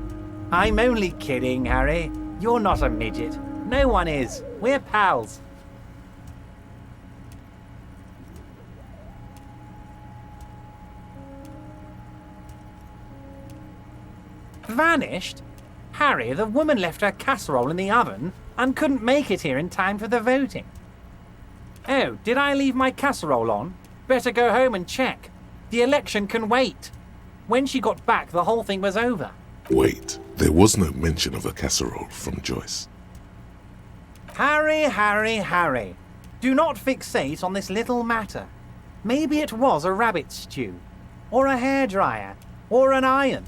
I'm only kidding, Harry. You're not a midget. No one is. We're pals. Vanished? Harry, the woman left her casserole in the oven and couldn't make it here in time for the voting. Oh, did I leave my casserole on? Better go home and check. The election can wait. When she got back, the whole thing was over. Wait, there was no mention of a casserole from Joyce. Harry, Harry, Harry. Do not fixate on this little matter. Maybe it was a rabbit stew, or a hairdryer, or an iron.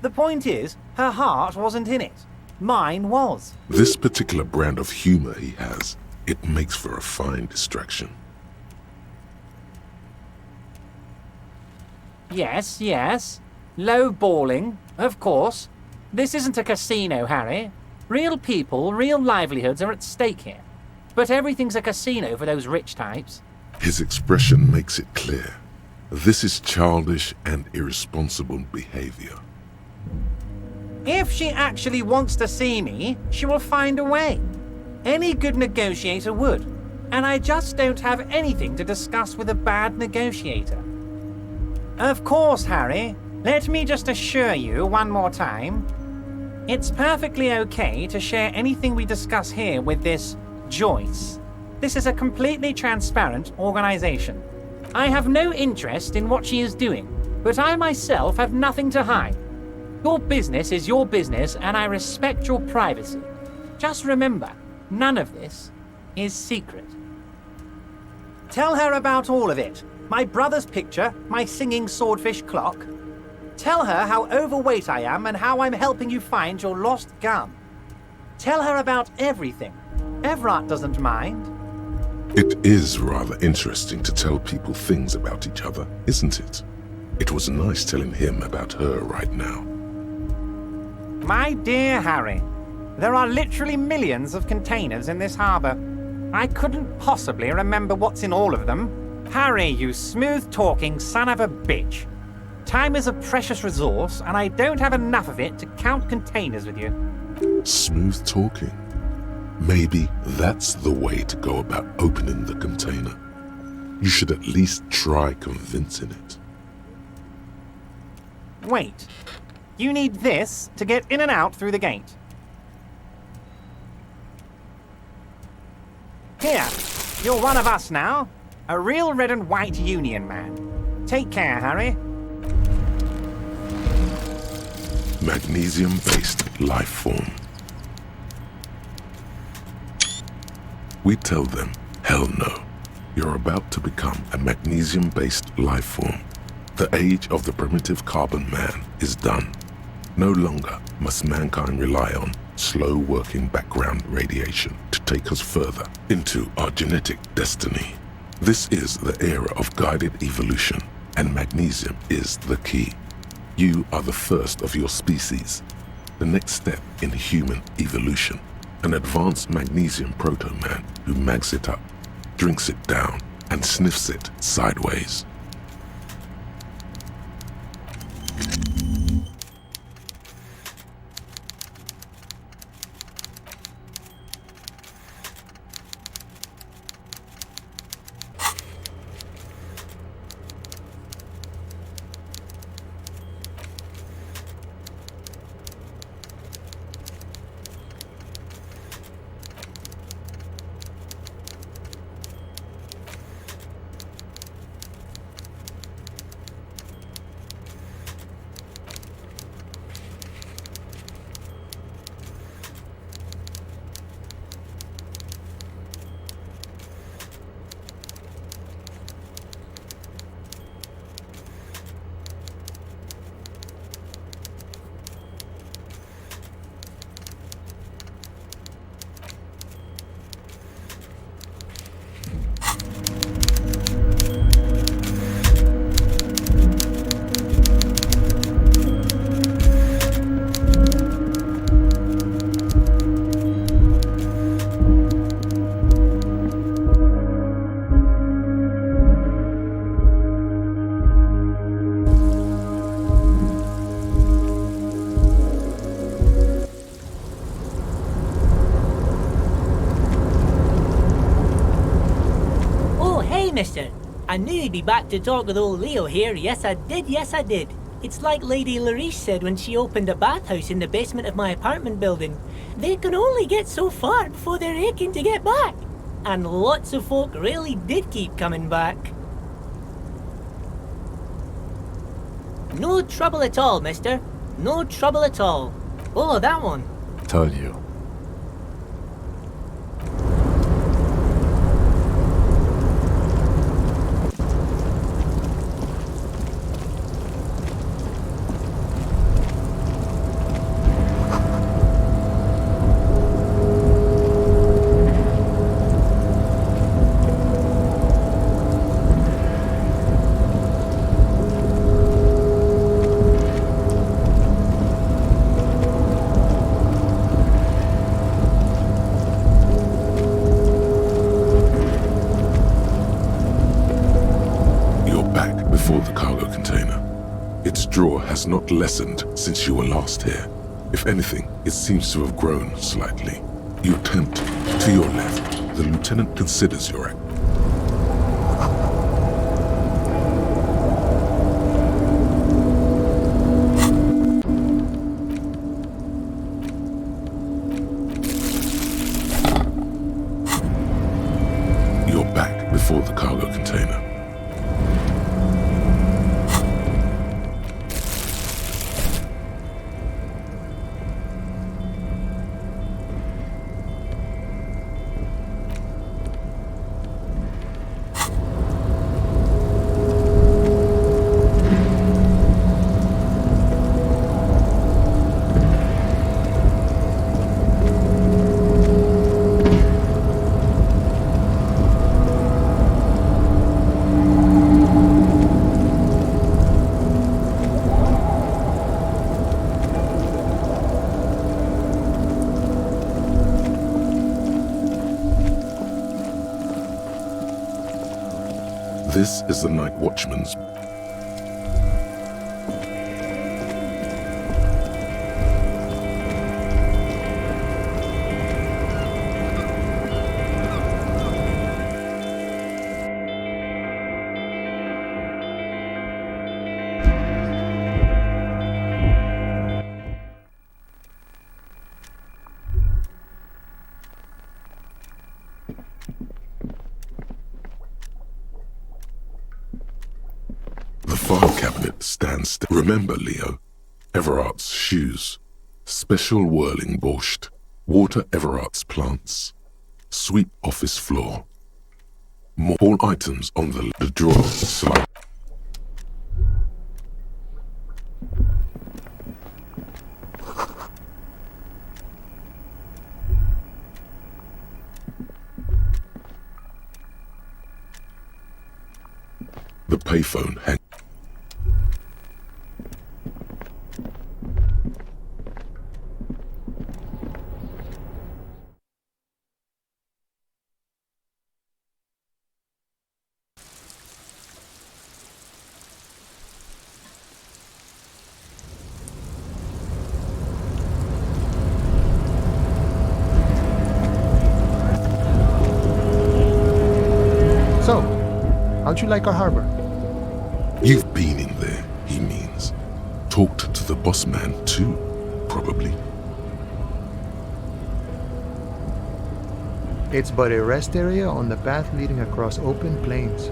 The point is, her heart wasn't in it. Mine was. This particular brand of humor he has, it makes for a fine distraction. Yes, yes. Low balling, of course. This isn't a casino, Harry. Real people, real livelihoods are at stake here. But everything's a casino for those rich types. His expression makes it clear. This is childish and irresponsible behavior. If she actually wants to see me, she will find a way. Any good negotiator would. And I just don't have anything to discuss with a bad negotiator. Of course, Harry. Let me just assure you one more time. It's perfectly okay to share anything we discuss here with this Joyce. This is a completely transparent organization. I have no interest in what she is doing. but I myself have nothing to hide. Your business is your business, and I respect your privacy. Just remember, none of this is secret. Tell her about all of it. My brother's picture, my singing swordfish clock. Tell her how overweight I am and how I'm helping you find your lost gun. Tell her about everything. Everard doesn't mind. It is rather interesting to tell people things about each other, isn't it? It was nice telling him about her right now. My dear Harry, there are literally millions of containers in this harbor. I couldn't possibly remember what's in all of them. Harry, you smooth-talking son of a bitch. Time is a precious resource, and I don't have enough of it to count containers with you. Smooth talking. Maybe that's the way to go about opening the container. You should at least try convincing it. Wait. You need this to get in and out through the gate. Here, you're one of us now. A real red and white Union man. Take care, Harry. Magnesium-based life form. We tell them, hell no. You're about to become a magnesium-based life form. The age of the primitive carbon man is done. No longer must mankind rely on slow-working background radiation to take us further into our genetic destiny. This is the era of guided evolution, and magnesium is the key. You are the first of your species, the next step in human evolution. An advanced magnesium proto-man who mags it up, drinks it down, and sniffs it sideways. Mister. I knew you'd be back to talk with old Leo here. Yes, I did. It's like Lady Lariche said when she opened a bathhouse in the basement of my apartment building. They can only get so far before they're aching to get back. And lots of folk really did keep coming back. No trouble at all, mister. No trouble at all. Oh, that one. Told you. Has not lessened since you were last here. If anything, it seems to have grown slightly. You attempt to your left. The lieutenant considers your act. You're back before the cargo container. This is the night watchman's. The file cabinet stands still. Remember, Leo, Everart's shoes, special whirling borscht, water Everart's plants, sweep office floor. More all items on the drawer slide. The payphone hang. So, how'd you like our harbor? You've been in there, he means. Talked to the boss man too, probably. It's but a rest area on the path leading across open plains.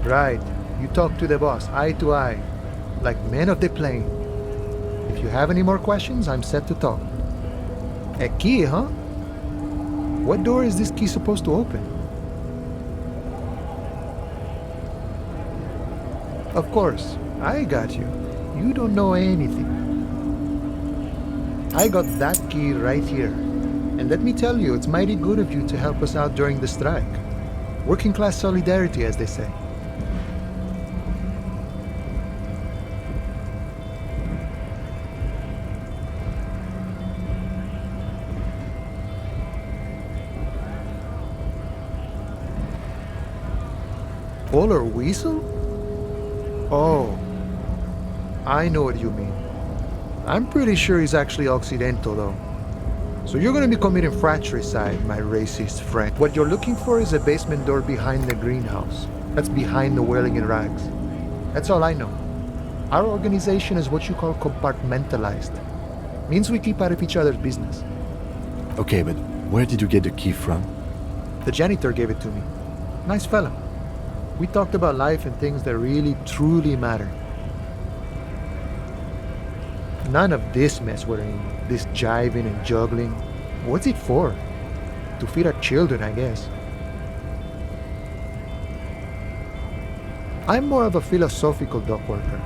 Right, you talk to the boss eye to eye, like men of the plain. If you have any more questions, I'm set to talk. A key, huh? What door is this key supposed to open? Of course, I got you. You don't know anything. I got that key right here. And let me tell you, it's mighty good of you to help us out during the strike. Working class solidarity, as they say. Polar weasel? Oh, I know what you mean. I'm pretty sure he's actually Occidental, though. So you're gonna be committing fratricide, my racist friend. What you're looking for is a basement door behind the greenhouse. That's behind the whirling in rags. That's all I know. Our organization is what you call compartmentalized. Means we keep out of each other's business. Okay, but where did you get the key from? The janitor gave it to me. Nice fella. We talked about life and things that really, truly matter. None of this mess we're in, this jiving and juggling. What's it for? To feed our children, I guess. I'm more of a philosophical dock worker.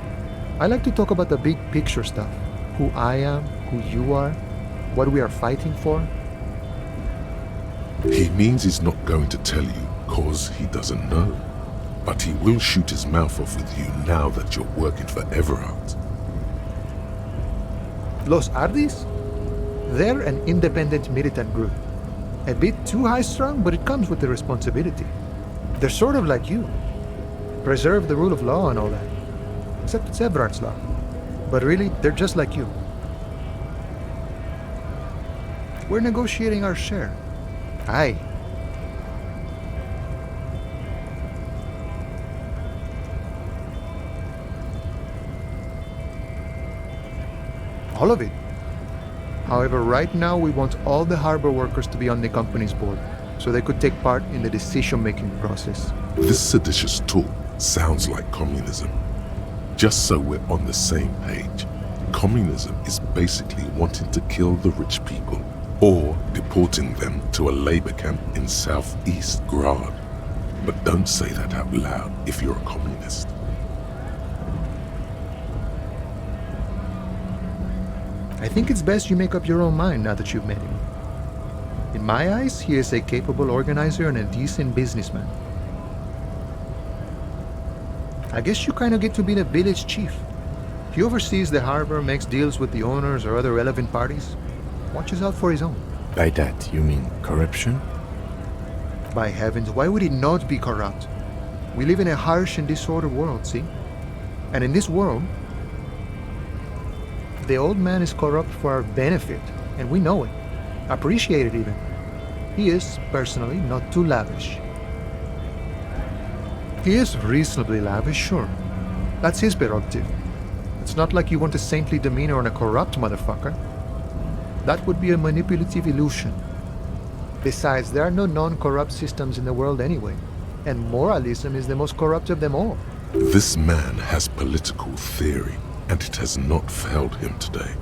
I like to talk about the big picture stuff. Who I am, who you are, what we are fighting for. He means he's not going to tell you, cause he doesn't know. But he will shoot his mouth off with you now that you're working for Everart. Los Ardis? They're an independent militant group. A bit too high-strung, but it comes with the responsibility. They're sort of like you. Preserve the rule of law and all that. Except it's Everart's law. But really, they're just like you. We're negotiating our share. Aye. All of it. However, right now we want all the harbor workers to be on the company's board, so they could take part in the decision-making process. This seditious talk sounds like communism. Just so we're on the same page, communism is basically wanting to kill the rich people, or deporting them to a labor camp in southeast Grad. But don't say that out loud if you're a communist. I think it's best you make up your own mind now that you've met him. In my eyes, he is a capable organizer and a decent businessman. I guess you kind of get to be the village chief. He oversees the harbor, makes deals with the owners or other relevant parties, watches out for his own. By that, you mean corruption? By heavens, why would it not be corrupt? We live in a harsh and disordered world, see? And in this world, the old man is corrupt for our benefit, and we know it. Appreciate it even. He is, personally, not too lavish. He is reasonably lavish, sure. That's his prerogative. It's not like you want a saintly demeanor on a corrupt motherfucker. That would be a manipulative illusion. Besides, there are no non-corrupt systems in the world anyway, and moralism is the most corrupt of them all. This man has political theory, and it has not failed him today.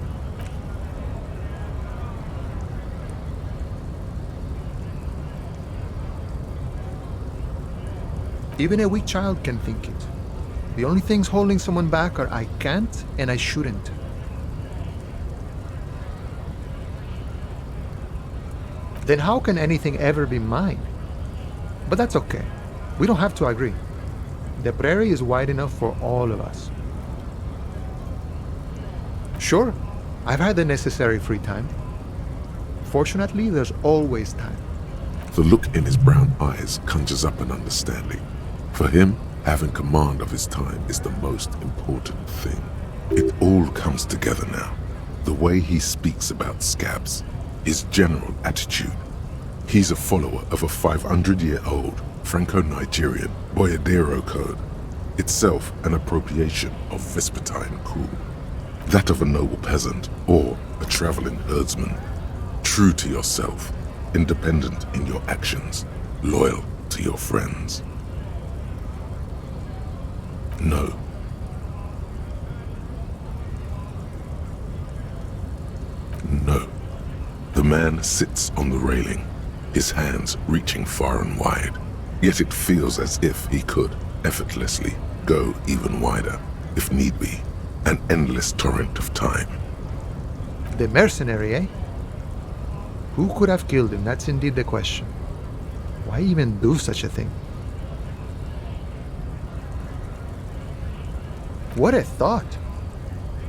Even a weak child can think it. The only things holding someone back are I can't and I shouldn't. Then how can anything ever be mine? But that's okay. We don't have to agree. The prairie is wide enough for all of us. Sure, I've had the necessary free time. Fortunately, there's always time. The look in his brown eyes conjures up an understanding. For him, having command of his time is the most important thing. It all comes together now. The way he speaks about scabs, his general attitude. He's a follower of a 500-year-old Franco-Nigerian Boyadero code, itself an appropriation of Vespertine cool. That of a noble peasant or a traveling herdsman. True to yourself, independent in your actions, loyal to your friends. No. No. The man sits on the railing, his hands reaching far and wide, yet it feels as if he could, effortlessly, go even wider, if need be, an endless torrent of time. The mercenary, eh? Who could have killed him? That's indeed the question. Why even do such a thing? What a thought!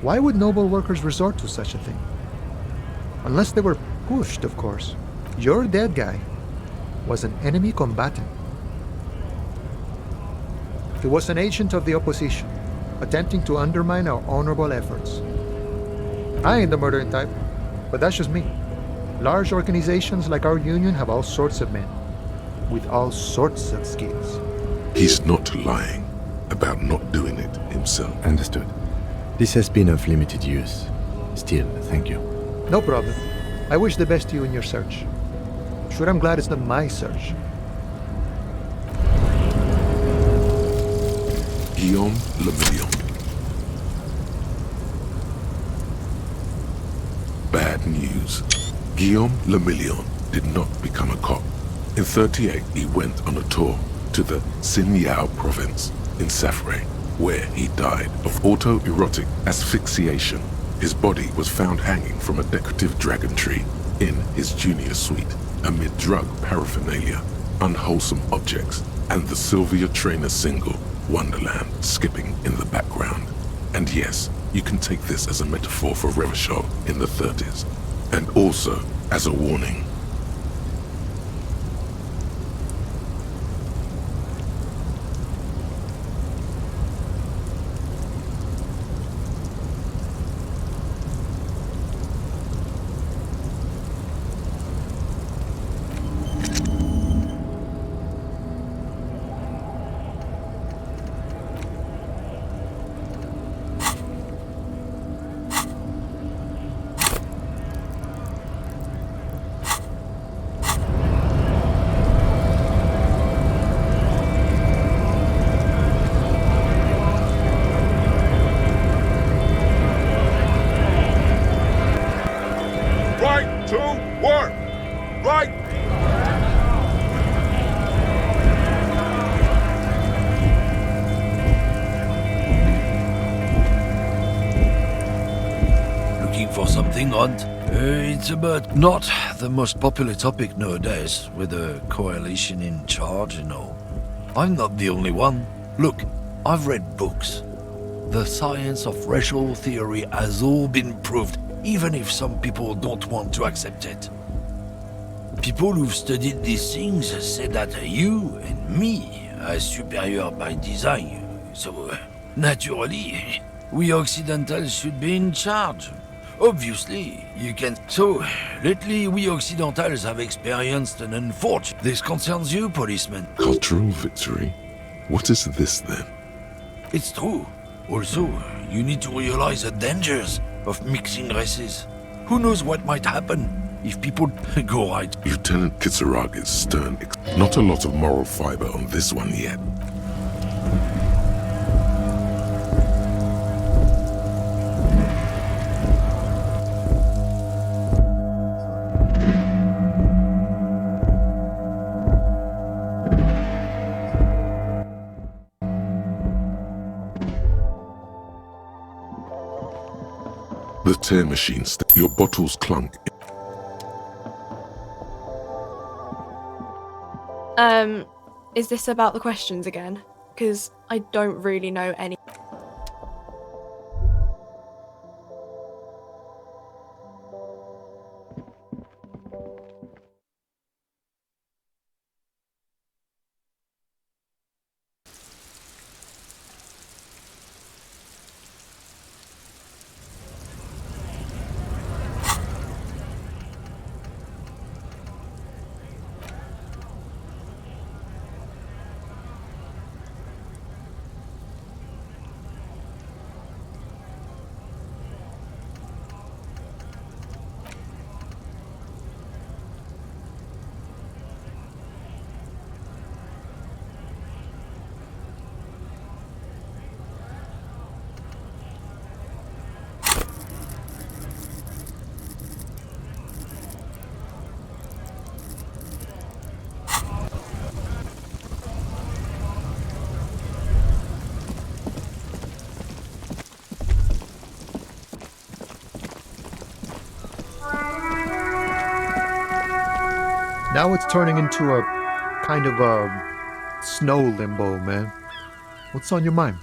Why would noble workers resort to such a thing? Unless they were pushed, of course. Your dead guy was an enemy combatant. He was an agent of the opposition, attempting to undermine our honorable efforts. I ain't the murdering type, but that's just me. Large organizations like our union have all sorts of men, with all sorts of skills. He's not lying about not doing it himself. Understood. This has been of limited use. Still, thank you. No problem. I wish the best to you in your search. Sure, I'm glad it's not my search. Guillaume Le Million. Bad news. Guillaume Le Million did not become a cop. In 38, he went on a tour to the Sinyao province in Safre, where he died of autoerotic asphyxiation. His body was found hanging from a decorative dragon tree in his junior suite, amid drug paraphernalia, unwholesome objects, and the Sylvia Trainer single, Wonderland, skipping in the background. And yes, you can take this as a metaphor for Revachol in the 30s, and also as a warning. Right to work! Right! Looking for something, Hunt? It's about not the most popular topic nowadays, with a coalition in charge and all. I'm not the only one. Look, I've read books. The science of racial theory has all been proved, even if some people don't want to accept it. People who've studied these things say that you and me are superior by design. So, naturally, we Occidentals should be in charge. Obviously, you can... So, lately we Occidentals have experienced an unfortunate... This concerns you, policeman. Cultural victory? What is this then? It's true. Also, you need to realize the dangers of mixing races. Who knows what might happen if people go right? Lieutenant Kisaraga's stern... Not a lot of moral fiber on this one yet. The tear machine your bottles clunk. Is this about the questions again? Because I don't really know any. Now it's turning into a kind of a snow limbo, man. What's on your mind?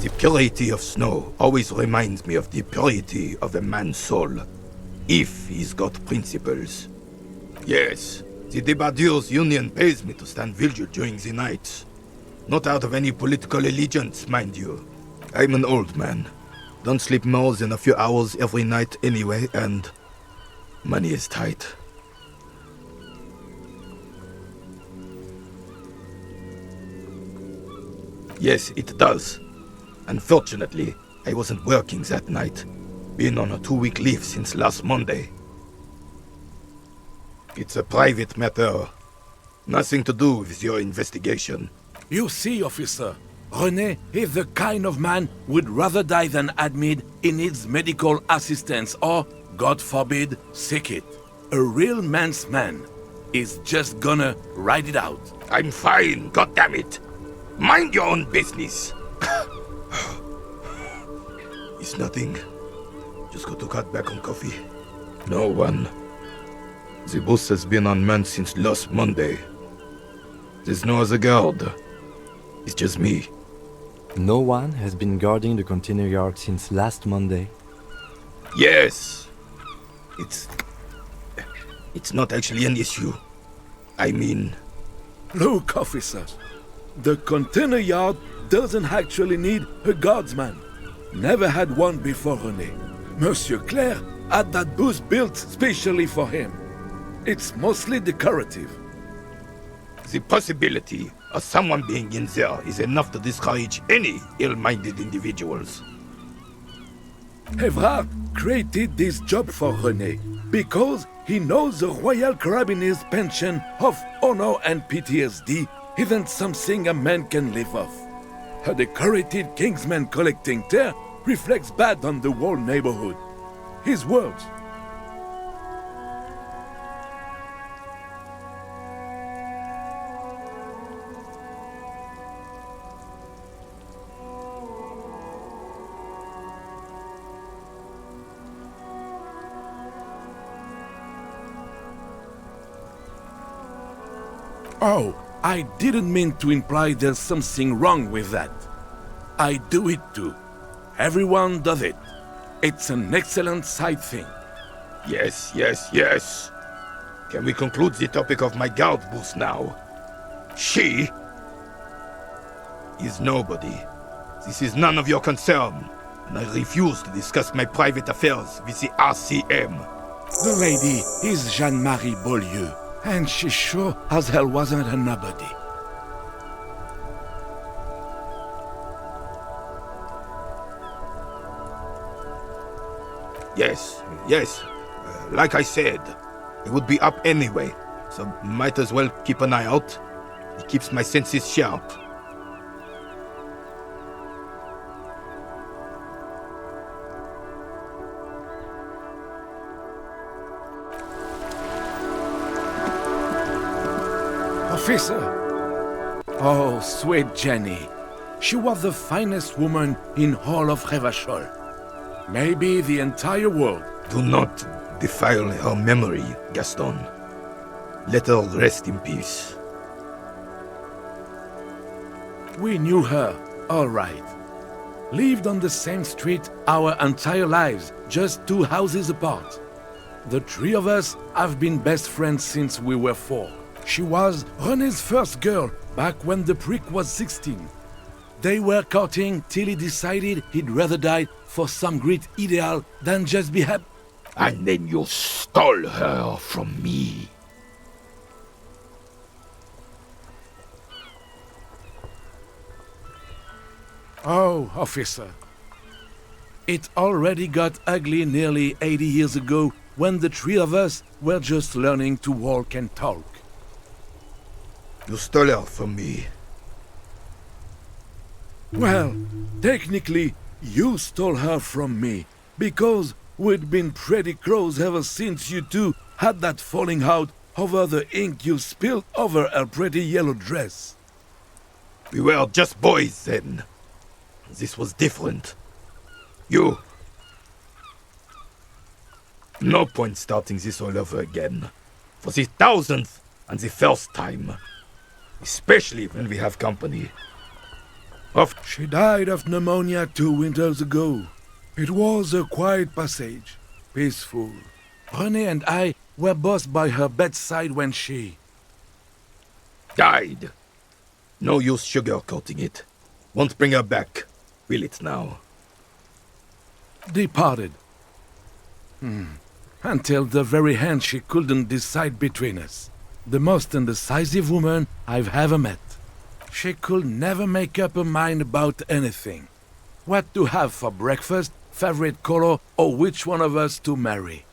The purity of snow always reminds me of the purity of a man's soul, if he's got principles. Yes, the Debardeurs Union pays me to stand vigil during the nights. Not out of any political allegiance, mind you. I'm an old man. Don't sleep more than a few hours every night anyway, and money is tight. Yes, it does. Unfortunately, I wasn't working that night. Been on a 2-week leave since last Monday. It's a private matter. Nothing to do with your investigation. You see, officer, René is the kind of man would rather die than admit he needs medical assistance or, God forbid, seek it. A real man's man is just gonna ride it out. I'm fine, goddammit. Mind your own business. It's nothing. Just got to cut back on coffee. No one. The bus has been unmanned since last Monday. There's no other guard. It's just me. No one has been guarding the container yard since last Monday? Yes. It's not actually an issue. I mean... Look, officer. The container yard doesn't actually need a guardsman. Never had one before René. Monsieur Claire had that booth built specially for him. It's mostly decorative. The possibility of someone being in there is enough to discourage any ill-minded individuals. Evrard created this job for René because he knows the Royal Carabiniers' pension of honor and PTSD isn't something a man can live off. A decorated kingsman collecting tear reflects bad on the whole neighborhood. His words. Oh, I didn't mean to imply there's something wrong with that. I do it too. Everyone does it. It's an excellent side thing. Yes, yes, yes. Can we conclude the topic of my guard boost now? She is nobody. This is none of your concern, and I refuse to discuss my private affairs with the RCM. The lady is Jeanne-Marie Beaulieu, and she sure as hell wasn't a nobody. Yes, yes. Like I said, it would be up anyway, so might as well keep an eye out. It keeps my senses sharp. Officer! Oh, sweet Jenny. She was the finest woman in all of Revachol. Maybe the entire world. Do not defile her memory, Gaston. Let her rest in peace. We knew her, all right. Lived on the same street our entire lives, just 2 houses apart. The 3 of us have been best friends since we were 4. She was René's first girl back when the prick was 16. They were courting till he decided he'd rather die for some great ideal than just be happy. And then you stole her from me. Oh, officer. It already got ugly nearly 80 years ago when the 3 of us were just learning to walk and talk. You stole her from me. Well, technically, you stole her from me, because we'd been pretty close ever since you two had that falling out over the ink you spilled over her pretty yellow dress. We were just boys then. This was different. You... No point starting this all over again. For the 1000th and the first time. Especially when we have company. She died of pneumonia 2 winters ago. It was a quiet passage, peaceful. René and I were both by her bedside when she... died. No use sugarcoating it. Won't bring her back. Will it now? Departed. Until the very end she couldn't decide between us. The most indecisive woman I've ever met. She could never make up her mind about anything. What to have for breakfast, favorite color, or which one of us to marry.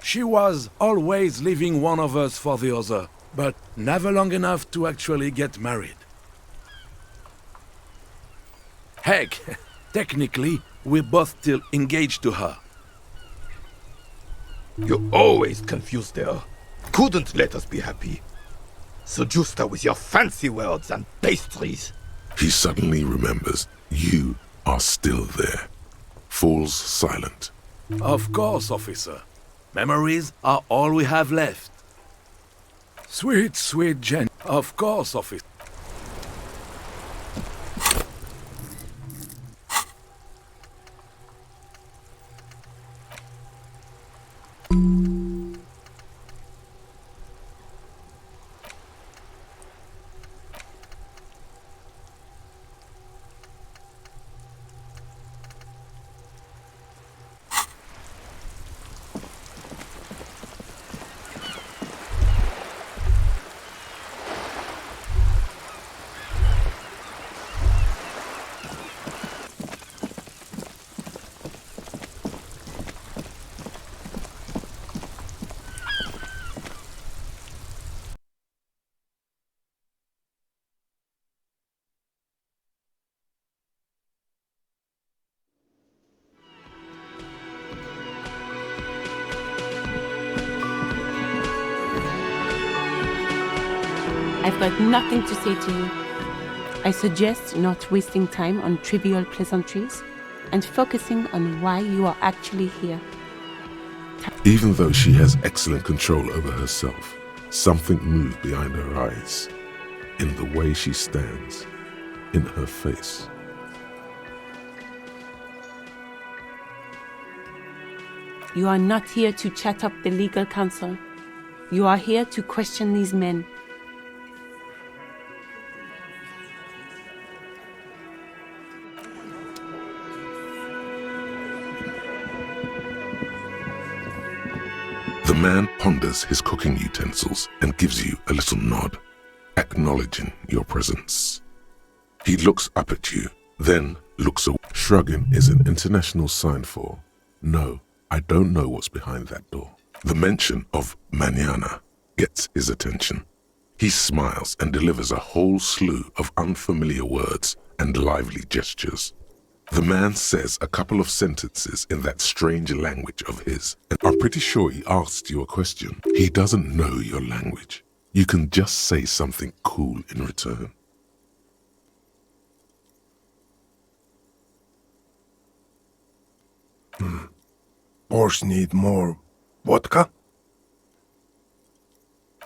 She was always leaving one of us for the other, but never long enough to actually get married. Heck, technically, we're both still engaged to her. You always confused her. Couldn't let us be happy. Seduced her with your fancy words and pastries. He suddenly remembers you are still there. Falls silent. Of course, officer. Memories are all we have left. Sweet, sweet Jen. Of course, officer. I've got nothing to say to you. I suggest not wasting time on trivial pleasantries and focusing on why you are actually here. Even though she has excellent control over herself, something moved behind her eyes, in the way she stands, in her face. You are not here to chat up the legal counsel. You are here to question these men. The man ponders his cooking utensils and gives you a little nod, acknowledging your presence. He looks up at you, then looks away. Shrugging is an international sign for, no, I don't know what's behind that door. The mention of mañana gets his attention. He smiles and delivers a whole slew of unfamiliar words and lively gestures. The man says a couple of sentences in that strange language of his, and I'm pretty sure he asked you a question. He doesn't know your language. You can just say something cool in return. Boss need more vodka?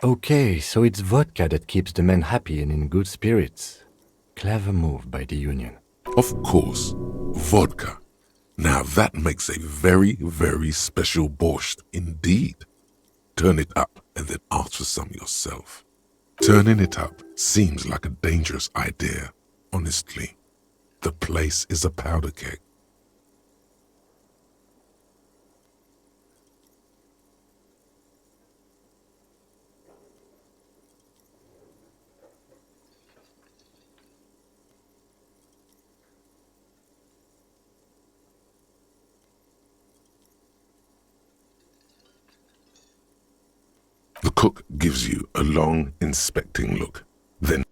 Okay, so it's vodka that keeps the men happy and in good spirits. Clever move by the Union. Of course, vodka. Now that makes a very, very special borscht indeed. Turn it up and then ask for some yourself. Turning it up seems like a dangerous idea, honestly. The place is a powder keg. The cook gives you a long, inspecting look, then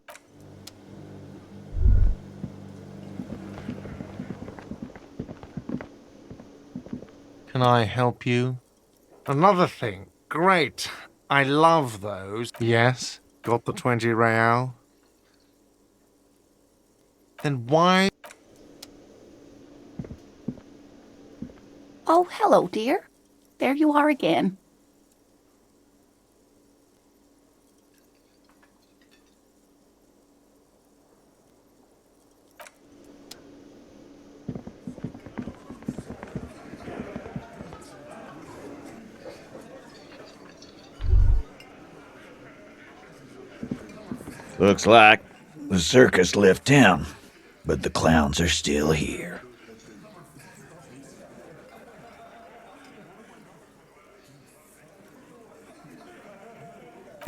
Can I help you? Another thing. Great. I love those. Yes. Got the 20 real? Then why? Oh, hello, dear. There you are again. Looks like the circus left town, but the clowns are still here.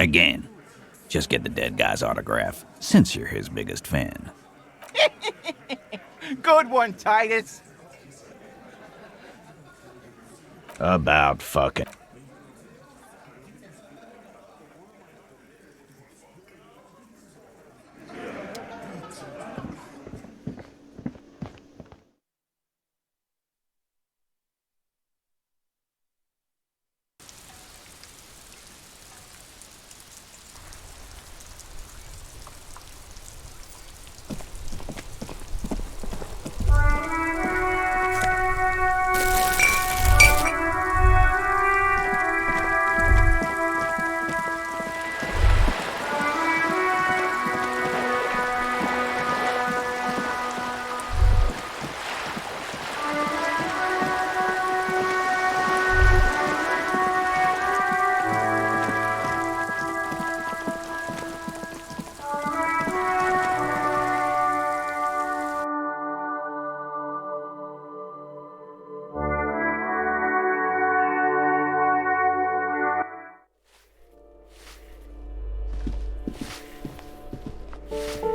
Again, just get the dead guy's autograph, since you're his biggest fan. Good one, Titus. About fucking.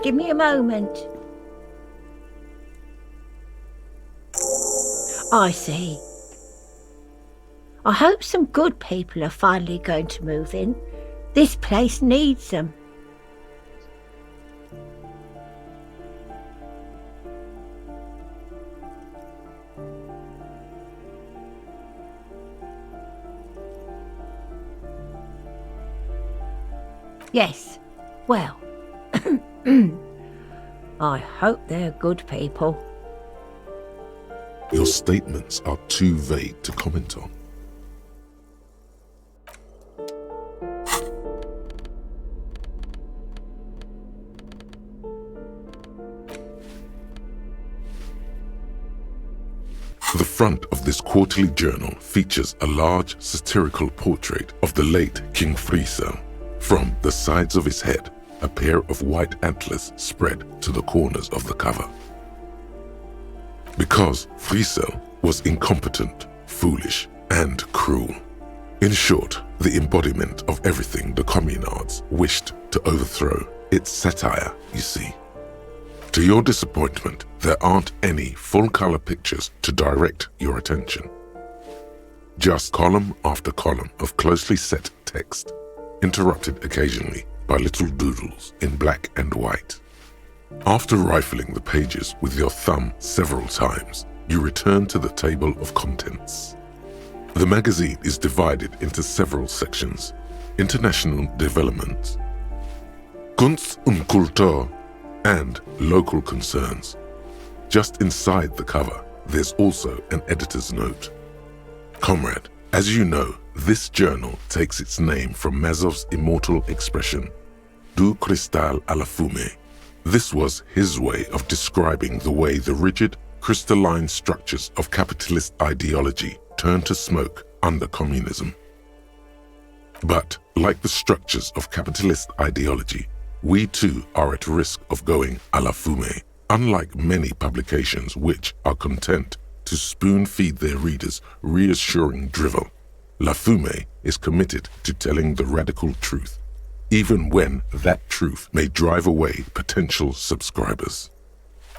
Give me a moment. I see. I hope some good people are finally going to move in. This place needs them. Yes, Well, I hope they're good people. Your statements are too vague to comment on. The front of this quarterly journal features a large satirical portrait of the late King Friesel. From the sides of his head, a pair of white antlers spread to the corners of the cover. Because Friesel was incompetent, foolish, and cruel. In short, the embodiment of everything the communards wished to overthrow. It's satire, you see. To your disappointment, there aren't any full-color pictures to direct your attention. Just column after column of closely set text, interrupted occasionally by little doodles in black and white. After rifling the pages with your thumb several times, you return to the table of contents. The magazine is divided into several sections: international developments, Kunst und Kultur, and local concerns. Just inside the cover, there's also an editor's note. Comrade, as you know, this journal takes its name from Mazov's immortal expression, Du cristal à la fumée. This was his way of describing the way the rigid, crystalline structures of capitalist ideology turn to smoke under communism. But, like the structures of capitalist ideology, we too are at risk of going à la fumée, unlike many publications which are content to spoon-feed their readers reassuring drivel. La Fumée is committed to telling the radical truth, even when that truth may drive away potential subscribers.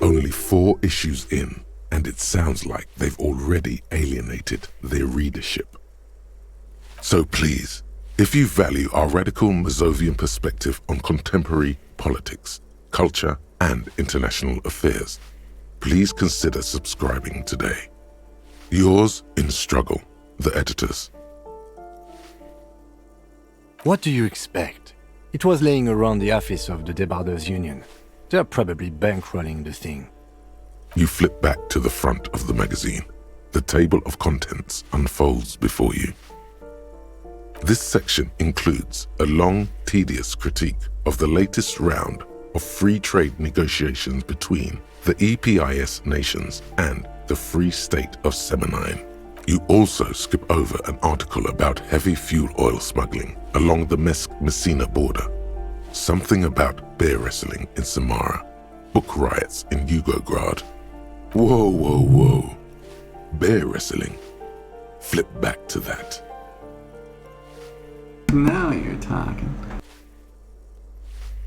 Only 4 issues in, and it sounds like they've already alienated their readership. So please, if you value our radical Mazovian perspective on contemporary politics, culture, and international affairs, please consider subscribing today. Yours in struggle, the editors. What do you expect? It was laying around the office of the Debarders Union. They're probably bankrolling the thing. You flip back to the front of the magazine. The table of contents unfolds before you. This section includes a long, tedious critique of the latest round of free trade negotiations between the EPIS nations and the Free State of Semenine. You also skip over an article about heavy fuel oil smuggling along the Messina border, something about bear wrestling in Samara, book riots in Yugograd. Whoa, whoa, whoa. Bear wrestling. Flip back to that. Now you're talking.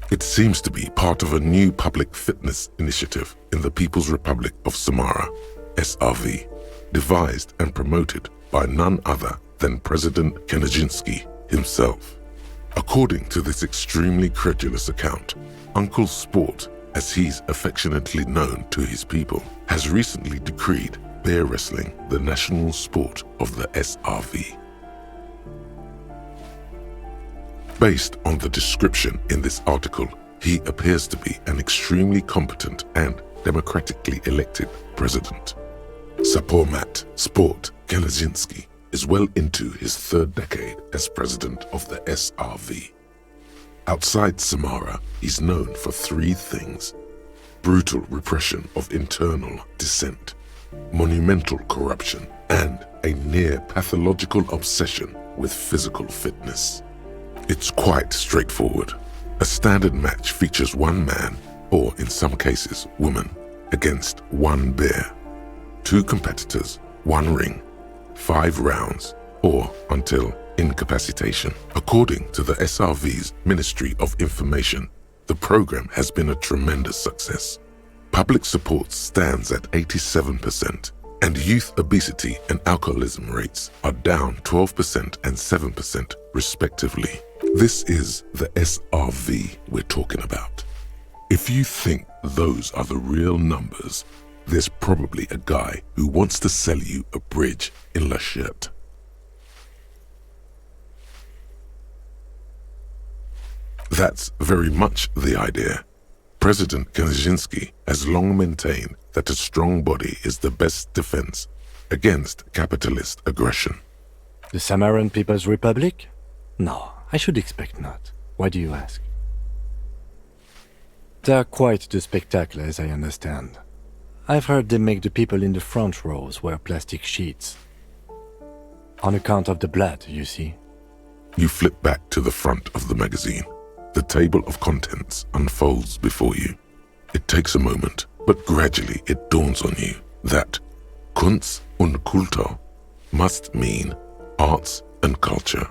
It seems to be part of a new public fitness initiative in the People's Republic of Samara, SRV, devised and promoted by none other than President Kanajinsky himself. According to this extremely credulous account, Uncle Sport, as he's affectionately known to his people, has recently decreed bear wrestling the national sport of the SRV. Based on the description in this article, he appears to be an extremely competent and democratically elected president. Sapormat Sport Kanajinsky is well into his 3rd decade as president of the SRV. Outside Samara, he's known for 3 things: brutal repression of internal dissent, monumental corruption, and a near pathological obsession with physical fitness. It's quite straightforward. A standard match features 1 man, or in some cases woman, against 1 bear. 2 competitors, 1 ring, 5 rounds, or until incapacitation. According to the SRV's Ministry of Information, the program has been a tremendous success. Public support stands at 87%, and youth obesity and alcoholism rates are down 12% and 7% respectively. This is the SRV we're talking about. If you think those are the real numbers, there's probably a guy who wants to sell you a bridge in La Cherte. That's very much the idea. President Kaczynski has long maintained that a strong body is the best defense against capitalist aggression. The Samaran People's Republic? No, I should expect not. Why do you ask? They're quite the spectacle, as I understand. I've heard they make the people in the front rows wear plastic sheets. On account of the blood, you see. You flip back to the front of the magazine. The table of contents unfolds before you. It takes a moment, but gradually it dawns on you that Kunst und Kultur must mean arts and culture.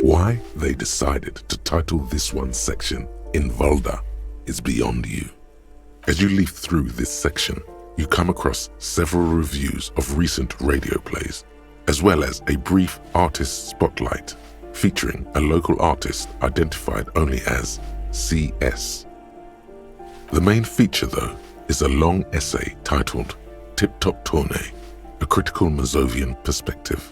Why they decided to title this one section in Volda is beyond you. As you leaf through this section, you come across several reviews of recent radio plays, as well as a brief artist spotlight featuring a local artist identified only as CS. The main feature, though, is a long essay titled Tip Top Tournée, a critical Mazovian perspective.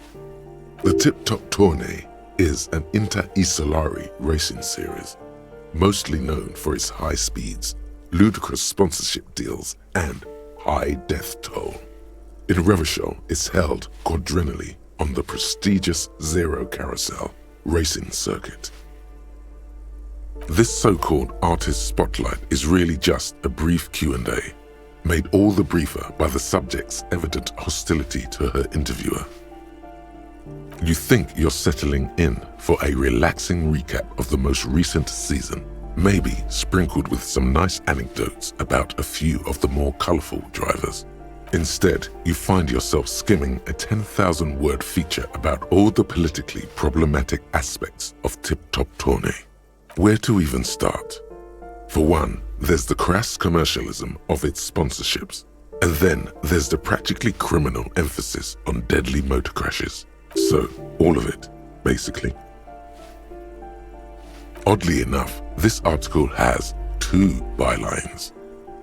The Tip Top Tournée is an inter-Isolari racing series, mostly known for its high speeds, ludicrous sponsorship deals, and high death toll. In Revachol, it's held quadrennially on the prestigious Zero Carousel racing circuit. This so-called artist spotlight is really just a brief Q&A, made all the briefer by the subject's evident hostility to her interviewer. You think you're settling in for a relaxing recap of the most recent season, maybe sprinkled with some nice anecdotes about a few of the more colorful drivers. Instead, you find yourself skimming a 10,000-word feature about all the politically problematic aspects of Tip Top Tournée. Where to even start? For one, there's the crass commercialism of its sponsorships, and then there's the practically criminal emphasis on deadly motor crashes. So, all of it, basically. Oddly enough, this article has 2 bylines,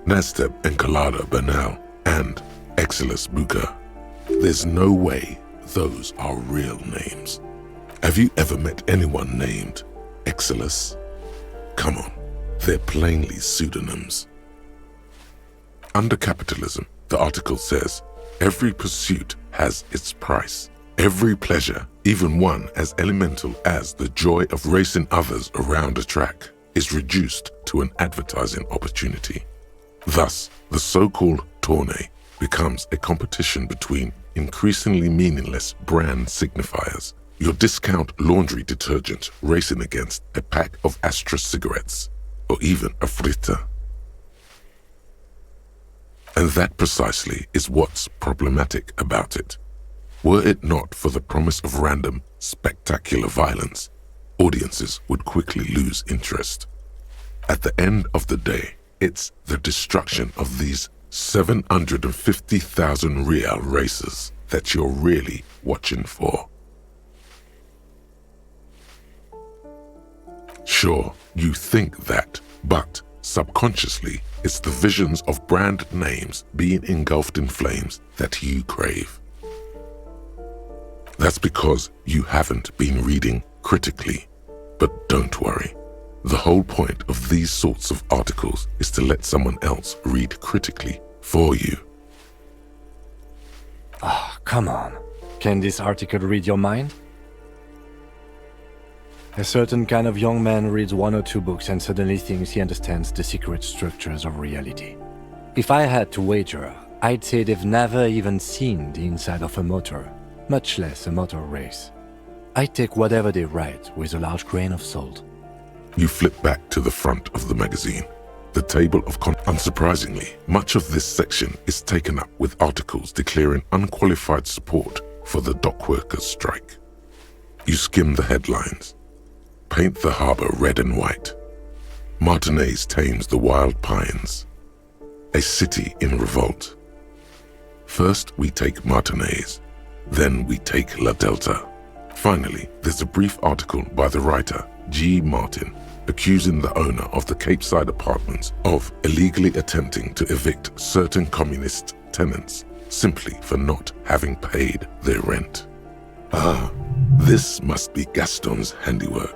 Nasteb Encolada Bernal and Exilus Buka. There's no way those are real names. Have you ever met anyone named Exilus? Come on, they're plainly pseudonyms. Under capitalism, the article says, every pursuit has its price. Every pleasure, even one as elemental as the joy of racing others around a track, is reduced to an advertising opportunity. Thus, the so-called tournée becomes a competition between increasingly meaningless brand signifiers. Your discount laundry detergent racing against a pack of Astra cigarettes, or even a Fritta. And that precisely is what's problematic about it. Were it not for the promise of random, spectacular violence, audiences would quickly lose interest. At the end of the day, it's the destruction of these 750,000 real races that you're really watching for. Sure, you think that, but subconsciously, it's the visions of brand names being engulfed in flames that you crave. That's because you haven't been reading critically. But don't worry. The whole point of these sorts of articles is to let someone else read critically for you. Ah, come on. Can this article read your mind? A certain kind of young man reads 1 or 2 books and suddenly thinks he understands the secret structures of reality. If I had to wager, I'd say they've never even seen the inside of a motor, much less a motor race. I take whatever they write with a large grain of salt. You flip back to the front of the magazine. The table of Unsurprisingly, much of this section is taken up with articles declaring unqualified support for the dockworkers' strike. You skim the headlines. Paint the harbor red and white. Martinez tames the wild pines. A city in revolt. First we take Martinez, then we take La Delta. Finally, there's a brief article by the writer, G. Martin, accusing the owner of the Cape Side apartments of illegally attempting to evict certain communist tenants simply for not having paid their rent. Ah, this must be Gaston's handiwork.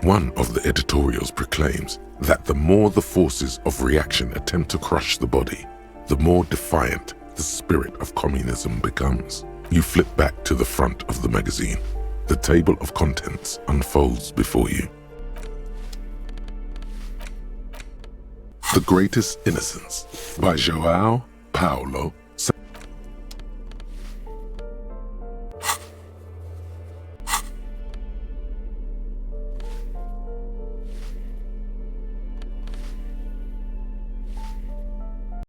One of the editorials proclaims that the more the forces of reaction attempt to crush the body, the more defiant the spirit of communism becomes. You flip back to the front of the magazine. The table of contents unfolds before you. The Greatest Innocence by João Paulo